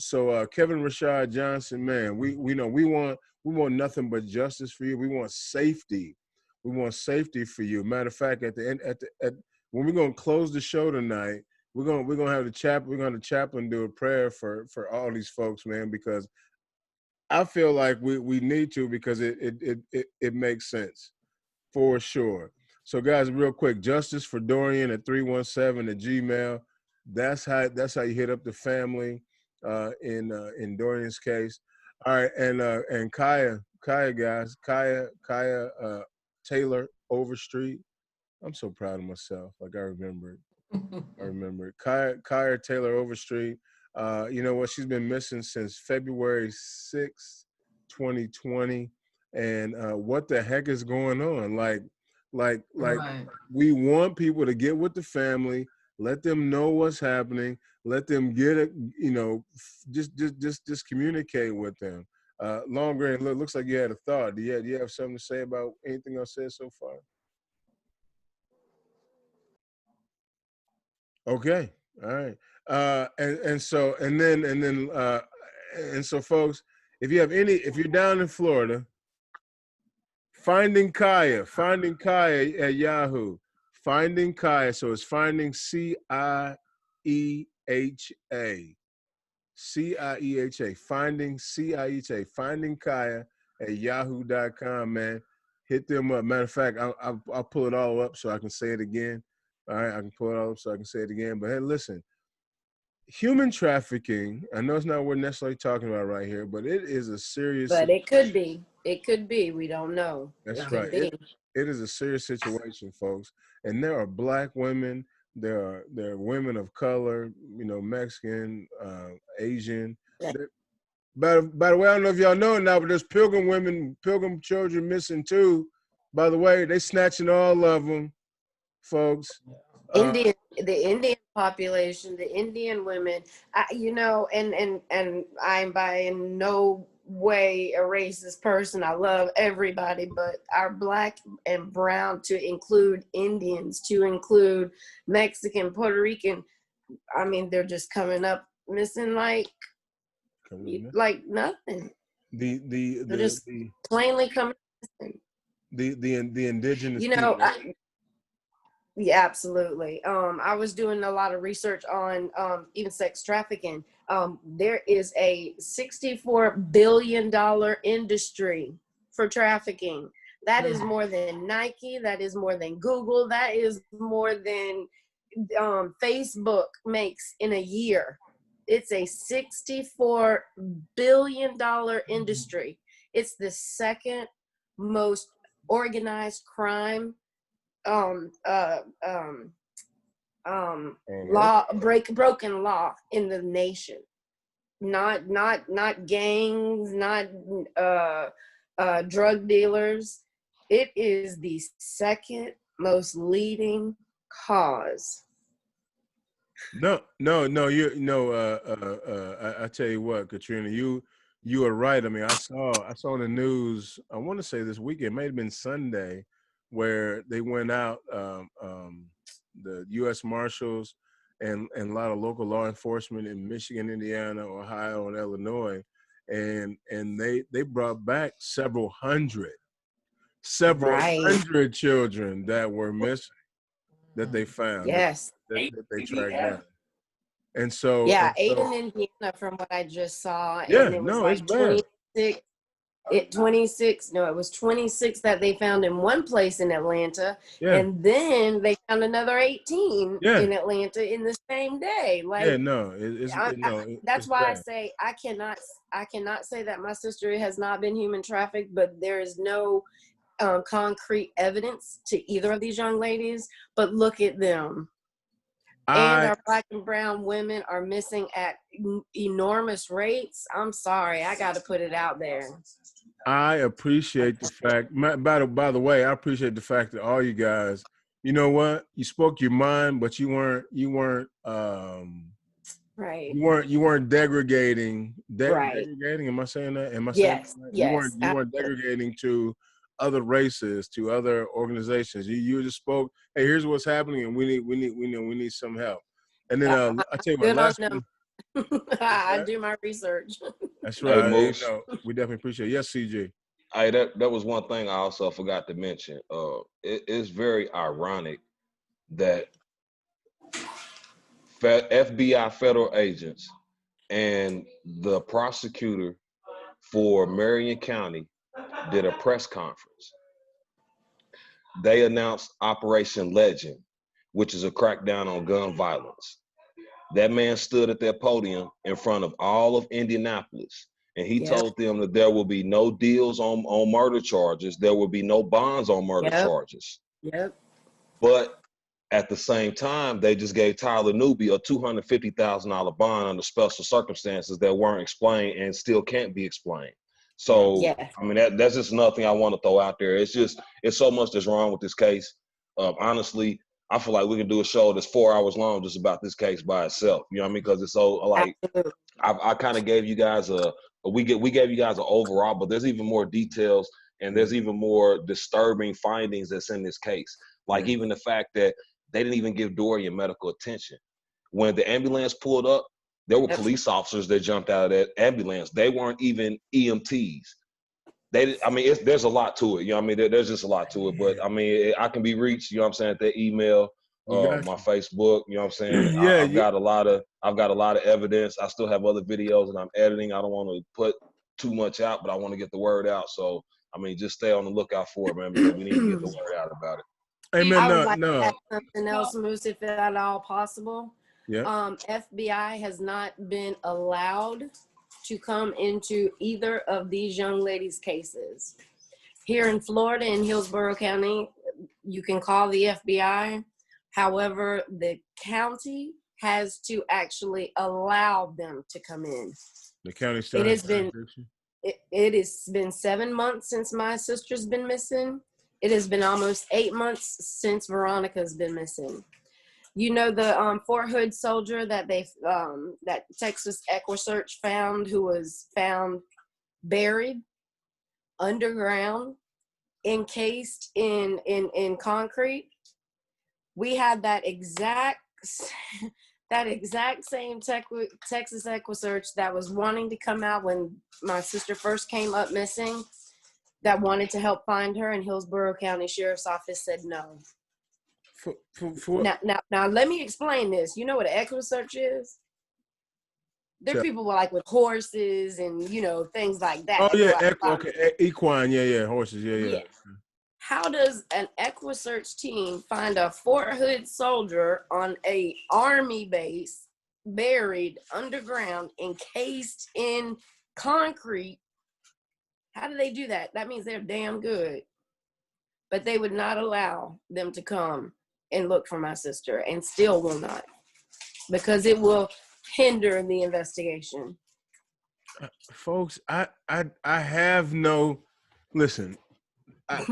Kevin Rashid Johnson, man, we know we want nothing but justice for you. We want safety. We want safety for you. Matter of fact, at the end, when we're gonna close the show tonight, we're gonna have the chaplain do a prayer for all these folks, man, because I feel like we need to, because it makes sense for sure. So guys, real quick, justice for Dorian at 317 at Gmail. That's how you hit up the family in Dorian's case. All right, and Kaya guys, Kaya Taylor Overstreet. I'm so proud of myself. Like I remember it. Kaya Taylor Overstreet. You know what? She's been missing since February 6th, 2020. And what the heck is going on? Like right. We want people to get with the family, let them know what's happening, let them get it, just communicate with them. Long Green, looks like you had a thought. Do you have something to say about anything I said so far? Okay. All right. And so folks, if you're down in Florida, Finding Kaya at Yahoo. Finding Kaya. So it's finding Cieha. Cieha, finding Cieha, finding Kaya at yahoo.com, man. Hit them up. Matter of fact, I'll pull it all up so I can say it again. All right, I can pull it all up so I can say it again. But hey, listen, human trafficking, I know it's not what we're necessarily talking about right here, but it is a serious But it could be. It could be. We don't know. That's right. It is a serious situation, folks. And there are Black women, there are women of color, you know, Mexican, Asian. By the way, I don't know if y'all know it now, but there's Pilgrim women, Pilgrim children missing too. By the way, they snatching all of them, folks. The Indian population, the Indian women, you know, and I'm by no way a racist person. I love everybody, but our Black and brown, to include Indians, to include Mexican, Puerto Rican, I mean, they're just coming up missing like nothing. They're just plainly coming missing. The indigenous, you know, yeah, absolutely. I was doing a lot of research on even sex trafficking. There is a $64 billion industry for trafficking. That is more than Nike. That is more than Google. That is more than Facebook makes in a year. It's a $64 billion industry. It's the second most organized crime broken law in the nation. Not gangs, not drug dealers. It is the second most leading cause. No. I tell you what, Katrina, you are right. I mean, I saw in the news. I want to say this weekend, it may have been Sunday, where they went out, the U.S. Marshals and a lot of local law enforcement in Michigan, Indiana, Ohio, and Illinois, and they brought back several hundred children that were missing, that they found. Yes. That they tracked down. And so, yeah, 8 in Indiana from what I just saw. Yeah, and it was it's bad. 26. No, it was 26 that they found in one place in Atlanta. Yeah. And then they found another 18 in Atlanta in the same day. Like, that's why bad. I say I cannot say that my sister has not been human trafficked, but there is no concrete evidence to either of these young ladies. But look at them. And our Black and brown women are missing at enormous rates. I'm sorry, I got to put it out there. I appreciate the fact. By the way, I appreciate the fact that all you guys, you know what, you spoke your mind, but you weren't right. You weren't degrading. Right. Degrading. Am I saying that? Am I saying that? Yes. You weren't degrading to other races, to other organizations. You just spoke, hey, here's what's happening, and we need some help. And then I tell you what, last one, I do my research. That's right. Hey, Moose. We definitely appreciate it. Yes, CJ. Hey, that was one thing I also forgot to mention. It is very ironic that FBI federal agents and the prosecutor for Marion County did a press conference. They announced Operation Legend, which is a crackdown on gun violence. That man stood at that podium in front of all of Indianapolis, and he told them that there will be no deals on murder charges. There will be no bonds on murder charges. Yep. But at the same time, they just gave Tyler Newby a $250,000 bond under special circumstances that weren't explained and still can't be explained. So, I mean, that's just nothing I want to throw out there. It's so much that's wrong with this case. Honestly, I feel like we can do a show that's 4 hours long just about this case by itself. You know what I mean? Because it's so like, I kind of gave you guys we gave you guys an overall, but there's even more details and there's even more disturbing findings that's in this case. Like even the fact that they didn't even give Dorian medical attention. When the ambulance pulled up, there were police officers that jumped out of that ambulance. They weren't even EMTs. There's a lot to it. You know what I mean? There's just a lot to it. But I mean, I can be reached, you know what I'm saying, at their email, We got my you. Facebook. You know what I'm saying? Yeah, I've got a lot of evidence. I still have other videos that I'm editing. I don't want to put too much out, but I want to get the word out. So I mean, just stay on the lookout for it, man, because we need to get the word out about it. Hey man, I would no, like to add no. something else, Moose, if at all possible. Yeah. FBI has not been allowed to come into either of these young ladies' cases. Here in Florida, in Hillsborough County, you can call the FBI. However, the county has to actually allow them to come in. The county still It has has been jurisdiction? it has been 7 months since my sister's been missing. It has been almost 8 months since Veronica's been missing. You know the Fort Hood soldier that that Texas EquiSearch found, who was found buried underground, encased in concrete. We had that exact same Texas EquiSearch that was wanting to come out when my sister first came up missing, that wanted to help find her, and Hillsborough County Sheriff's Office said no. Now, let me explain this. You know what an EquiSearch is? They're people like with horses and, you know, things like that. Oh yeah, okay, equine, yeah, horses, yeah. How does an EquiSearch team find a Fort Hood soldier on a army base, buried underground, encased in concrete? How do they do that? That means they're damn good. But they would not allow them to come and look for my sister, and still will not, because it will hinder the investigation. Folks, I have no, listen, I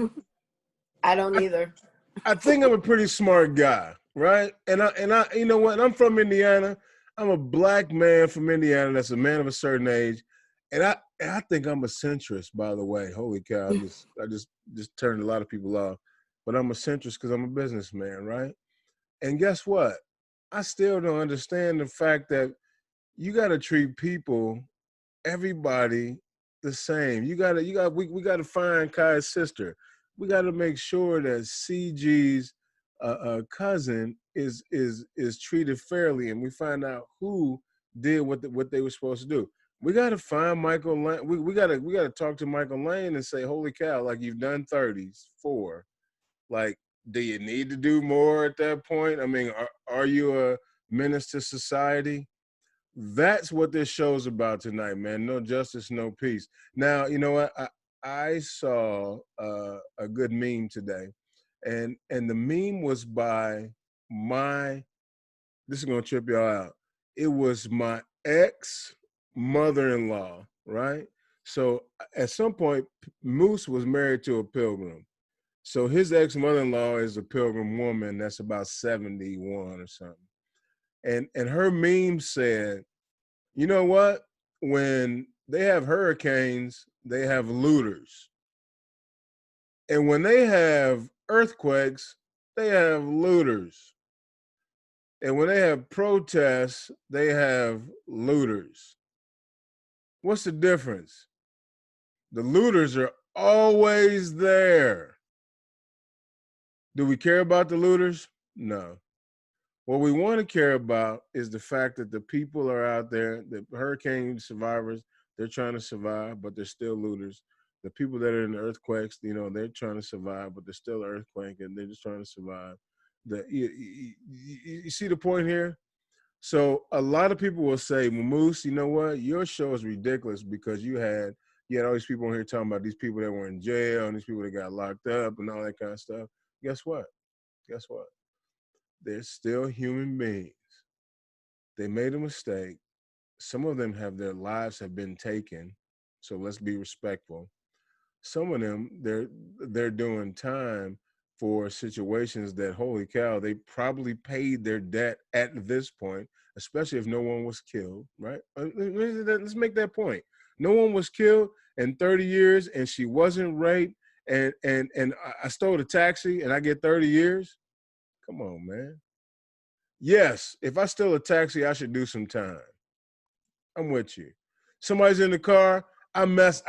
don't either. I think I'm a pretty smart guy, right? And I you know what? I'm from Indiana. I'm a black man from Indiana that's a man of a certain age. And I think I'm a centrist, by the way. Holy cow, I just turned a lot of people off. But I'm a centrist because I'm a businessman, right? And guess what? I still don't understand the fact that you got to treat people, everybody, the same. We got to find Kai's sister. We got to make sure that Cee Gee's cousin is treated fairly, and we find out who did what they were supposed to do. We got to find Michael Lane. We got to talk to Michael Lane and say, holy cow, like, you've done 34. Like, do you need to do more at that point? I mean, are you a menace to society? That's what this show's about tonight, man. No justice, no peace. Now, you know what? I saw a good meme today, and the meme was by this is gonna trip y'all out. It was my ex-mother-in-law, right? So at some point, Moose was married to a pilgrim. So his ex-mother-in-law is a pilgrim woman that's about 71 or something. And her meme said, you know what? When they have hurricanes, they have looters. And when they have earthquakes, they have looters. And when they have protests, they have looters. What's the difference? The looters are always there. Do we care about the looters? No. What we want to care about is the fact that the people are out there, the hurricane survivors, they're trying to survive, but they're still looters. The people that are in the earthquakes, you know, they're trying to survive, but they're still an earthquake, and they're just trying to survive. You see the point here? So a lot of people will say, well, Moose, you know what? Your show is ridiculous because you had all these people on here talking about these people that were in jail and these people that got locked up and all that kind of stuff. Guess what? They're still human beings. They made a mistake. Some of them their lives have been taken. So let's be respectful. Some of them, they're doing time for situations that, holy cow, they probably paid their debt at this point, especially if no one was killed, right? Let's make that point. No one was killed in 30 years and she wasn't raped and I stole a taxi and I get 30 years? Come on, man. Yes, if I steal a taxi, I should do some time. I'm with you. Somebody's in the car, I messed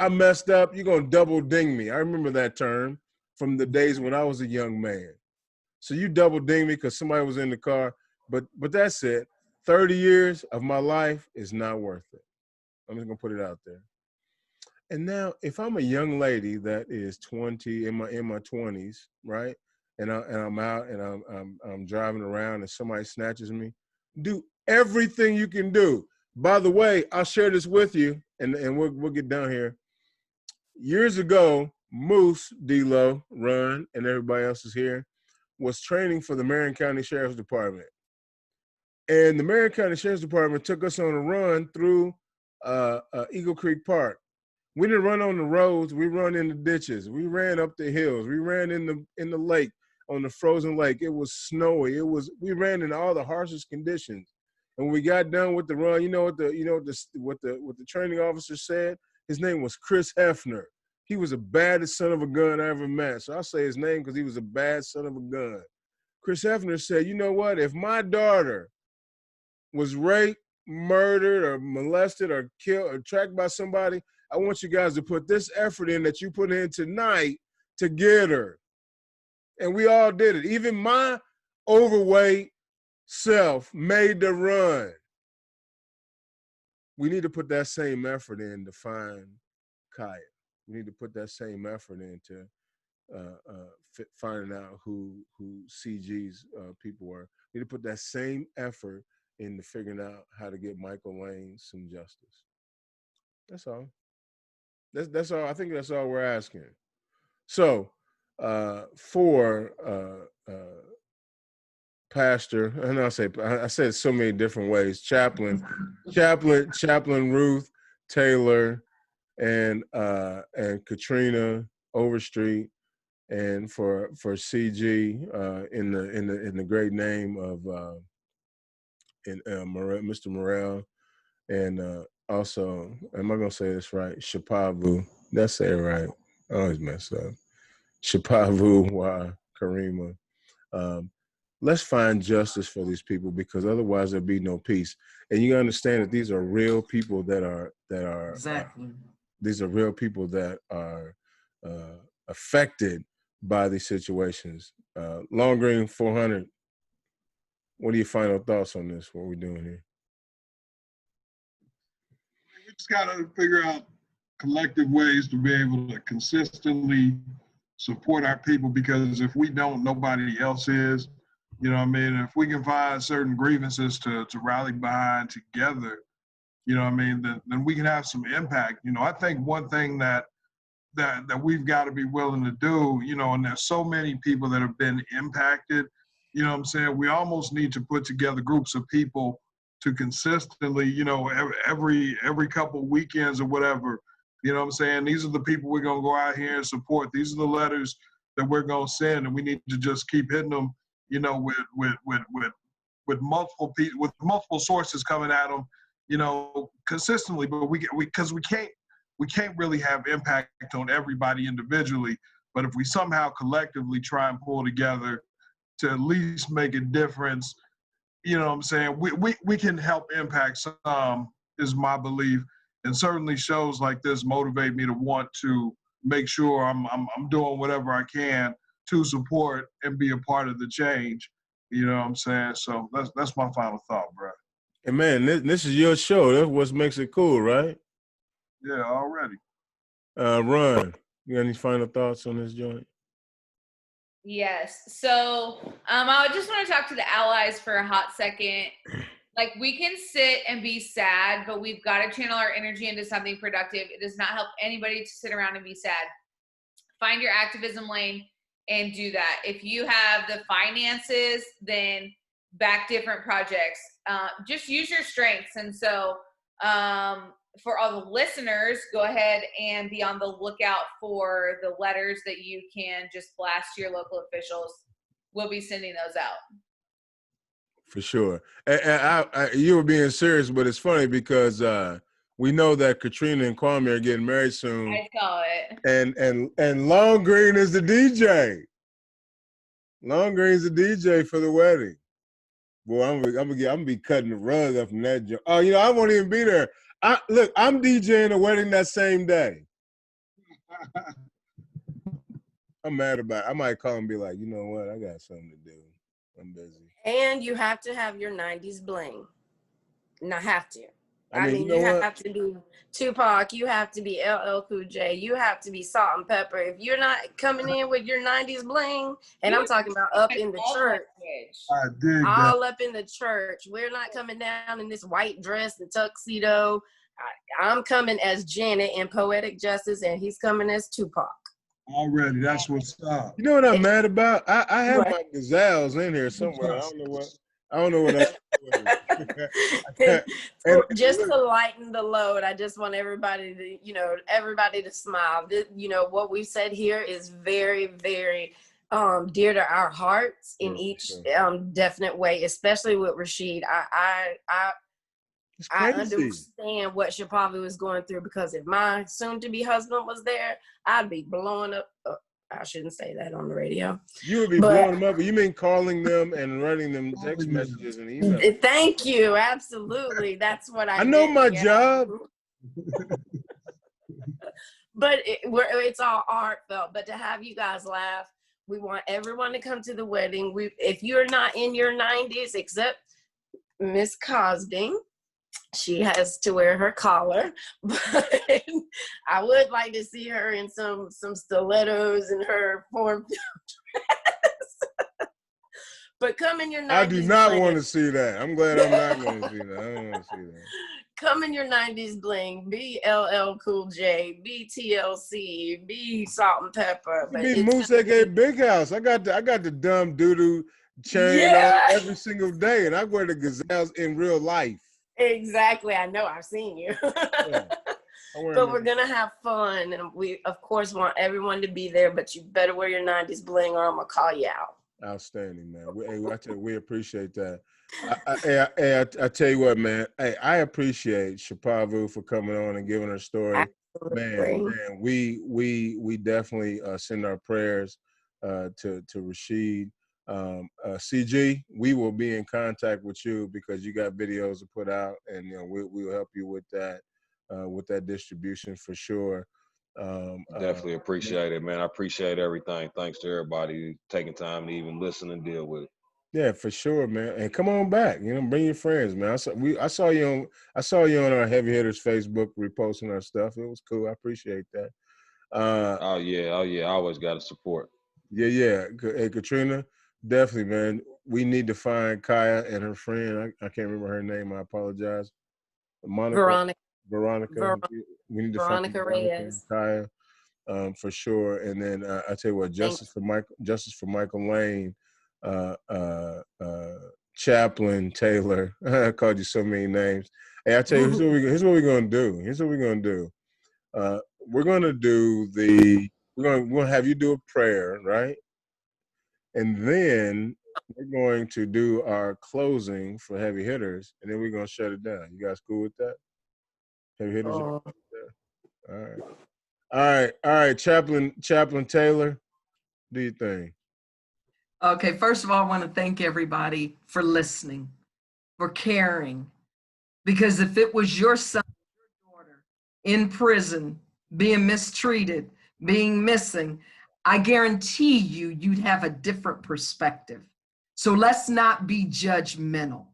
up, you're going to double ding me. I remember that term from the days when I was a young man. So you double ding me because somebody was in the car. But that's it. 30 years of my life is not worth it. I'm just gonna put it out there. And now, if I'm a young lady that is 20 in my 20s, right, and I'm out and I'm driving around and somebody snatches me, do everything you can do. By the way, I'll share this with you, and we'll get down here. Years ago, Moose, D-Lo, Ron, and everybody else is here, was training for the Marion County Sheriff's Department. And the Marion County Sheriff's Department took us on a run through Eagle Creek Park. We didn't run on the roads. We run in the ditches. We ran up the hills. We ran in the lake, on the frozen lake. It was snowy. We ran in all the harshest conditions. And when we got done with the run, you know what the training officer said? His name was Chris Hefner. He was the baddest son of a gun I ever met. So I'll say his name because he was a bad son of a gun. Chris Hefner said, you know what? If my daughter was raped, murdered, or molested, or killed, or tracked by somebody, I want you guys to put this effort in that you put in tonight to get her. And we all did it. Even my overweight self made the run. We need to put that same effort in to find Kaya. We need to put that same effort into finding out who Cee Gee's people were. We need to put that same effort into figuring out how to get Michael Lane some justice. That's all. That's all. I think that's all we're asking. So, for Pastor, and I said so many different ways. Chaplin Ruth Taylor, and Katrina Overstreet, and for Cee Gee in the great name of Mr. Murrell, and also, am I gonna say this right? Shupavu. That's say it right. I always mess up. Shupavu Wa Kirima. Let's find justice for these people, because otherwise there'll be no peace. And you understand that these are real people that are Exactly. These are real people that are affected by these situations. Long Green 400. What are your final thoughts on this? What we're doing here? We just got to figure out collective ways to be able to consistently support our people, because if we don't, nobody else is. You know what I mean? If we can find certain grievances to rally behind together, you know what I mean, then we can have some impact. You know, I think one thing that we've got to be willing to do, you know, and there's so many people that have been impacted, you know what I'm saying, we almost need to put together groups of people to consistently, you know, every couple of weekends or whatever, you know what I'm saying, these are the people we're going to go out here and support. These are the letters that we're going to send, and we need to just keep hitting them, you know, with multiple people, with multiple sources coming at them, you know, consistently. But because we can't really have impact on everybody individually. But if we somehow collectively try and pull together to at least make a difference, you know what I'm saying, we can help impact some, is my belief. And certainly shows like this motivate me to want to make sure I'm doing whatever I can to support and be a part of the change. You know what I'm saying? So that's my final thought, bro. And man, this is your show. That's what makes it cool, right? Yeah, already. Ron, you got any final thoughts on this joint? Yes. So I just want to talk to the allies for a hot second. Like, we can sit and be sad, but we've got to channel our energy into something productive. It does not help anybody to sit around and be sad. Find your activism lane and do that. If you have the finances, then back different projects. Just use your strengths. And so for all the listeners, go ahead and be on the lookout for the letters that you can just blast to your local officials. We'll be sending those out. For sure. And you were being serious, but it's funny because we know that Katrina and Kwame are getting married soon. I saw it. And Long Green is the DJ. Long Green's the DJ for the wedding. Boy, I'm gonna be cutting the rug up from that joint. Oh, you know, I won't even be there. Look, I'm DJing a wedding that same day. I'm mad about it. I might call and be like, you know what? I got something to do. I'm busy. And you have to have your 90s bling. Not have to. I mean, you know you what? have to be Tupac. You have to be LL Cool J. You have to be Salt and Pepper. If you're not coming in with your 90s bling, and I'm talking about up in the church, I dig that. all up in the church. We're not coming down in this white dress and tuxedo. I'm coming as Janet in Poetic Justice, and he's coming as Tupac. Already, that's what's up. You know what I'm mad about? I have my gazelles in here somewhere. I don't know what Just to lighten the load, I just want everybody to smile. What we said here is very, very dear to our hearts in each definite way, especially with Rashid. I understand what Shupavu is going through, because if my soon-to-be husband was there, I'd be blowing up. I shouldn't say that on the radio. You would be blowing them up. You mean calling them and writing them text messages and emails? Thank you. Absolutely. That's what I know my job. But it's all heartfelt. But to have you guys laugh, we want everyone to come to the wedding. If you're not in your 90s, except Miss Cosby, she has to wear her collar, but I would like to see her in some stilettos and her form dress. But come in your 90s. I do not want to see that. I'm glad I'm not going to see that. I don't want to see that. Come in your 90s bling. Be LL Cool J. Be TLC. Be Salt and Pepper. But be Moose aka Big House. I got the dumb doo-doo chain on every single day, and I wear the gazelles in real life. Exactly. I know. I've seen you. But we're going to have fun. And we, of course, want everyone to be there. But you better wear your 90s bling or I'm going to call you out. Outstanding, man. We appreciate that. I tell you what, man. Hey, I appreciate Shupavu for coming on and giving her story. Absolutely. Man, we definitely send our prayers to Rashid. Cee Gee, we will be in contact with you because you got videos to put out, and we'll help you with that distribution for sure. Definitely appreciate it, man. I appreciate everything. Thanks to everybody taking time to even listen and deal with it. Yeah, for sure, man. And come on back. Bring your friends, man. I saw you on our Heavy Hitters Facebook reposting our stuff. It was cool. I appreciate that. Oh yeah. I always got to support. Yeah. Hey, Katrina. Definitely, man. We need to find Kaya and her friend. I can't remember her name. I apologize. Veronica. We need to find Veronica and Kaya, for sure. And then I tell you what, Justice for Michael Lane, Chaplin Taylor. I called you so many names. Hey, I tell you, here's what we're gonna do. We're gonna have you do a prayer, right? And then we're going to do our closing for Heavy Hitters, and then we're going to shut it down. You guys cool with that? Heavy Hitters? All right. Chaplin Taylor, do your thing. Okay, first of all, I want to thank everybody for listening, for caring, because if it was your son or your daughter in prison, being mistreated, being missing, I guarantee you'd have a different perspective. So let's not be judgmental.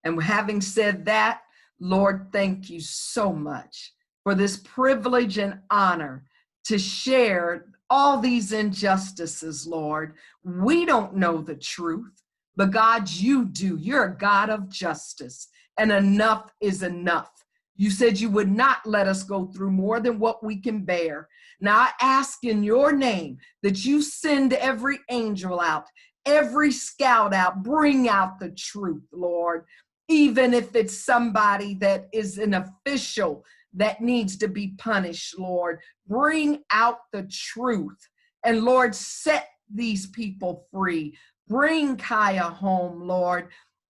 And having said that, Lord, thank you so much for this privilege and honor to share all these injustices, Lord. We don't know the truth, but God, you do. You're a God of justice, and enough is enough. You said you would not let us go through more than what we can bear. Now I ask in your name that you send every angel out, every scout out, bring out the truth, Lord, even if it's somebody that is an official that needs to be punished, Lord. Bring out the truth. And Lord, set these people free. Bring Kaya home, Lord.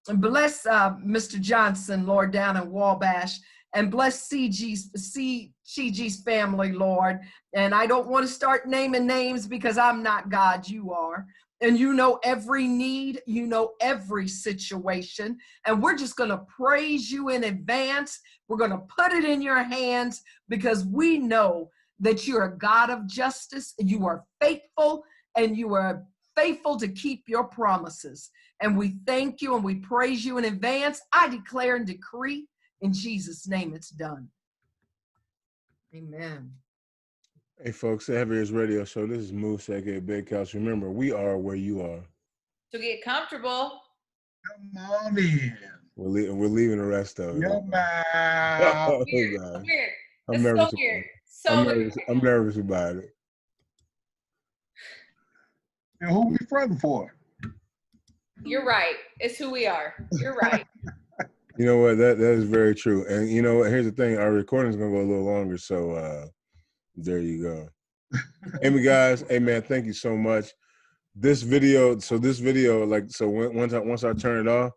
And bless Mr. Johnson, Lord, down in Wabash. And bless Cee Gee's family, Lord. And I don't want to start naming names because I'm not God, you are. And you know every need, you know every situation. And we're just going to praise you in advance. We're going to put it in your hands because we know that you're a God of justice, and you are faithful, and you are faithful to keep your promises. And we thank you and we praise you in advance. I declare and decree in Jesus' name it's done. Amen. Hey, folks, the Heavy Ears Radio Show. This is Moose, aka Big Couch. Remember, we are where you are. So get comfortable. Come on in. We're leaving the rest of it. Your mouth. Weird. I'm It's nervous. so weird. I'm nervous about it. And who we fronting for? You're right. It's who we are. You're right. You know what? That is very true. And you know what? Here's the thing. Our recording's gonna go a little longer, so there you go. Hey, guys. Hey, man. Thank you so much. This video. Once I turn it off,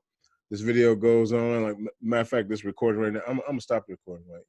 this video goes on. Like, matter of fact, this recording right now. I'm gonna stop the recording. Right.